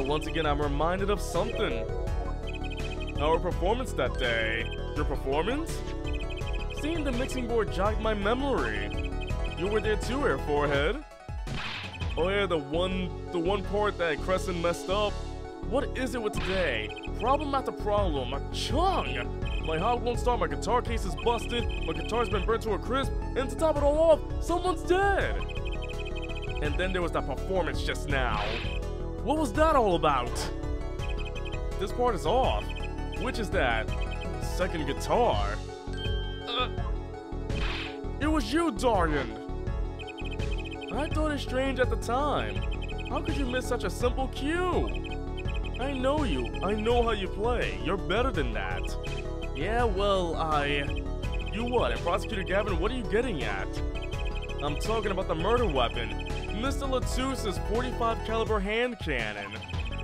Once again, I'm reminded of something. Our performance that day. Your performance? Seeing the mixing board jogged my memory. You were there too, Air Forehead. Oh yeah, the one part that Crescent messed up. What is it with today? Problem after problem. Chung! My hog won't start, my guitar case is busted, my guitar's been burnt to a crisp, and to top it all off, someone's dead! And then there was that performance just now. What was that all about? This part is off. Which is that? Second guitar? It was you, Darian! I thought it strange at the time. How could you miss such a simple cue? I know you. I know how you play. You're better than that. Yeah, well, You what? And Prosecutor Gavin, what are you getting at? I'm talking about the murder weapon. Mr. Latouche's .45 caliber hand cannon.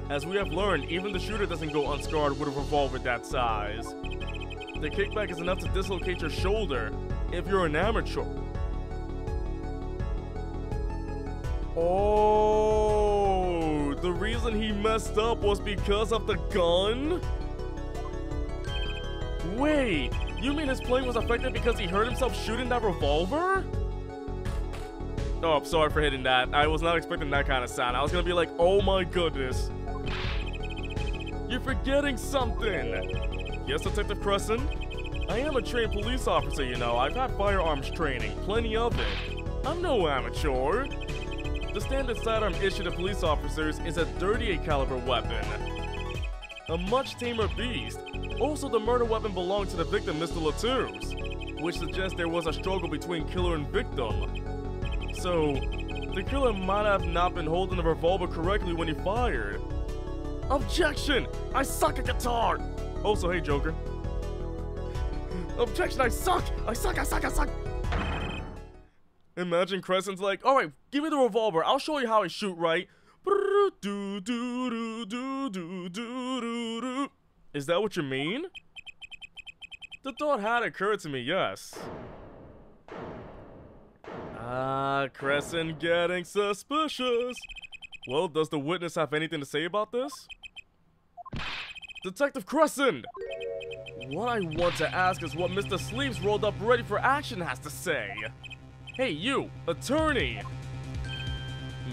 As we have learned, even the shooter doesn't go unscarred with a revolver that size. The kickback is enough to dislocate your shoulder if you're an amateur. Oh, the reason he messed up was because of the gun? Wait, you mean his playing was affected because he hurt himself shooting that revolver? Oh, I'm sorry for hitting that. I was not expecting that kind of sound. I was gonna be like, oh my goodness. You're forgetting something. Yes, Detective Crescent? I am a trained police officer, you know. I've had firearms training, plenty of it. I'm no amateur. The standard sidearm issued to police officers is a .38 caliber weapon. A much tamer beast. Also, the murder weapon belonged to the victim, Mr. Latouche, which suggests there was a struggle between killer and victim. So, the killer might have not been holding the revolver correctly when he fired. Objection! I suck at guitar! Also, hey, Joker. Objection! I suck! I suck! I suck! I suck! Imagine Crescent's like, alright, give me the revolver. I'll show you how I shoot, right? Is that what you mean? The thought had occurred to me, yes. Crescent getting suspicious. Well, does the witness have anything to say about this? Detective Crescent! What I want to ask is what Mr. Sleeves rolled up ready for action has to say. Hey, you, attorney!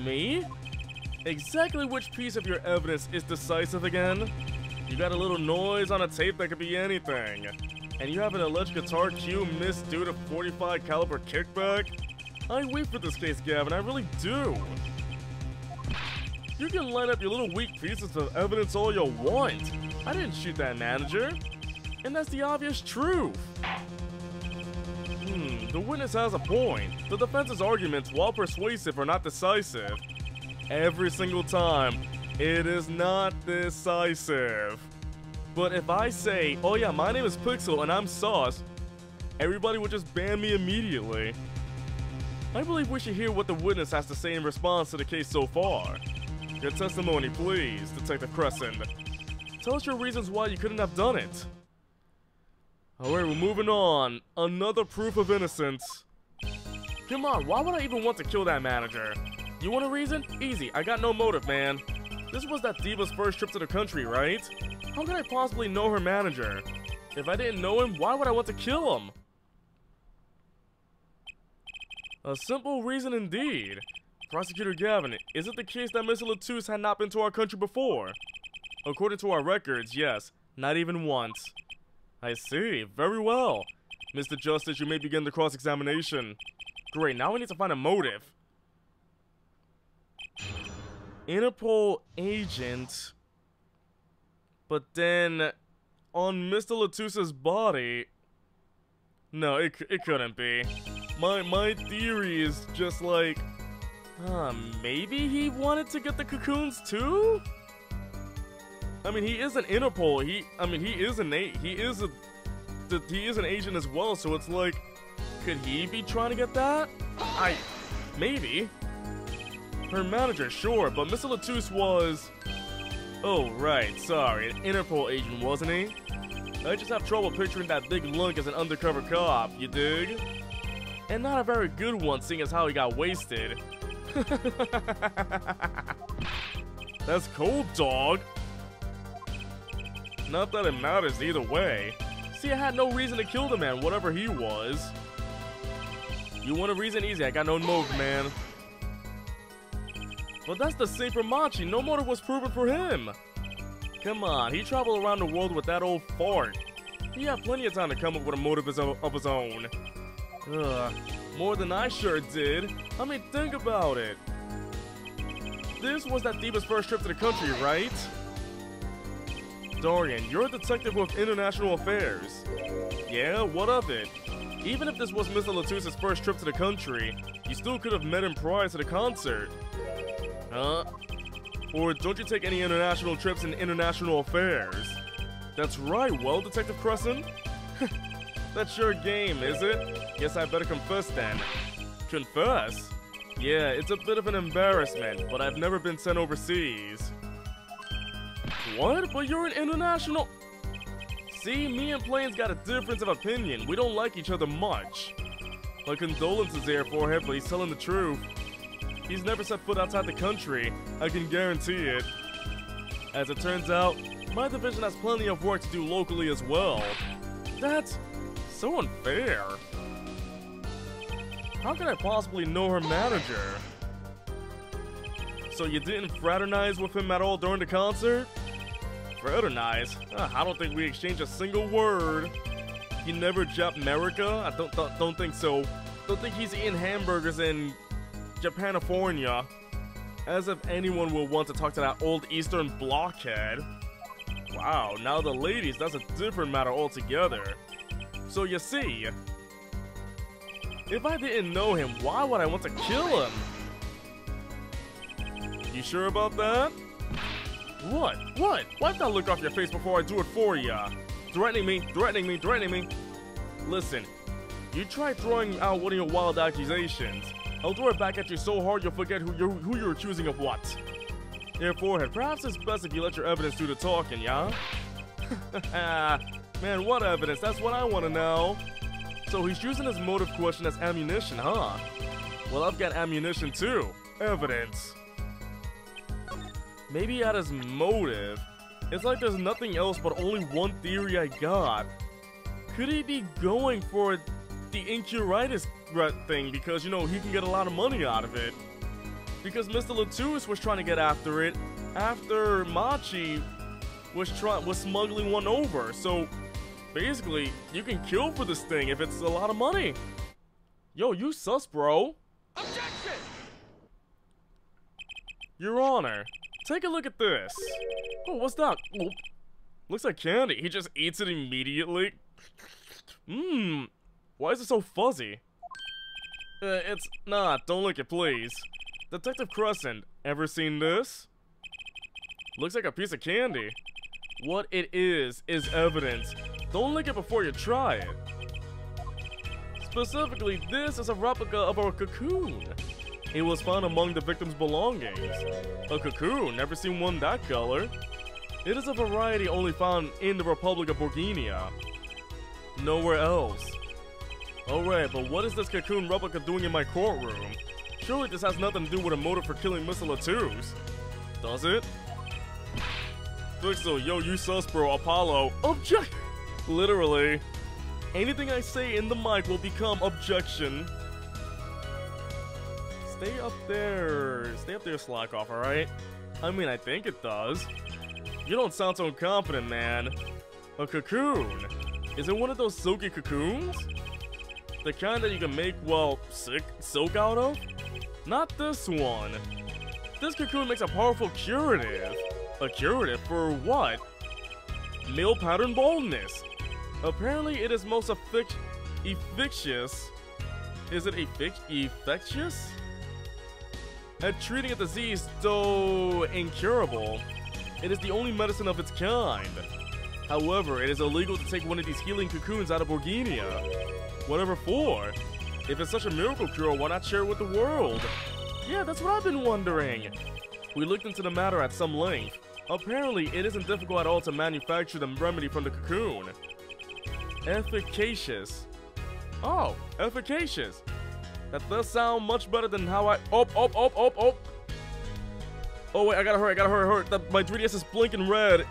Me? Exactly which piece of your evidence is decisive again? You got a little noise on a tape that could be anything. And you have an alleged guitar cue missed due to .45 caliber kickback? I wait for this case, Gavin, I really do. You can line up your little weak pieces of evidence all you want. I didn't shoot that manager. And that's the obvious truth. The witness has a point. The defense's arguments, while persuasive, are not decisive. Every single time, it is not decisive. But if I say, oh yeah, my name is Pixel and I'm Sauce, everybody would just ban me immediately. I believe we should hear what the witness has to say in response to the case so far. Your testimony, please, Detective Crescent. Tell us your reasons why you couldn't have done it. Alright, we're moving on. Another proof of innocence. Come on, why would I even want to kill that manager? You want a reason? Easy, I got no motive, man. This was that diva's first trip to the country, right? How could I possibly know her manager? If I didn't know him, why would I want to kill him? A simple reason indeed. Prosecutor Gavin, is it the case that Mr. Latouche had not been to our country before? According to our records, yes. Not even once. I see. Very well. Mr. Justice, you may begin the cross-examination. Great, now we need to find a motive. Interpol agent. But then, on Mr. Latouche's body... No, it couldn't be. My theory is just like... maybe he wanted to get the cocoons too? I mean, he is an Interpol. He is an agent as well, so it's like, could he be trying to get that? Maybe. Her manager, sure, but Mr. Latouche was... Oh, right, sorry, an Interpol agent, wasn't he? I just have trouble picturing that big lunk as an undercover cop, you dig? And not a very good one, seeing as how he got wasted. That's cold, dog. Not that it matters either way. See, I had no reason to kill the man, whatever he was. You want a reason? Easy, I got no motive, man. But that's the same for Machi. No motive was proven for him. Come on, he traveled around the world with that old fart. He had plenty of time to come up with a motive of his own. More than I sure did. I mean, think about it. This was that diva's first trip to the country, right? Dorian, you're a detective with international affairs. Yeah, what of it? Even if this was Mr. Latouche's first trip to the country, you still could have met him prior to the concert. Huh? Or don't you take any international trips in international affairs? That's right, well, Detective Crescent? That's your game, is it? Guess I better confess then. Confess? Yeah, it's a bit of an embarrassment, but I've never been sent overseas. What? But you're an international... See, me and Plains got a difference of opinion. We don't like each other much. My condolences there for him, but he's telling the truth. He's never set foot outside the country, I can guarantee it. As it turns out, my division has plenty of work to do locally as well. That's so unfair. How can I possibly know her manager? So you didn't fraternize with him at all during the concert? Fraternize? I don't think we exchanged a single word. He never japped America? I don't think so. Don't think he's eating hamburgers in Japanifornia. As if anyone will want to talk to that old Eastern blockhead. Wow, now the ladies, that's a different matter altogether. So you see, if I didn't know him, why would I want to kill him? You sure about that? What? What? Wipe that look off your face before I do it for ya. Threatening me, threatening me, threatening me. Listen, you try throwing out one of your wild accusations. I'll throw it back at you so hard you'll forget who you're accusing of what. Your forehead, perhaps it's best if you let your evidence do the talking, yeah? Man, what evidence? That's what I want to know. So he's using his motive question as ammunition, huh? Well, I've got ammunition too. Evidence. Maybe he had his motive. It's like there's nothing else but only one theory I got. Could he be going for the Incuritis thing because, you know, he can get a lot of money out of it? Because Mr. Latouche was trying to get after it after Machi was smuggling one over. So basically, you can kill for this thing if it's a lot of money. Yo, you sus, bro. Objection! Your Honor, take a look at this. Oh, what's that? Oh, looks like candy. He just eats it immediately. Mmm. Why is it so fuzzy? It's not. Don't lick it, please. Detective Crescent, ever seen this? Looks like a piece of candy. What it is evidence. Don't lick it before you try it. Specifically, this is a replica of a cocoon. It was found among the victim's belongings. A cocoon? Never seen one that color. It is a variety only found in the Republic of Borginia. Nowhere else. Alright, but what is this cocoon replica doing in my courtroom? Surely this has nothing to do with a motive for killing Mr. Latus. Does it? Fixel, yo, you sus bro, Apollo. Object! Literally. Anything I say in the mic will become objection. Stay up there, slack off, alright? I mean, I think it does. You don't sound so confident, man. A cocoon? Is it one of those silky cocoons? The kind that you can make, well, silk out of? Not this one. This cocoon makes a powerful curative. A curative for what? Male pattern baldness. Apparently it is most efficacious. Is it infectious? At treating a disease, though incurable. It is the only medicine of its kind. However, it is illegal to take one of these healing cocoons out of Borginia. Whatever for? If it's such a miracle cure, why not share it with the world? Yeah, that's what I've been wondering. We looked into the matter at some length. Apparently, it isn't difficult at all to manufacture the remedy from the cocoon. Efficacious. Oh, efficacious. That does sound much better than how I... Oh wait, I gotta hurry. My 3DS is blinking red.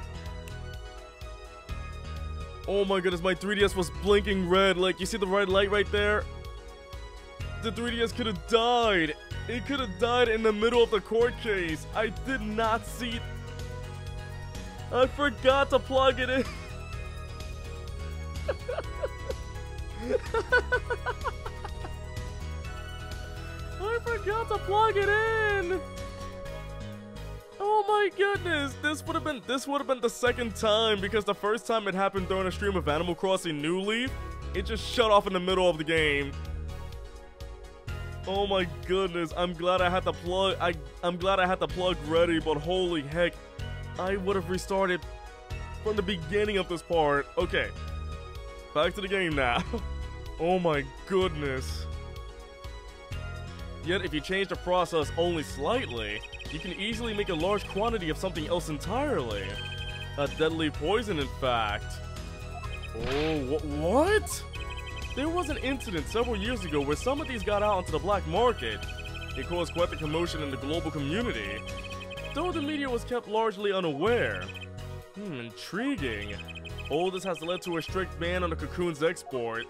Oh my goodness, my 3DS was blinking red. Like, you see the red light right there? The 3DS could have died. It could have died in the middle of the court case. I did not see... I forgot to plug it in. I forgot to plug it in. Oh my goodness, this would have been the second time, because the first time it happened during a stream of Animal Crossing New Leaf, it just shut off in the middle of the game. Oh my goodness, I'm glad I had to plug ready, but holy heck, I would have restarted from the beginning of this part. Okay, back to the game now. Oh my goodness. Yet if you change the process only slightly, you can easily make a large quantity of something else entirely. A deadly poison, in fact. Oh, what? There was an incident several years ago where some of these got out onto the black market. It caused quite the commotion in the global community, though the media was kept largely unaware. Intriguing. All this has led to a strict ban on the cocoon's export.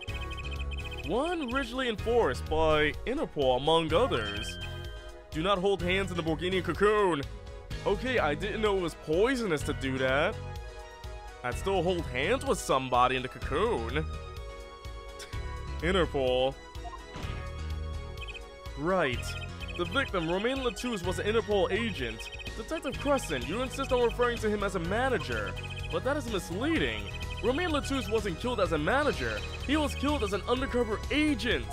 One rigidly enforced by Interpol, among others. Do not hold hands in the Borginia cocoon. Okay, I didn't know it was poisonous to do that. I'd still hold hands with somebody in the cocoon. Interpol. Right. The victim, Romain Latus, was an Interpol agent. Detective Crescent, you insist on referring to him as a manager, but that is misleading. Romain Latus wasn't killed as a manager. He was killed as an undercover agent.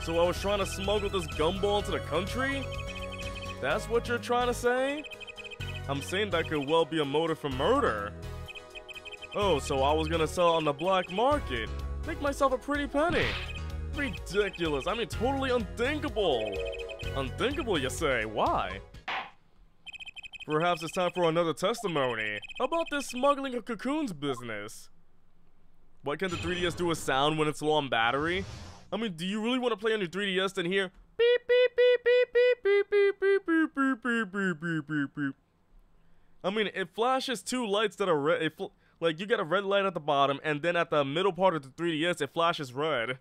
So I was trying to smuggle this gumball into the country? That's what you're trying to say? I'm saying that could well be a motive for murder. Oh, so I was gonna sell it on the black market. Make myself a pretty penny. Ridiculous. I mean, totally unthinkable. Unthinkable, you say? Why? Perhaps it's time for another testimony about this smuggling of cocoons business. What can the 3DS do with sound when it's low on battery? I mean, do you really want to play on your 3DS and hear beep beep beep beep beep beep beep beep beep beep beep beep beep beep beep? I mean, it flashes two lights that are red. Like, you get a red light at the bottom, and then at the middle part of the 3DS, it flashes red.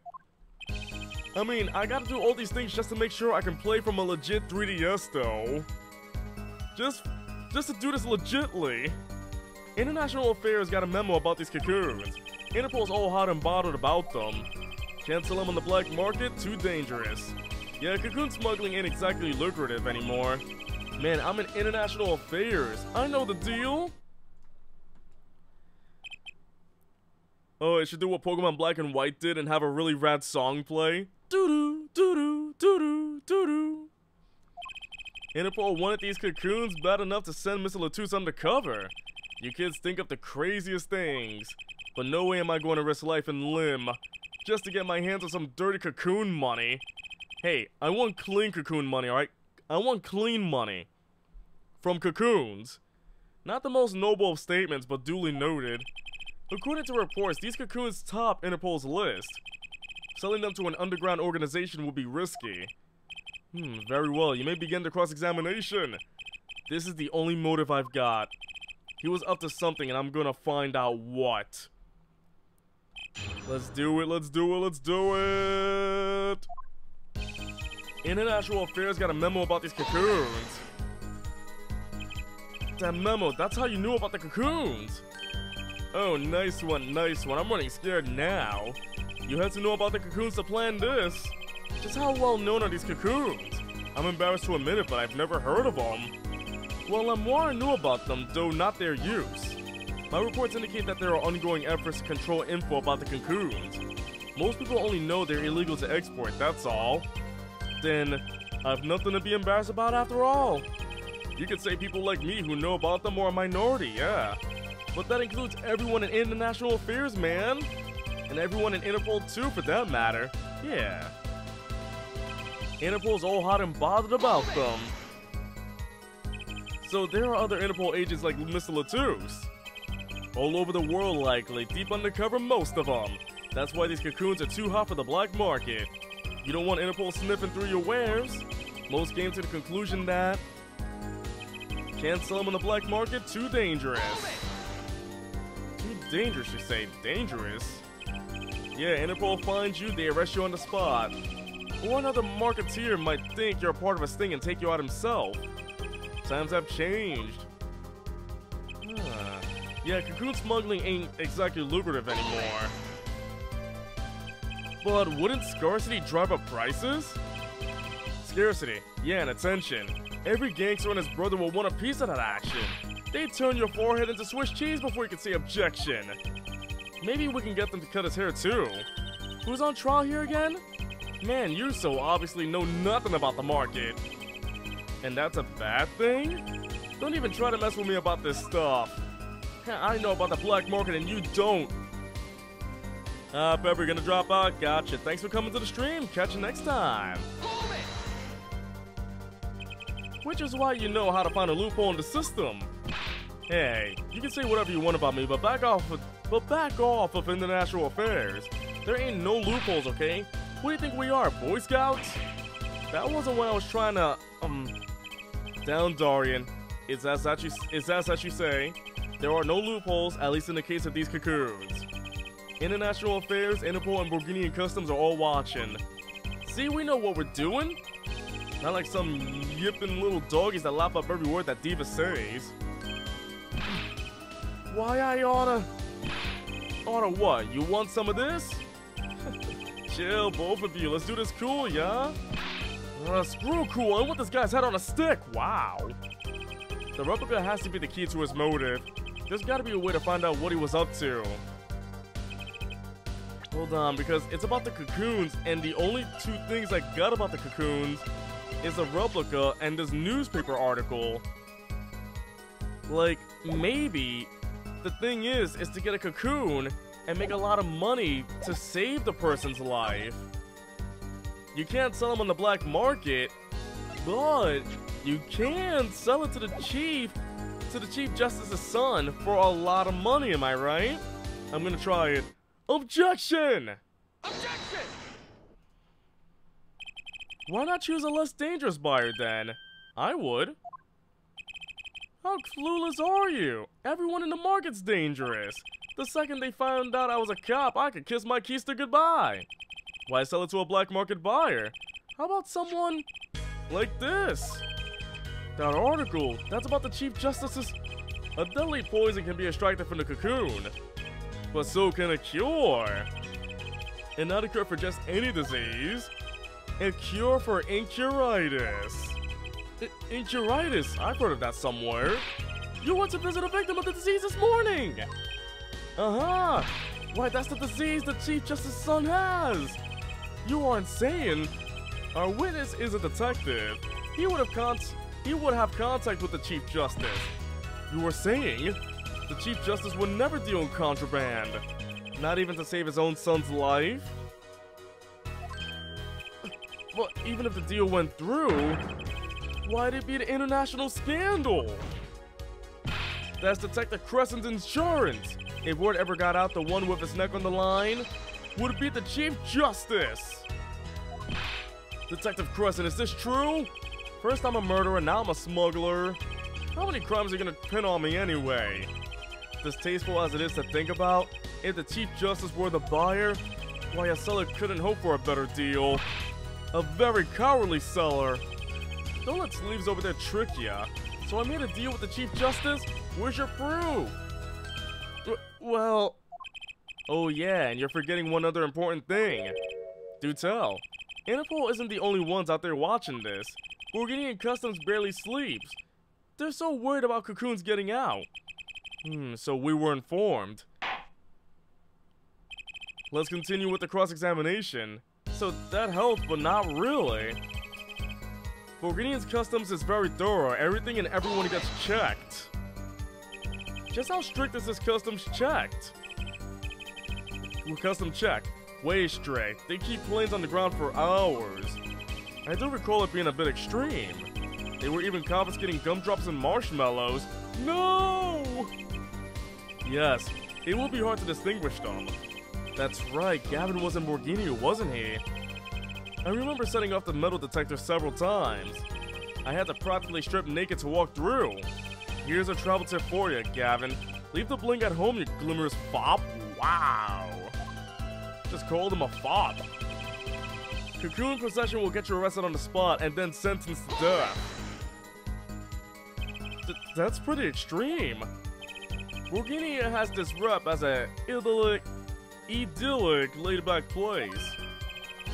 I mean, I gotta do all these things just to make sure I can play from a legit 3DS, though. Just to do this legitly. International Affairs got a memo about these cocoons. Interpol's all hot and bothered about them. Can't sell them on the black market? Too dangerous. Yeah, cocoon smuggling ain't exactly lucrative anymore. Man, I'm in International Affairs. I know the deal. Oh, it should do what Pokemon Black and White did and have a really rad song play. Doo-doo, doo-doo, doo-doo, doo-doo. Interpol wanted these cocoons bad enough to send Mr. Latus undercover. You kids think of the craziest things. But no way am I going to risk life and limb just to get my hands on some dirty Cocoon money. Hey, I want clean Cocoon money, alright? I want clean money. From Cocoons. Not the most noble of statements, but duly noted. According to reports, these Cocoons top Interpol's list. Selling them to an underground organization would be risky. Very well. You may begin the cross-examination. This is the only motive I've got. He was up to something, and I'm gonna find out what. Let's do it, let's do it, let's do it! International Affairs got a memo about these Cocoons. That memo, that's how you knew about the Cocoons! Oh, nice one, nice one. I'm running scared now. You had to know about the Cocoons to plan this. Just how well known are these Cocoons? I'm embarrassed to admit it, but I've never heard of them. Well, Lamar knew about them, though not their use. My reports indicate that there are ongoing efforts to control info about the Cocoons. Most people only know they're illegal to export, that's all. Then, I have nothing to be embarrassed about after all. You could say people like me who know about them are a minority, yeah. But that includes everyone in international affairs, man. And everyone in Interpol too, for that matter. Yeah. Interpol's all hot and bothered about them. So there are other Interpol agents like Mr. Latouche. All over the world likely, deep undercover most of them. That's why these Cocoons are too hot for the black market. You don't want Interpol sniffing through your wares. Most came to the conclusion that can't sell them on the black market, too dangerous. Too dangerous, you say? Dangerous? Yeah, Interpol finds you, they arrest you on the spot. Or another marketeer might think you're a part of a sting and take you out himself. Times have changed. Yeah, Cocoon smuggling ain't exactly lucrative anymore. But wouldn't scarcity drive up prices? Scarcity, yeah, and attention. Every gangster and his brother will want a piece of that action. They'd turn your forehead into Swiss cheese before you can say objection. Maybe we can get them to cut his hair too. Who's on trial here again? Man, you so obviously know nothing about the market. And that's a bad thing? Don't even try to mess with me about this stuff. I know about the black market and you don't. Pepper, gonna drop out? Gotcha. Thanks for coming to the stream. Catch you next time. Which is why you know how to find a loophole in the system. Hey, you can say whatever you want about me, but back off of international affairs. There ain't no loopholes, okay? What do you think we are, Boy Scouts? That wasn't what I was trying to, Down, Darian. It's as that you say. There are no loopholes, at least in the case of these Cocoons. International Affairs, Interpol, and Burgundian Customs are all watching. See, we know what we're doing. Not like some yipping little doggies that lap up every word that Diva says. Why I oughta what? You want some of this? Chill, both of you. Let's do this cool, yeah? Screw cool. I want this guy's head on a stick. Wow. The replica has to be the key to his motive. There's gotta be a way to find out what he was up to. Hold on, because it's about the Cocoons, and the only two things I got about the Cocoons is a replica and this newspaper article. Like, maybe the thing is to get a Cocoon and make a lot of money to save the person's life. You can't sell them on the black market, but you can sell it to the Chief Justice's son for a lot of money, am I right? I'm gonna try it. Objection! Objection! Why not choose a less dangerous buyer then? I would. How clueless are you? Everyone in the market's dangerous. The second they found out I was a cop, I could kiss my keister goodbye. Why sell it to a black market buyer? How about someone like this? That article, that's about the Chief Justice's... A deadly poison can be extracted from the Cocoon. But so can a cure. And not a cure for just any disease. A cure for incuritis. Incuritis? I've heard of that somewhere. You went to visit a victim of the disease this morning! Uh-huh! Why, that's the disease the Chief Justice's son has! You are insane! Our witness is a detective. He would have contact with the Chief Justice. You were saying the Chief Justice would never deal in contraband. Not even to save his own son's life? But even if the deal went through, why'd it be an international scandal? That's Detective Crescent's insurance. If word ever got out, the one with his neck on the line would be the Chief Justice. Detective Crescent, is this true? First I'm a murderer, now I'm a smuggler. How many crimes are you gonna pin on me anyway? Distasteful as it is to think about, if the Chief Justice were the buyer, why a seller couldn't hope for a better deal. A very cowardly seller. Don't let sleeves over there trick ya. So I made a deal with the Chief Justice? Where's your proof? Well... Oh yeah, and you're forgetting one other important thing. Do tell. Interpol isn't the only ones out there watching this. Borghinian Customs barely sleeps. They're so worried about Cocoons getting out. So we were informed. Let's continue with the cross-examination. So that helped, but not really. Borghinian's Customs is very thorough. Everything and everyone gets checked. Just how strict is this customs checked? Custom check. Way strict. They keep planes on the ground for hours. I do recall it being a bit extreme. They were even confiscating gumdrops and marshmallows. No! Yes, it will be hard to distinguish them. That's right, Gavin was in Borghini, wasn't he? I remember setting off the metal detector several times. I had to practically strip naked to walk through. Here's a travel tip for you, Gavin. Leave the bling at home, you glimmerous fop. Wow. Just called him a fop. Cocoon possession will get you arrested on the spot and then sentenced to death. That's pretty extreme. Borghini has this rep as a idyllic, laid-back place.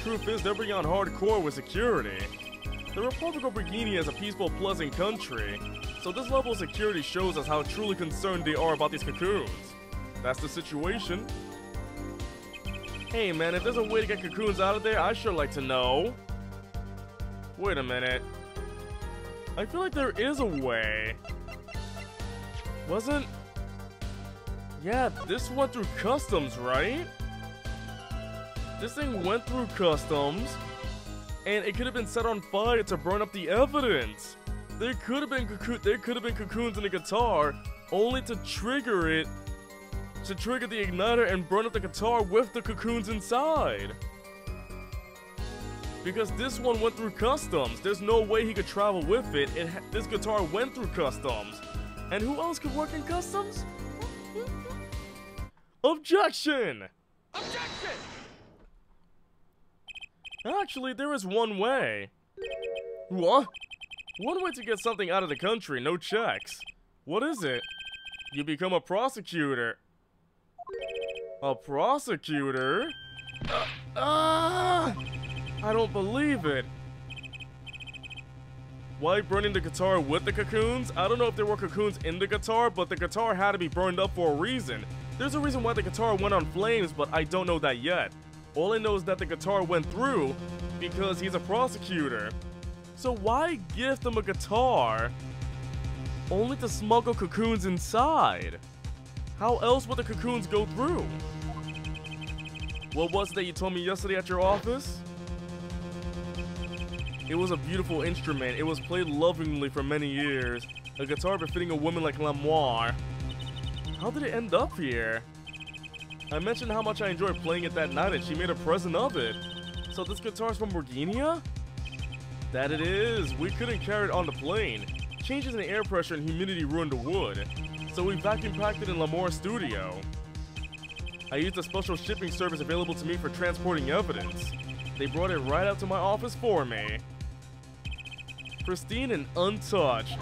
Truth is, they're beyond hardcore with security. The Republic of Borghini is a peaceful, pleasant country, so this level of security shows us how truly concerned they are about these cocoons. That's the situation. Hey man, if there's a way to get cocoons out of there, I'd sure like to know. Wait a minute. I feel like there is a way. Wasn't... Yeah, this went through customs, right? This thing went through customs, and it could have been set on fire to burn up the evidence. There could have been cocoons in the guitar, only to trigger it, to trigger the igniter and burn up the guitar with the cocoons inside. Because this one went through customs, there's no way he could travel with it. This guitar went through customs. And who else could work in customs? Objection! Objection! Actually, there is one way. What? One way to get something out of the country, no checks. What is it? You become a prosecutor. A prosecutor? I don't believe it. Why burning the guitar with the cocoons? I don't know if there were cocoons in the guitar, but the guitar had to be burned up for a reason. There's a reason why the guitar went on flames, but I don't know that yet. All I know is that the guitar went through because he's a prosecutor. So why gift him a guitar only to smuggle cocoons inside? How else would the cocoons go through? What was it that you told me yesterday at your office? It was a beautiful instrument. It was played lovingly for many years. A guitar befitting a woman like Lamoire. How did it end up here? I mentioned how much I enjoyed playing it that night and she made a present of it. So this guitar's from Borghinia? That it is. We couldn't carry it on the plane. Changes in air pressure and humidity ruined the wood. So we vacuum packed it in Lamoure's studio. I used a special shipping service available to me for transporting evidence. They brought it right out to my office for me. Pristine and untouched.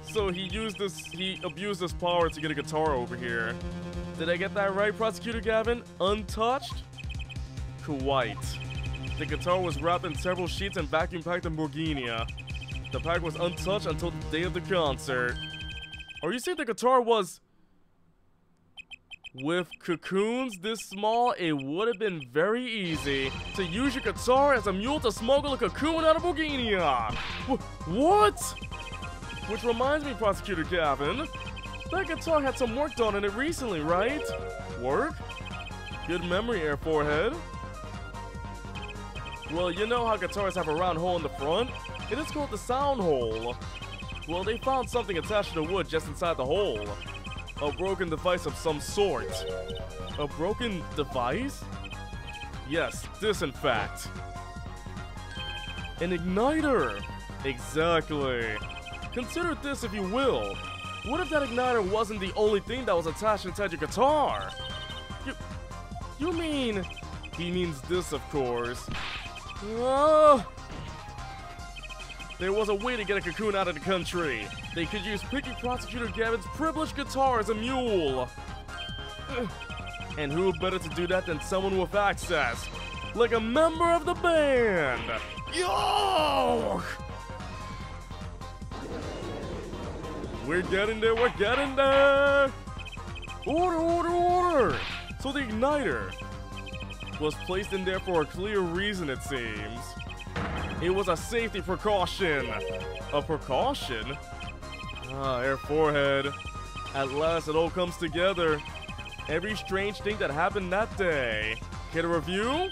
So he abused this power to get a guitar over here. Did I get that right, Prosecutor Gavin? Untouched? Quite. The guitar was wrapped in several sheets and vacuum packed in Borghinia. The pack was untouched until the day of the concert. Are you saying the guitar was... With cocoons this small, it would have been very easy to use your guitar as a mule to smuggle a cocoon out of Borghinia. What? Which reminds me, Prosecutor Gavin, that guitar had some work done on it recently, right? Work? Good memory, Air Forehead. Well, you know how guitars have a round hole in the front? It is called the sound hole. Well, they found something attached to the wood just inside the hole. A broken device of some sort. A broken device? Yes, this in fact. An igniter! Exactly. Consider this if you will. What if that igniter wasn't the only thing that was attached inside your guitar? You mean... He means this, of course. There was a way to get a Cocoon out of the country. They could use Picky Prosecutor Gavin's privileged guitar as a mule. And who better to do that than someone with access? Like a member of the band! Yo! We're getting there, we're getting there! Order, order, order! So the igniter was placed in there for a clear reason, it seems. It was a safety precaution. A precaution? Ah, Air Forehead. At last it all comes together. Every strange thing that happened that day. Care to review?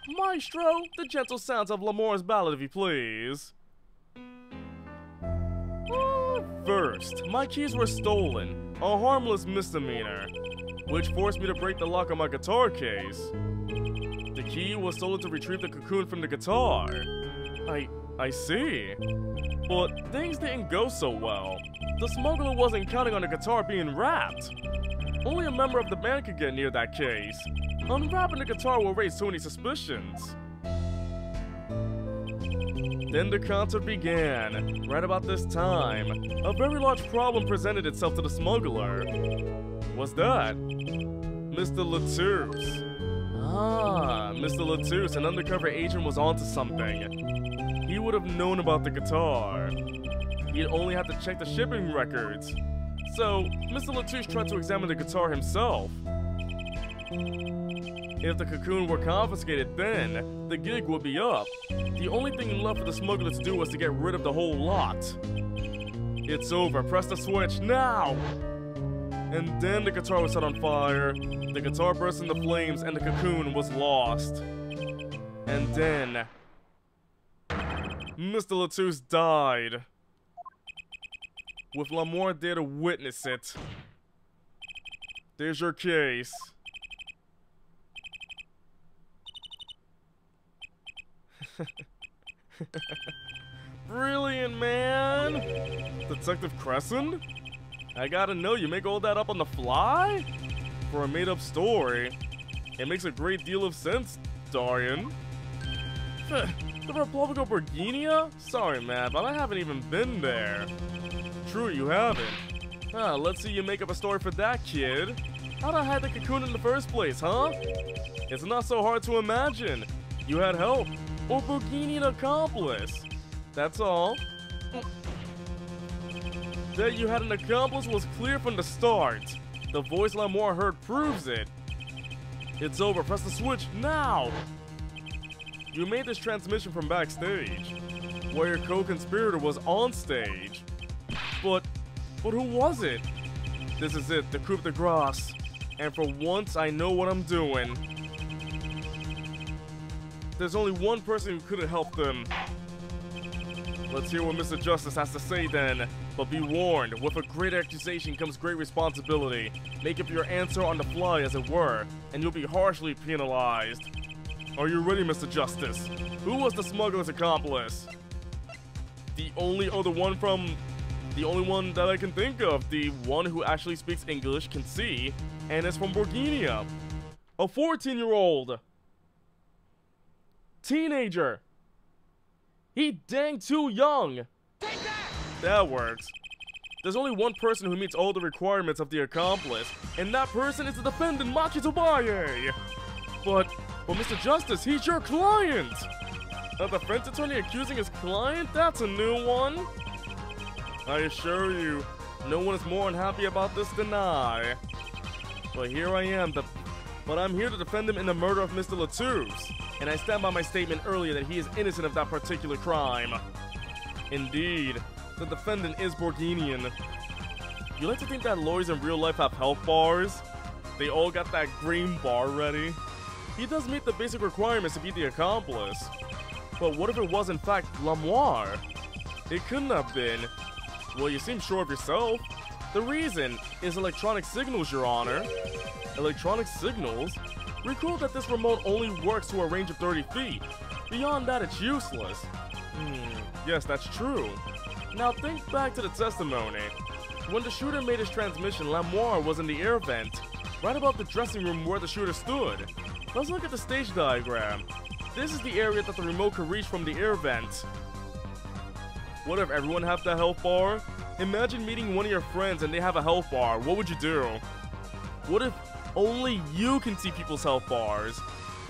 Maestro, the gentle sounds of Lamore's ballad if you please. First, my keys were stolen. A harmless misdemeanor, which forced me to break the lock on my guitar case. The key was stolen to retrieve the cocoon from the guitar. I see. But things didn't go so well. The smuggler wasn't counting on the guitar being wrapped. Only a member of the band could get near that case. Unwrapping the guitar will raise too many suspicions. Then the concert began. Right about this time, a very large problem presented itself to the smuggler. What's that? Mr. Latouche. Ah, Mr. Latouche, an undercover agent, was onto something. He would have known about the guitar. He'd only have to check the shipping records. So, Mr. Latouche tried to examine the guitar himself. If the cocoon were confiscated, then the gig would be up. The only thing left for the smuggler to do was to get rid of the whole lot. It's over. Press the switch now! And then the guitar was set on fire. The guitar burst into flames and the cocoon was lost. And then... Mr. Latouche died. With Lamore there to witness it. There's your case. Brilliant, man! Detective Crescent? I gotta know, you make all that up on the fly? For a made-up story. It makes a great deal of sense, Darian. The Republic of Borginia? Sorry, man, but I haven't even been there. True, you haven't. Let's see you make up a story for that, kid. How'd I hide the cocoon in the first place, huh? It's not so hard to imagine. You had help. Or Borginian accomplice. That's all. That you had an accomplice was clear from the start. The voice Lamore heard proves it. It's over. Press the switch now. You made this transmission from backstage, where your co-conspirator was on stage. But who was it? This is it, the coup de grace. And for once, I know what I'm doing. There's only one person who could have helped them. Let's hear what Mr. Justice has to say then. But be warned, with a great accusation comes great responsibility. Make up your answer on the fly, as it were, and you'll be harshly penalized. Are you ready, Mr. Justice? Who was the smuggler's accomplice? The only one that I can think of. The one who actually speaks English, can see, and is from Borginia. A 14-year-old. Teenager. He dang too young. Take that! That works. There's only one person who meets all the requirements of the accomplice, and that person is the defendant, Machi Tobaye. But Mr. Justice, he's your client. A defense attorney accusing his client? That's a new one. I assure you, no one is more unhappy about this than I. But here I am, but I'm here to defend him in the murder of Mr. Latouche, and I stand by my statement earlier that he is innocent of that particular crime. Indeed, the defendant is Borginian. You like to think that lawyers in real life have health bars? They all got that green bar ready. He does meet the basic requirements to be the accomplice. But what if it was in fact Lamoire? It couldn't have been. Well, you seem sure of yourself. The reason is electronic signals, Your Honor. Electronic signals? Recall that this remote only works to a range of 30 feet. Beyond that, it's useless. Yes, that's true. Now think back to the testimony. When the shooter made his transmission, Lamoire was in the air vent, right above the dressing room where the shooter stood. Let's look at the stage diagram. This is the area that the remote could reach from the air vent. What if everyone had that health bar? Imagine meeting one of your friends and they have a health bar. What would you do? What if only you can see people's health bars?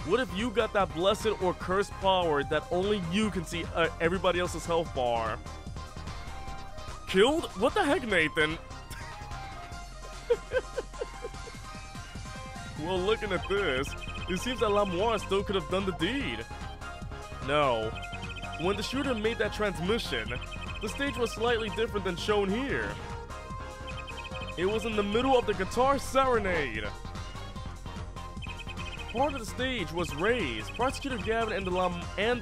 What if you got that blessed or cursed power that only you can see everybody else's health bar? Killed? What the heck, Nathan? Well, looking at this, it seems that Lamoire still could have done the deed. No. When the shooter made that transmission, the stage was slightly different than shown here. It was in the middle of the guitar serenade. Part of the stage was raised. Prosecutor Gavin and the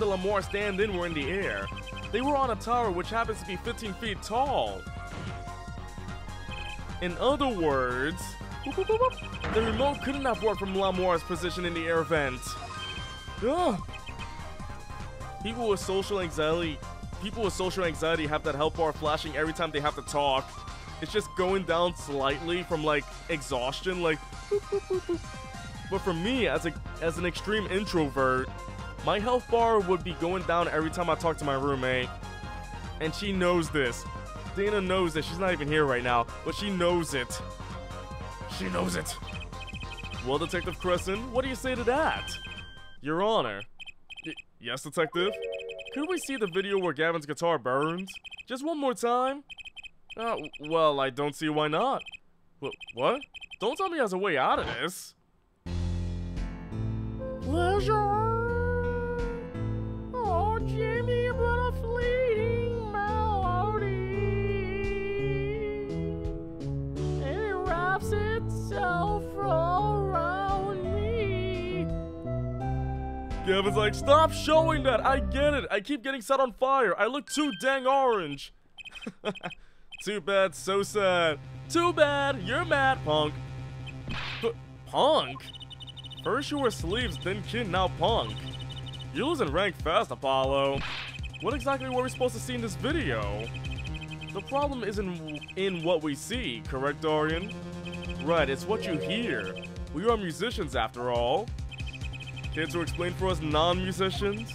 Lamoire stand-in were in the air. They were on a tower which happens to be 15 feet tall. In other words, the remote couldn't have worked from Lamoire's position in the air vent. Ugh. People with social anxiety have that health bar flashing every time they have to talk. It's just going down slightly from like exhaustion, like. But for me, as an extreme introvert, my health bar would be going down every time I talk to my roommate. And she knows this. Dana knows that she's not even here right now, but she knows it. She knows it. Well, Detective Crescent, what do you say to that? Your Honor. Yes, Detective? Could we see the video where Gavin's guitar burns? Just one more time? Well, I don't see why not. What? Don't tell me there's a way out of this. Pleasure. Oh, Jimmy, but a fleeting melody. And it wraps itself around me. Gavin's like, stop showing that. I get it. I keep getting set on fire. I look too dang orange. Too bad, so sad. Too bad. You're mad, punk. Punk? First you were sleeves, then kin, now punk. You're losing rank fast, Apollo. What exactly were we supposed to see in this video? The problem isn't in what we see, correct, Dorian? Right, it's what you hear. We are musicians, after all. Care to explain for us non-musicians?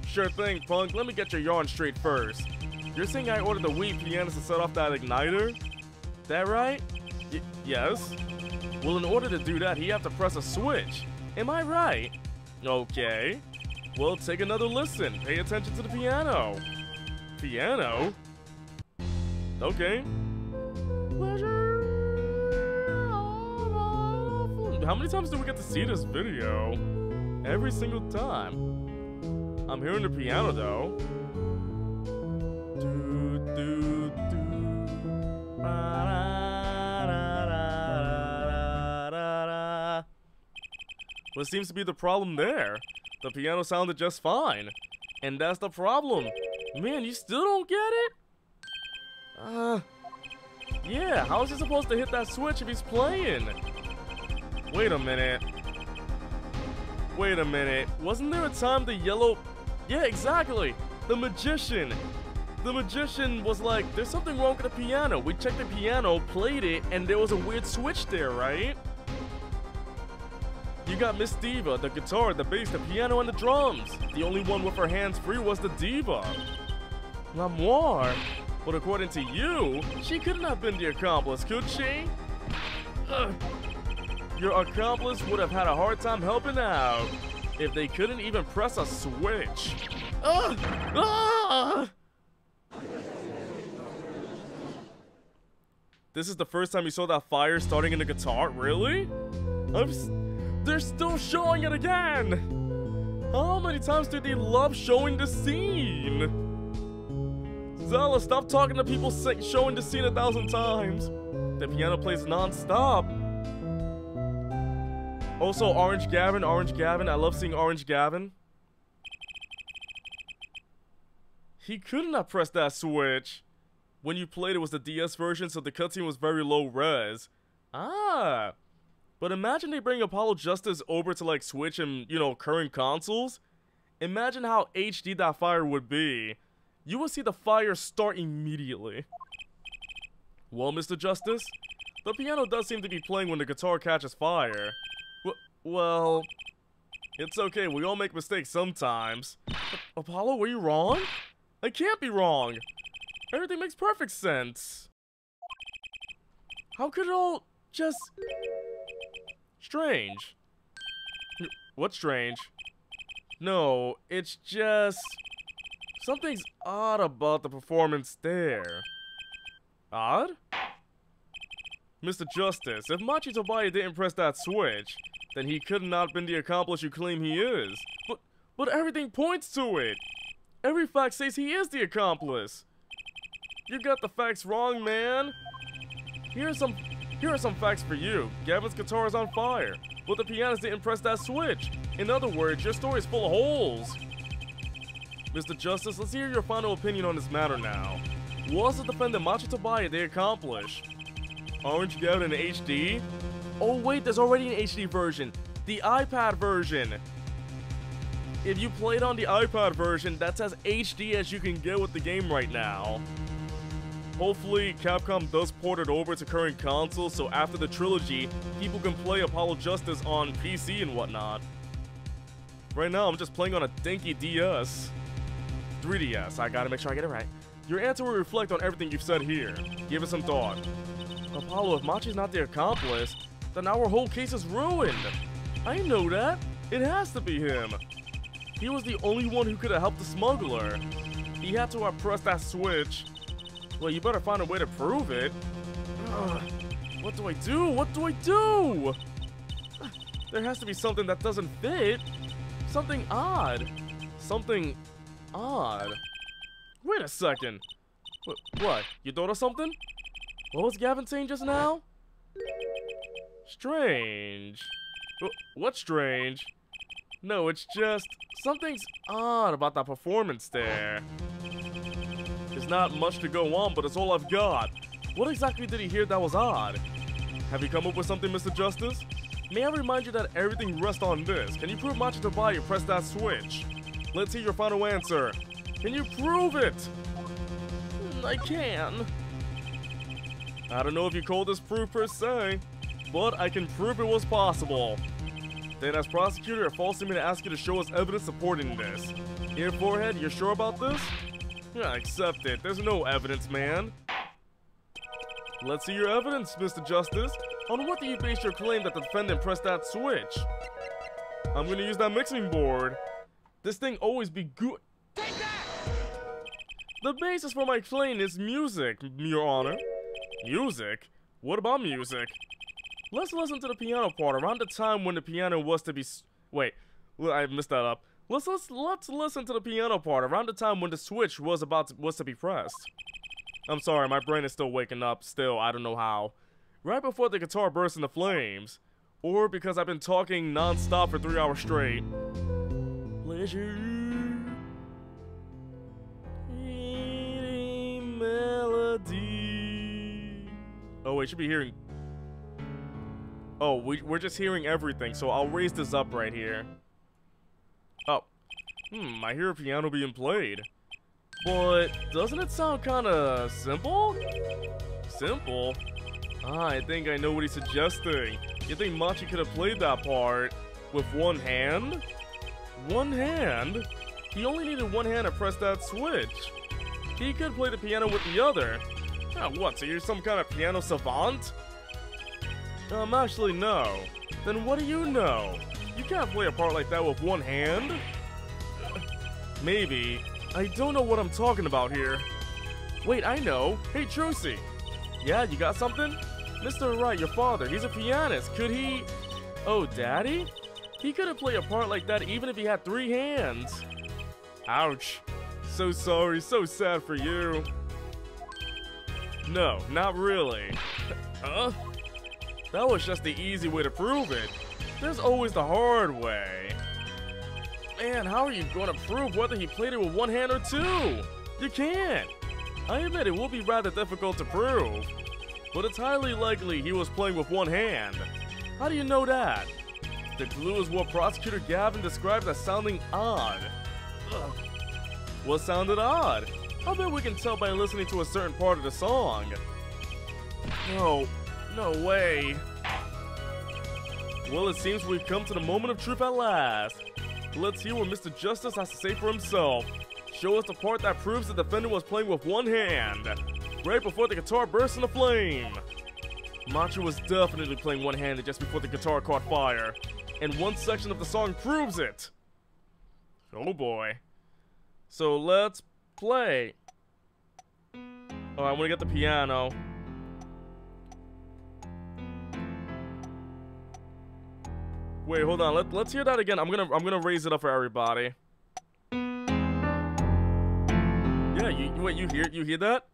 Sure thing, punk. Let me get your yarn straight first. You're saying I ordered the Wii pianist to set off that igniter? That right? Yes? Well, in order to do that, he have to press a switch. Am I right? Okay. Well, take another listen. Pay attention to the piano. Piano? Okay. How many times do we get to see this video? Every single time. I'm hearing the piano, though. What seems to be the problem there? The piano sounded just fine. And that's the problem. Man, you still don't get it? Yeah, how is he supposed to hit that switch if he's playing? Wait a minute. Wait a minute. Wasn't there a time the yellow... Yeah, exactly. The magician. The magician was like, there's something wrong with the piano. We checked the piano, played it, and there was a weird switch there, right? You got Miss Diva, the guitar, the bass, the piano, and the drums. The only one with her hands free was the diva. Lamoire? But according to you, she couldn't have been the accomplice, could she? Your accomplice would have had a hard time helping out if they couldn't even press a switch. This is the first time you saw that fire starting in the guitar? Really? They're still showing it again! How many times do they love showing the scene? Zella, stop talking to people showing the scene 1,000 times. The piano plays non-stop. Also, Orange Gavin, I love seeing Orange Gavin. He couldn't have pressed that switch. When you played, it was the DS version, so the cutscene was very low res. Ah. But imagine they bring Apollo Justice over to like Switch and, you know, current consoles. Imagine how HD that fire would be. You will see the fire start immediately. Well, Mr. Justice, the piano does seem to be playing when the guitar catches fire. Well, it's okay, we all make mistakes sometimes. Apollo, were you wrong? I can't be wrong. Everything makes perfect sense. How could it all just... Strange. What's strange? No, it's just... Something's odd about the performance there. Odd? Mr. Justice, if Machi Tobaya didn't press that switch, then he could not have been the accomplice you claim he is. But everything points to it. Every fact says he is the accomplice. You got the facts wrong, man. Here are some facts for you. Gavin's guitar is on fire, but the pianist didn't press that switch. In other words, your story is full of holes. Mr. Justice, let's hear your final opinion on this matter now. Was the defendant Machi Tobaya the accomplice? Orange Gavin in HD? Oh wait, there's already an HD version. The iPad version. If you played on the iPad version, that's as HD as you can get with the game right now. Hopefully, Capcom does port it over to current consoles, so after the trilogy, people can play Apollo Justice on PC and whatnot. Right now, I'm just playing on a dinky DS. 3DS, I gotta make sure I get it right. Your answer will reflect on everything you've said here. Give it some thought. Apollo, if Machi's not the accomplice, then our whole case is ruined. I know that. It has to be him. He was the only one who could have helped the smuggler. He had to have pressed that switch. Well, you better find a way to prove it. What do I do? What do I do? There has to be something that doesn't fit. Something odd. Something odd. Wait a second. What? You thought of something? What was Gavin saying just now? Strange. What's strange? No, it's just... Something's odd about that performance there. There's not much to go on, but it's all I've got. What exactly did he hear that was odd? Have you come up with something, Mr. Justice? May I remind you that everything rests on this. Can you prove Machi Tobaya pressed that switch? Let's hear your final answer. Can you prove it? I can. I don't know if you call this proof per se, but I can prove it was possible. Then as prosecutor, it falls to me to ask you to show us evidence supporting this. Here, Forehead, you're sure about this? Yeah, accept it. There's no evidence, man. Let's see your evidence, Mr. Justice. On what do you base your claim that the defendant pressed that switch? I'm gonna use that mixing board. This thing always be good. The basis for my claim is music, Your Honor. Music? What about music? Let's listen to the piano part around the time when the piano was to be... Wait, I messed that up. Let's listen to the piano part around the time when the switch was to be pressed. I'm sorry, my brain is still waking up. Still, I don't know how. Right before the guitar bursts into flames, or because I've been talking non-stop for 3 hours straight. Pleasure. Melody. Oh wait, should be hearing. Oh, we're just hearing everything, so I'll raise this up right here. Oh. I hear a piano being played. But doesn't it sound kinda simple? Simple? I think I know what he's suggesting. You think Machi could have played that part with one hand? One hand? He only needed one hand to press that switch. He could play the piano with the other. What, so you're some kind of piano savant? Actually no. Then what do you know? You can't play a part like that with one hand. Maybe. I don't know what I'm talking about here. Wait, I know. Hey, Trucy. Yeah, you got something? Mr. Wright, your father, he's a pianist. Could he... Oh, Daddy? He couldn't play a part like that even if he had 3 hands. Ouch. So sorry, so sad for you. No, not really. Huh? That was just the easy way to prove it. There's always the hard way. Man, how are you going to prove whether he played it with one hand or two? You can't. I admit it will be rather difficult to prove, but it's highly likely he was playing with one hand. How do you know that? The clue is what Prosecutor Gavin described as sounding odd. Ugh. What sounded odd? I bet we can tell by listening to a certain part of the song. No way. Well, it seems we've come to the moment of truth at last. Let's hear what Mr. Justice has to say for himself. Show us the part that proves the defendant was playing with one hand, right before the guitar burst into flame. Macho was definitely playing one-handed just before the guitar caught fire, and one section of the song proves it. Oh boy. So let's play. Alright, I'm gonna get the piano. Wait, hold on. Let's hear that again. I'm gonna raise it up for everybody. Yeah, you hear that?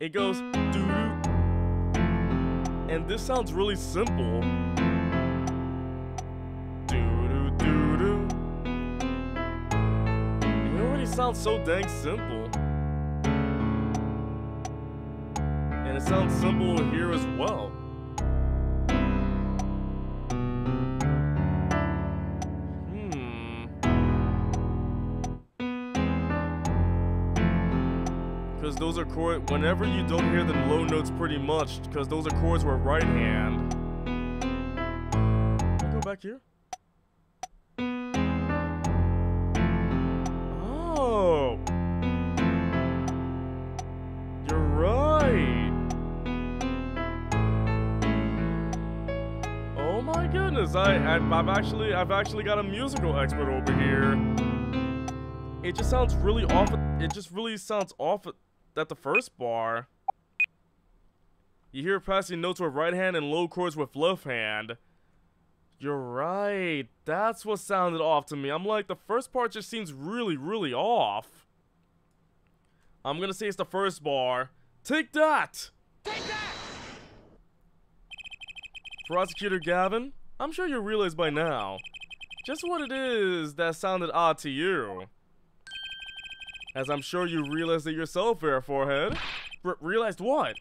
It goes doo-doo. And this sounds really simple. Doo-doo doo-doo. It already sounds so dang simple. And it sounds simple here as well. Because those are chords, whenever you don't hear the low notes pretty much, because those are chords with right hand. Can I go back here? Oh. You're right. Oh my goodness, I've actually got a musical expert over here. It just sounds really off, it just really sounds off at the first bar. You hear passing notes with right hand and low chords with left hand. You're right. That's what sounded off to me. I'm like, the first part just seems really, really off. I'm gonna say it's the first bar. Take that! Take that! Prosecutor Gavin, I'm sure you realize by now just what it is that sounded odd to you. As I'm sure you realized it yourself, Fair Forehead. Realized what?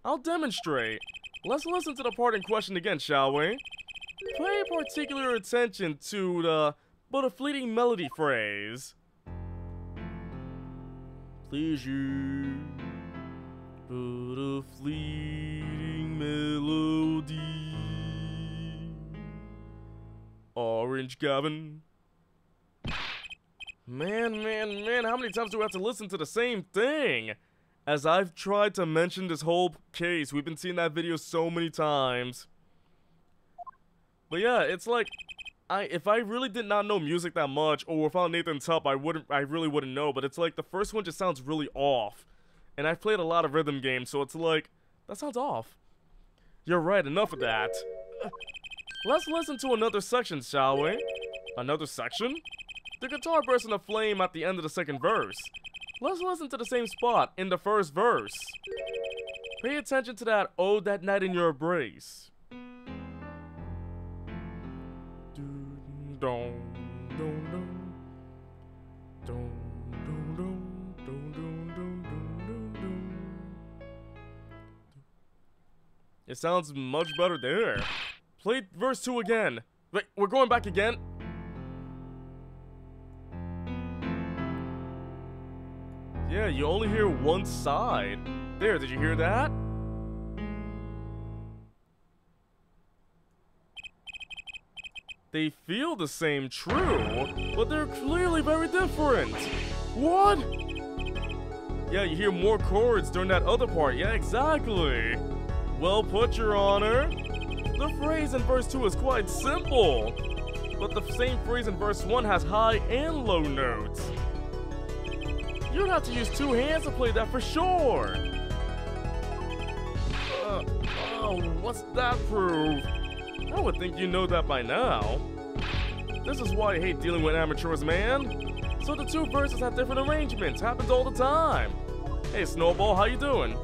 I'll demonstrate. Let's listen to the part in question again, shall we? Pay particular attention to the but a fleeting melody phrase. Please you, but a fleeting melody. Orange Gavin. Man, how many times do we have to listen to the same thing? As I've tried to mention this whole case, we've been seeing that video so many times. But yeah, it's like, if I really did not know music that much, or without Nathan's help, I really wouldn't know, but it's like, the first one just sounds really off. And I've played a lot of rhythm games, so it's like, that sounds off. You're right, enough of that. Let's listen to another section, shall we? Another section? The guitar bursts into flame at the end of the second verse. Let's listen to the same spot in the first verse. Pay attention to that "Oh, that night in your embrace." It sounds much better there. Play verse 2 again. Wait, we're going back again? Yeah, you only hear one side. There, did you hear that? They feel the same, true, but they're clearly very different. What? Yeah, you hear more chords during that other part. Yeah, exactly. Well put, Your Honor. The phrase in verse 2 is quite simple, but the same phrase in verse 1 has high and low notes. You'd have to use two hands to play that for sure. Oh, what's that prove? I would think you know that by now. This is why I hate dealing with amateurs, man. So the two verses have different arrangements. Happens all the time. Hey, Snowball, how you doing?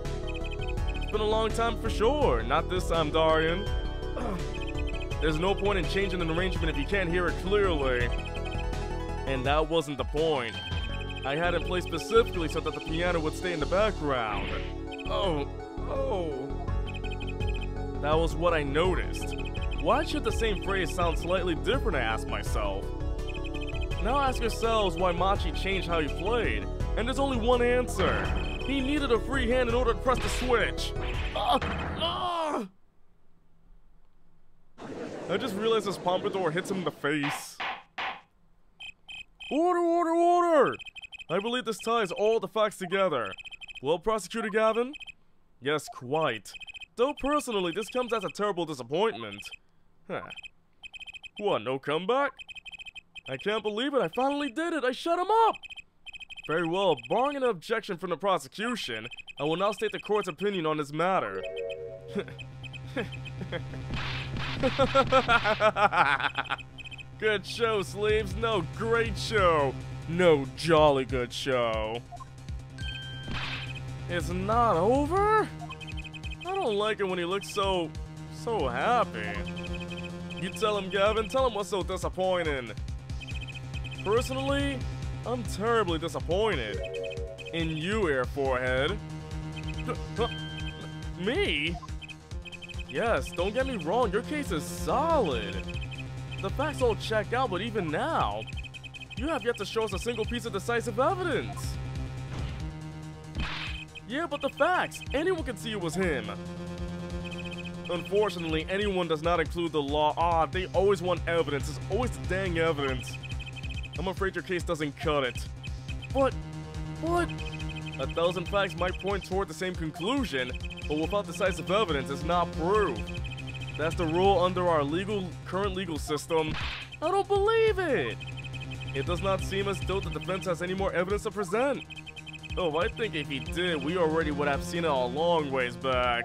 It's been a long time for sure. Not this time, Darian. There's no point in changing an arrangement if you can't hear it clearly. And that wasn't the point. I had it played specifically so that the piano would stay in the background. Oh. That was what I noticed. Why should the same phrase sound slightly different, I asked myself. Now ask yourselves why Machi changed how he played. And there's only one answer. He needed a free hand in order to press the switch. I just realized this pompadour hits him in the face. Order, order, order! I believe this ties all the facts together. Well, Prosecutor Gavin? Yes, quite. Though personally, this comes as a terrible disappointment. Huh. What, no comeback? I can't believe it, I finally did it! I shut him up! Very well, barring an objection from the prosecution, I will now state the court's opinion on this matter. Good show, Sleeves. No, great show. No, jolly good show. It's not over? I don't like it when he looks so happy. You tell him, Gavin. Tell him what's so disappointing. Personally, I'm terribly disappointed. In you, Air Forehead. Me? Yes, don't get me wrong, your case is solid. The facts all check out, but even now, you have yet to show us a single piece of decisive evidence. Yeah, but the facts, anyone can see it was him. Unfortunately, anyone does not include the law. They always want evidence. It's always the dang evidence. I'm afraid your case doesn't cut it. But, 1,000 facts might point toward the same conclusion, but without decisive evidence, it's not proof. That's the rule under our current legal system. I don't believe it! It does not seem as though the defense has any more evidence to present. Oh, I think if he did, we already would have seen it a long ways back.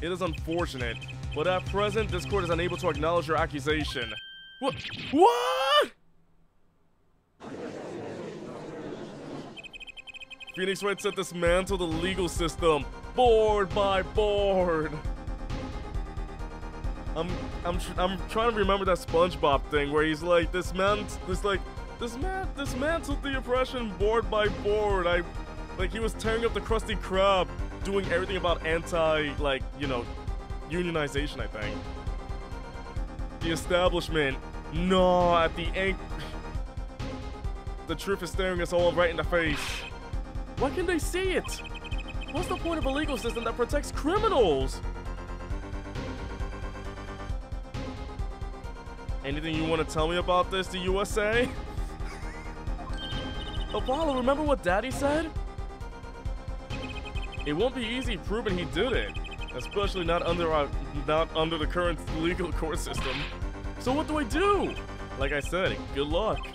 It is unfortunate, but at present, this court is unable to acknowledge your accusation. What? Phoenix Wright said dismantle the legal system, board by board. I'm trying to remember that SpongeBob thing where he's like, dismantle the oppression board by board. Like he was tearing up the Krusty Krab, doing everything about unionization, I think. The establishment. No, at the end. The truth is staring us all right in the face. Why can't they see it? What's the point of a legal system that protects criminals? Anything you want to tell me about this, the USA? Apollo, remember what Daddy said? It won't be easy proving he did it, especially not under the current legal court system. So what do I do? Like I said, good luck.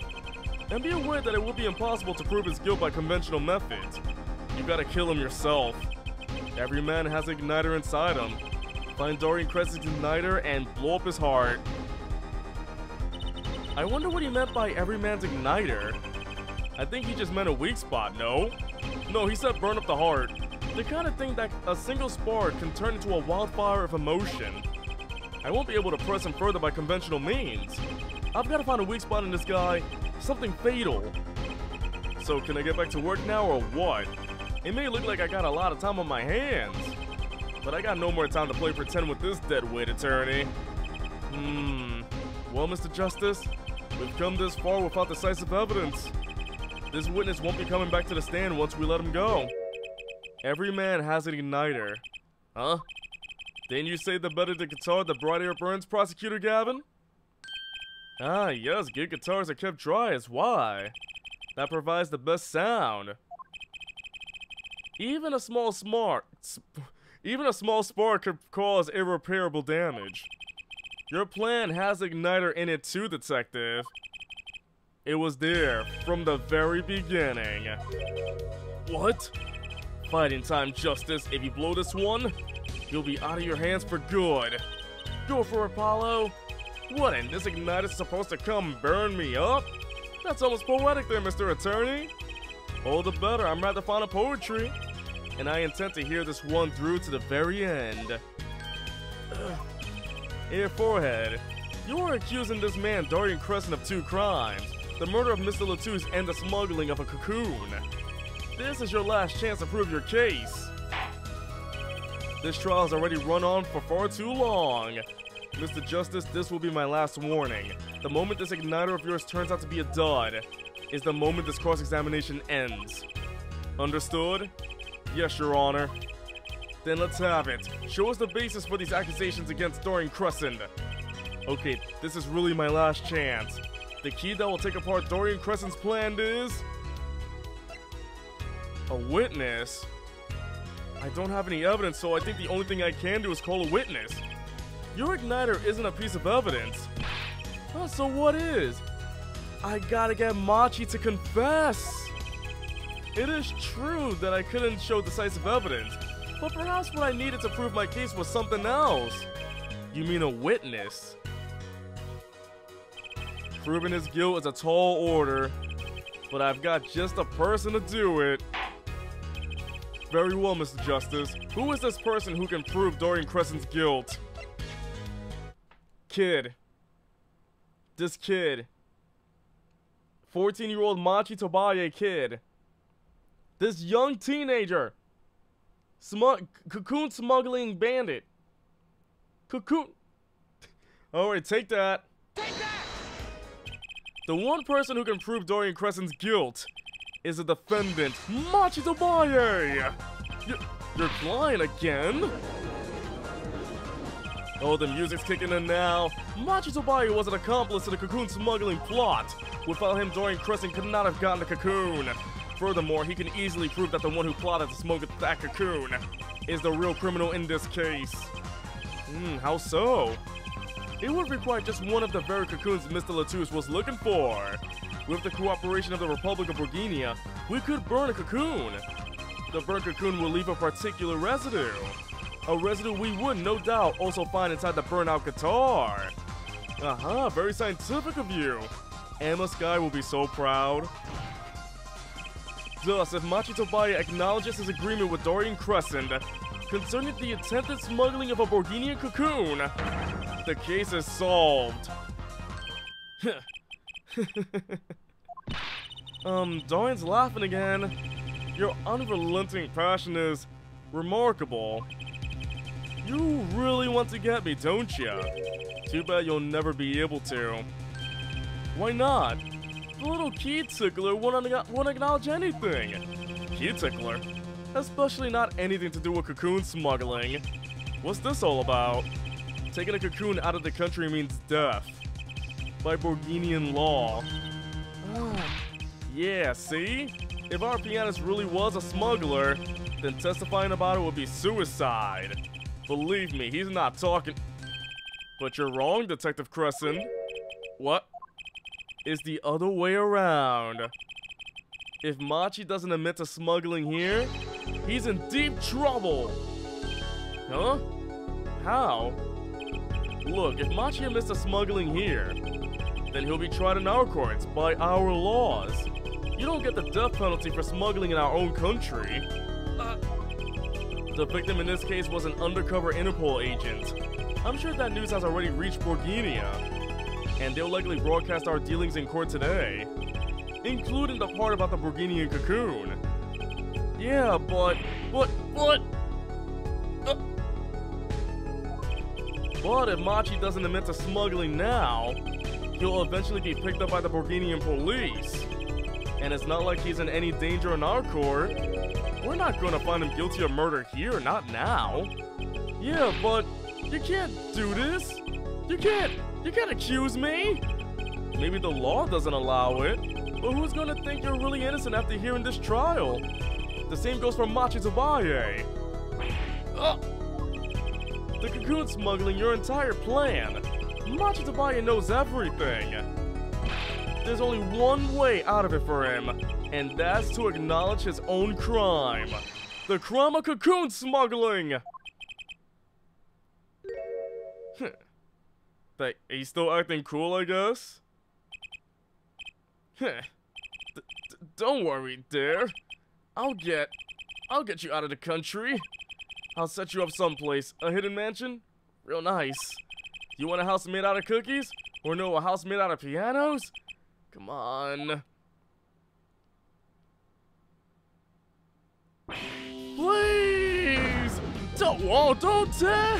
And be aware that it will be impossible to prove his guilt by conventional methods. You gotta kill him yourself. Every man has an igniter inside him. Find Dorian Cress's igniter and blow up his heart. I wonder what he meant by every man's igniter. I think he just meant a weak spot, no? No, he said burn up the heart. The kind of thing that a single spark can turn into a wildfire of emotion. I won't be able to press him further by conventional means. I've got to find a weak spot in this guy. Something fatal. So can I get back to work now or what? It may look like I got a lot of time on my hands, but I got no more time to play pretend with this deadweight attorney. Well, Mr. Justice, we've come this far without decisive evidence. This witness won't be coming back to the stand once we let him go. Every man has an igniter. Huh? Didn't you say the better the guitar, the brighter it burns, Prosecutor Gavin? Ah, yes, good guitars are kept dry is why. That provides the best sound. Even a small spark could cause irreparable damage. Your plan has igniter in it too, Detective. It was there from the very beginning. What? Fighting time, Justice. If you blow this one, you'll be out of your hands for good. Go for Apollo. What, and this igniter's supposed to come burn me up? That's almost poetic there, Mr. Attorney. All the better, I'm rather fond of poetry. And I intend to hear this one through to the very end. Air Forehead, you are accusing this man, Dorian Crescent, of 2 crimes. The murder of Mr. Latouche and the smuggling of a cocoon. This is your last chance to prove your case. This trial has already run on for far too long. Mr. Justice, this will be my last warning. The moment this igniter of yours turns out to be a dud is the moment this cross-examination ends. Understood? Yes, Your Honor. Then let's have it. Show us the basis for these accusations against Dorian Crescent. Okay, this is really my last chance. The key that will take apart Dorian Crescent's plan is... a witness? I don't have any evidence, so I think the only thing I can do is call a witness. Your igniter isn't a piece of evidence. Oh, so what is? I gotta get Machi to confess. It is true that I couldn't show decisive evidence, but perhaps what I needed to prove my case was something else. You mean a witness? Proving his guilt is a tall order, but I've got just a person to do it. Very well, Mr. Justice. Who is this person who can prove Dorian Crescent's guilt? Kid. This kid. 14-year-old Machi Tobaye kid. This young teenager. Cocoon smuggling bandit. Cocoon. Alright, take that. Take that! The one person who can prove Dorian Crescent's guilt is the defendant, Machi Tobaye! You're flying again? Oh, the music's kicking in now. Machi Tobaye was an accomplice to the cocoon smuggling plot. Without him, Dorian Crescent could not have gotten the cocoon. Furthermore, he can easily prove that the one who plotted to smuggle that cocoon is the real criminal in this case. How so? It would require just one of the very cocoons Mr. Latouche was looking for. With the cooperation of the Republic of Borginia, we could burn a cocoon. The burnt cocoon will leave a particular residue. A residue we would, no doubt, also find inside the burnout guitar. Aha, very scientific of you. Emma Sky will be so proud. Thus, if Machi Tobaye acknowledges his agreement with Dorian Crescent concerning the attempted smuggling of a Borginian cocoon, the case is solved. Dorian's laughing again. Your unrelenting passion is remarkable. You really want to get me, don't ya? Too bad you'll never be able to. Why not? The little key tickler won't acknowledge anything. Key tickler? Especially not anything to do with cocoon smuggling. What's this all about? Taking a cocoon out of the country means death. By Borginian law. Yeah, see? If our pianist really was a smuggler, then testifying about it would be suicide. Believe me, he's not talking. But you're wrong, Detective Crescent. What? It's the other way around. If Machi doesn't admit to smuggling here, he's in deep trouble. Huh? How? Look, if Machi admits to smuggling here, then he'll be tried in our courts by our laws. You don't get the death penalty for smuggling in our own country. The victim in this case was an undercover Interpol agent. I'm sure that news has already reached Borginia, and they'll likely broadcast our dealings in court today, including the part about the Borginian cocoon. Yeah, but if Machi doesn't admit to smuggling now, he'll eventually be picked up by the Borginian police. And it's not like he's in any danger in our court. We're not gonna find him guilty of murder here, not now. Yeah, but you can't do this. You can't accuse me. Maybe the law doesn't allow it, but who's gonna think you're really innocent after hearing this trial? The same goes for Machi Tobaye. The cocoon smuggling, your entire plan. Machi Tobaye knows everything. There's only one way out of it for him, and that's to acknowledge his own crime. The crime of cocoon smuggling! He's still acting cool, I guess? Don't worry, dear. I'll get you out of the country. I'll set you up someplace. A hidden mansion? Real nice. You want a house made out of cookies? Or no, a house made out of pianos? Come on. Please! Don't tell!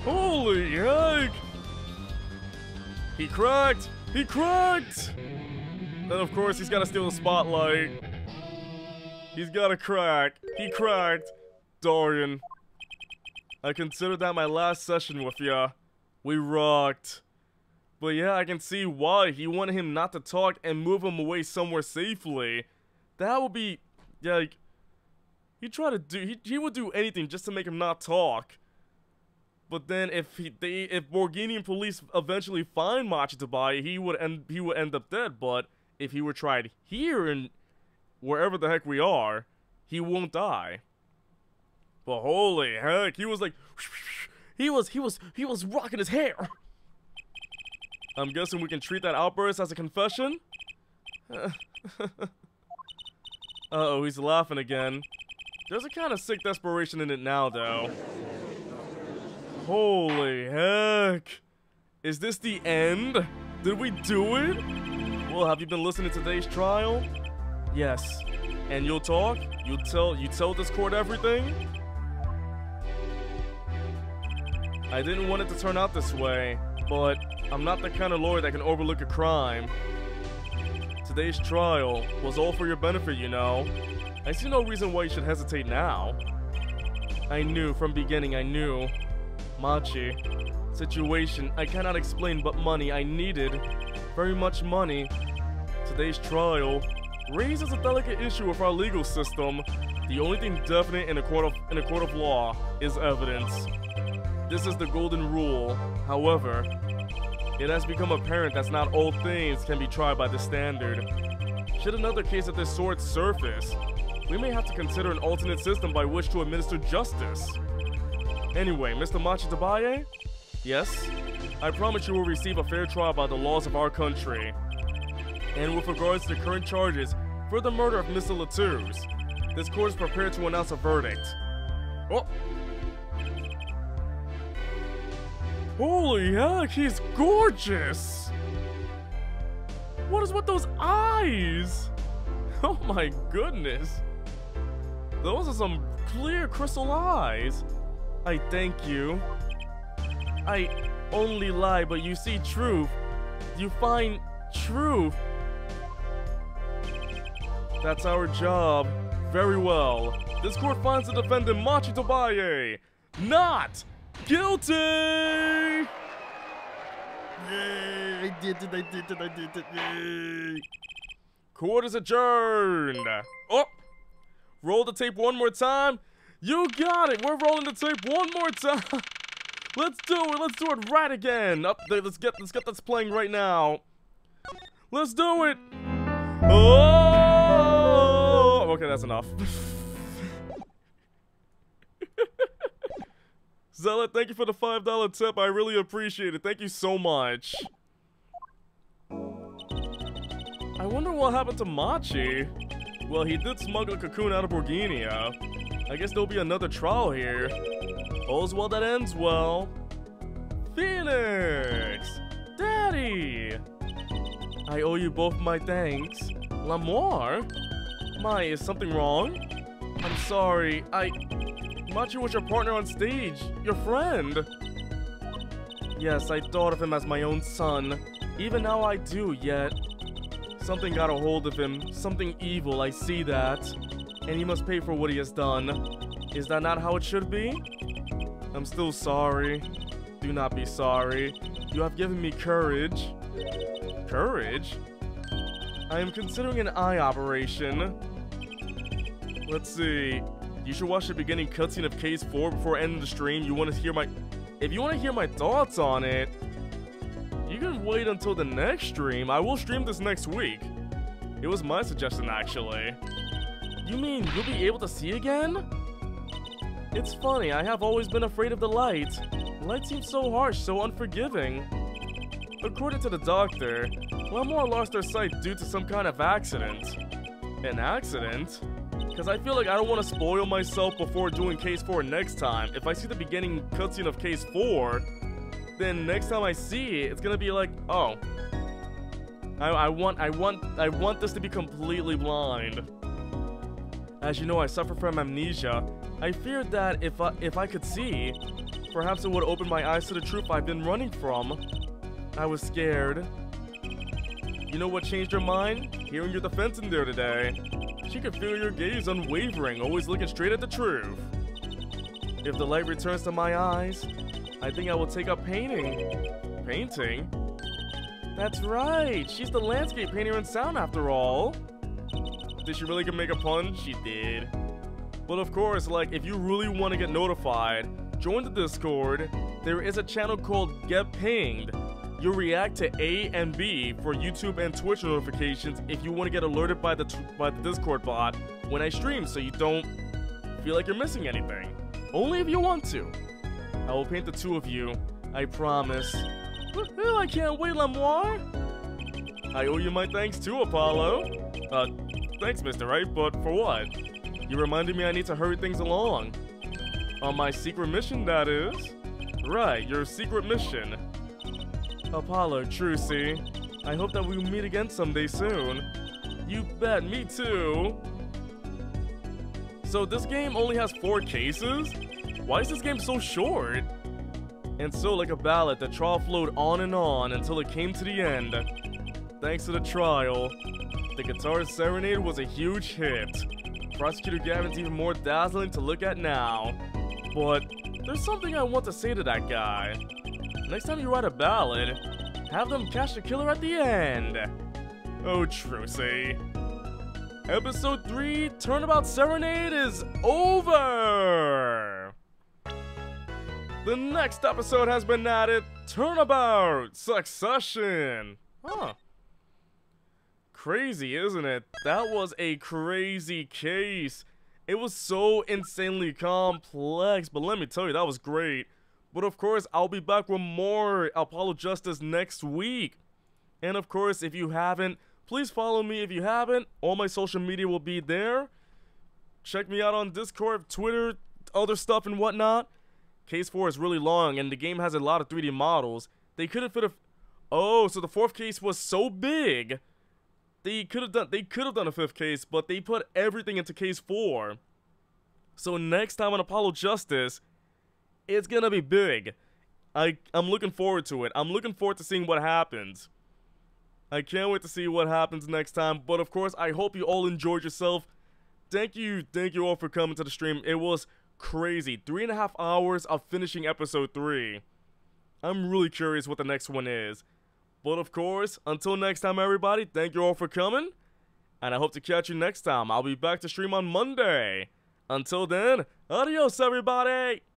Holy heck! He cracked! He cracked! Then of course he's gotta steal the spotlight. He's gotta crack. He cracked. Dorian. I considered that my last session with ya. We rocked. But yeah, I can see why. He wanted him not to talk and move him away somewhere safely. That would be, yeah, like, he would do anything just to make him not talk. But then if Borginian police eventually find Machitabaye, he would end up dead. But if he were tried here and wherever the heck we are, he won't die. But holy heck, he was like, he was rocking his hair. I'm guessing we can treat that outburst as a confession? Uh-oh, he's laughing again. There's a kind of sick desperation in it now, though. Holy heck. Is this the end? Did we do it? Well, have you been listening to today's trial? Yes. And you'll talk? You tell this court everything? I didn't want it to turn out this way, but I'm not the kind of lawyer that can overlook a crime. Today's trial was all for your benefit, you know. I see no reason why you should hesitate now. I knew from beginning, I knew. Machi. Situation I cannot explain, but money I needed. Very much money. Today's trial raises a delicate issue with our legal system. The only thing definite in a court of law is evidence. This is the golden rule. However, it has become apparent that not all things can be tried by the standard. Should another case of this sort surface, we may have to consider an alternate system by which to administer justice. Anyway, Mr. Machitabaye? Yes? I promise you will receive a fair trial by the laws of our country. And with regards to the current charges for the murder of Mr. Latours, this court is prepared to announce a verdict. Oh! Holy heck, he's gorgeous! What is with those eyes? Oh my goodness. Those are some clear crystal eyes. I thank you. I only lie, but you see truth. You find truth. That's our job. Very well. This court finds the defendant Machitabaye not guilty! Yay! I did it, yay! Court is adjourned. Oh! Roll the tape one more time. You got it! We're rolling the tape one more time. Let's do it right again. Up there, let's get this playing right now. Let's do it! Oh! Okay, that's enough. Zealot, thank you for the $5 tip. I really appreciate it. Thank you so much. I wonder what happened to Machi. Well, he did smuggle a cocoon out of Borginia. I guess there'll be another trial here. All's well that ends well. Phoenix! Daddy! I owe you both my thanks. L'amour? My, is something wrong? I'm sorry, Machi was your partner on stage, your friend. Yes, I thought of him as my own son. Even now I do, yet something got a hold of him, something evil, I see that. And he must pay for what he has done. Is that not how it should be? I'm still sorry. Do not be sorry. You have given me courage. Courage? I am considering an eye operation. Let's see. You should watch the beginning cutscene of Case 4 before ending the stream. If you want to hear my thoughts on it, you can wait until the next stream. I will stream this next week. It was my suggestion, actually. You mean you'll be able to see again? It's funny, I have always been afraid of the light. The light seems so harsh, so unforgiving. According to the doctor, L'amour lost her sight due to some kind of accident. An accident? Because I feel like I don't want to spoil myself before doing Case 4 next time. If I see the beginning cutscene of Case 4, then next time I see it, it's gonna be like, oh, I want this to be completely blind. As you know, I suffer from amnesia. I feared that if I could see, perhaps it would open my eyes to the truth I've been running from. I was scared. You know what changed her mind? Hearing your defense in there today. She could feel your gaze unwavering, always looking straight at the truth. If the light returns to my eyes, I think I will take up painting. Painting? That's right, she's the landscape painter in sound after all. Did she really make a pun? She did. But of course, like, if you really want to get notified, join the Discord. There is a channel called Get Pinged. You'll react to A and B for YouTube and Twitch notifications if you want to get alerted by the Discord bot when I stream, so you don't feel like you're missing anything. Only if you want to. I will paint the two of you, I promise. Well, I can't wait, Lemoir. I owe you my thanks too, Apollo. Thanks, Mr. Right, but for what? You reminded me I need to hurry things along. On my secret mission, that is. Right, your secret mission. Apollo, true, see. I hope that we meet again someday soon. You bet, me too. So this game only has 4 cases? Why is this game so short? And so, like a ballad, the trial flowed on and on until it came to the end. Thanks to the trial, the Guitar Serenade was a huge hit. Prosecutor Gavin's even more dazzling to look at now. But there's something I want to say to that guy. Next time you write a ballad, have them catch the killer at the end. Oh, Trucy. Episode 3, Turnabout Serenade is over! The next episode has been added, Turnabout Succession. Huh. Crazy, isn't it? That was a crazy case. It was so insanely complex, but let me tell you, that was great. But of course, I'll be back with more Apollo Justice next week. And of course, if you haven't, please follow me if you haven't. All my social media will be there. Check me out on Discord, Twitter, other stuff and whatnot. Case 4 is really long and the game has a lot of 3D models. They couldn't fit a... Oh, so the 4th case was so big. They could have done a 5th case, but they put everything into Case 4. So next time on Apollo Justice, it's gonna be big. I'm looking forward to it. I'm looking forward to seeing what happens. I can't wait to see what happens next time. But of course, I hope you all enjoyed yourself. Thank you all for coming to the stream. It was crazy. 3.5 hours of finishing episode 3. I'm really curious what the next one is. But of course, until next time, everybody, thank you all for coming. And I hope to catch you next time. I'll be back to stream on Monday. Until then, adios, everybody!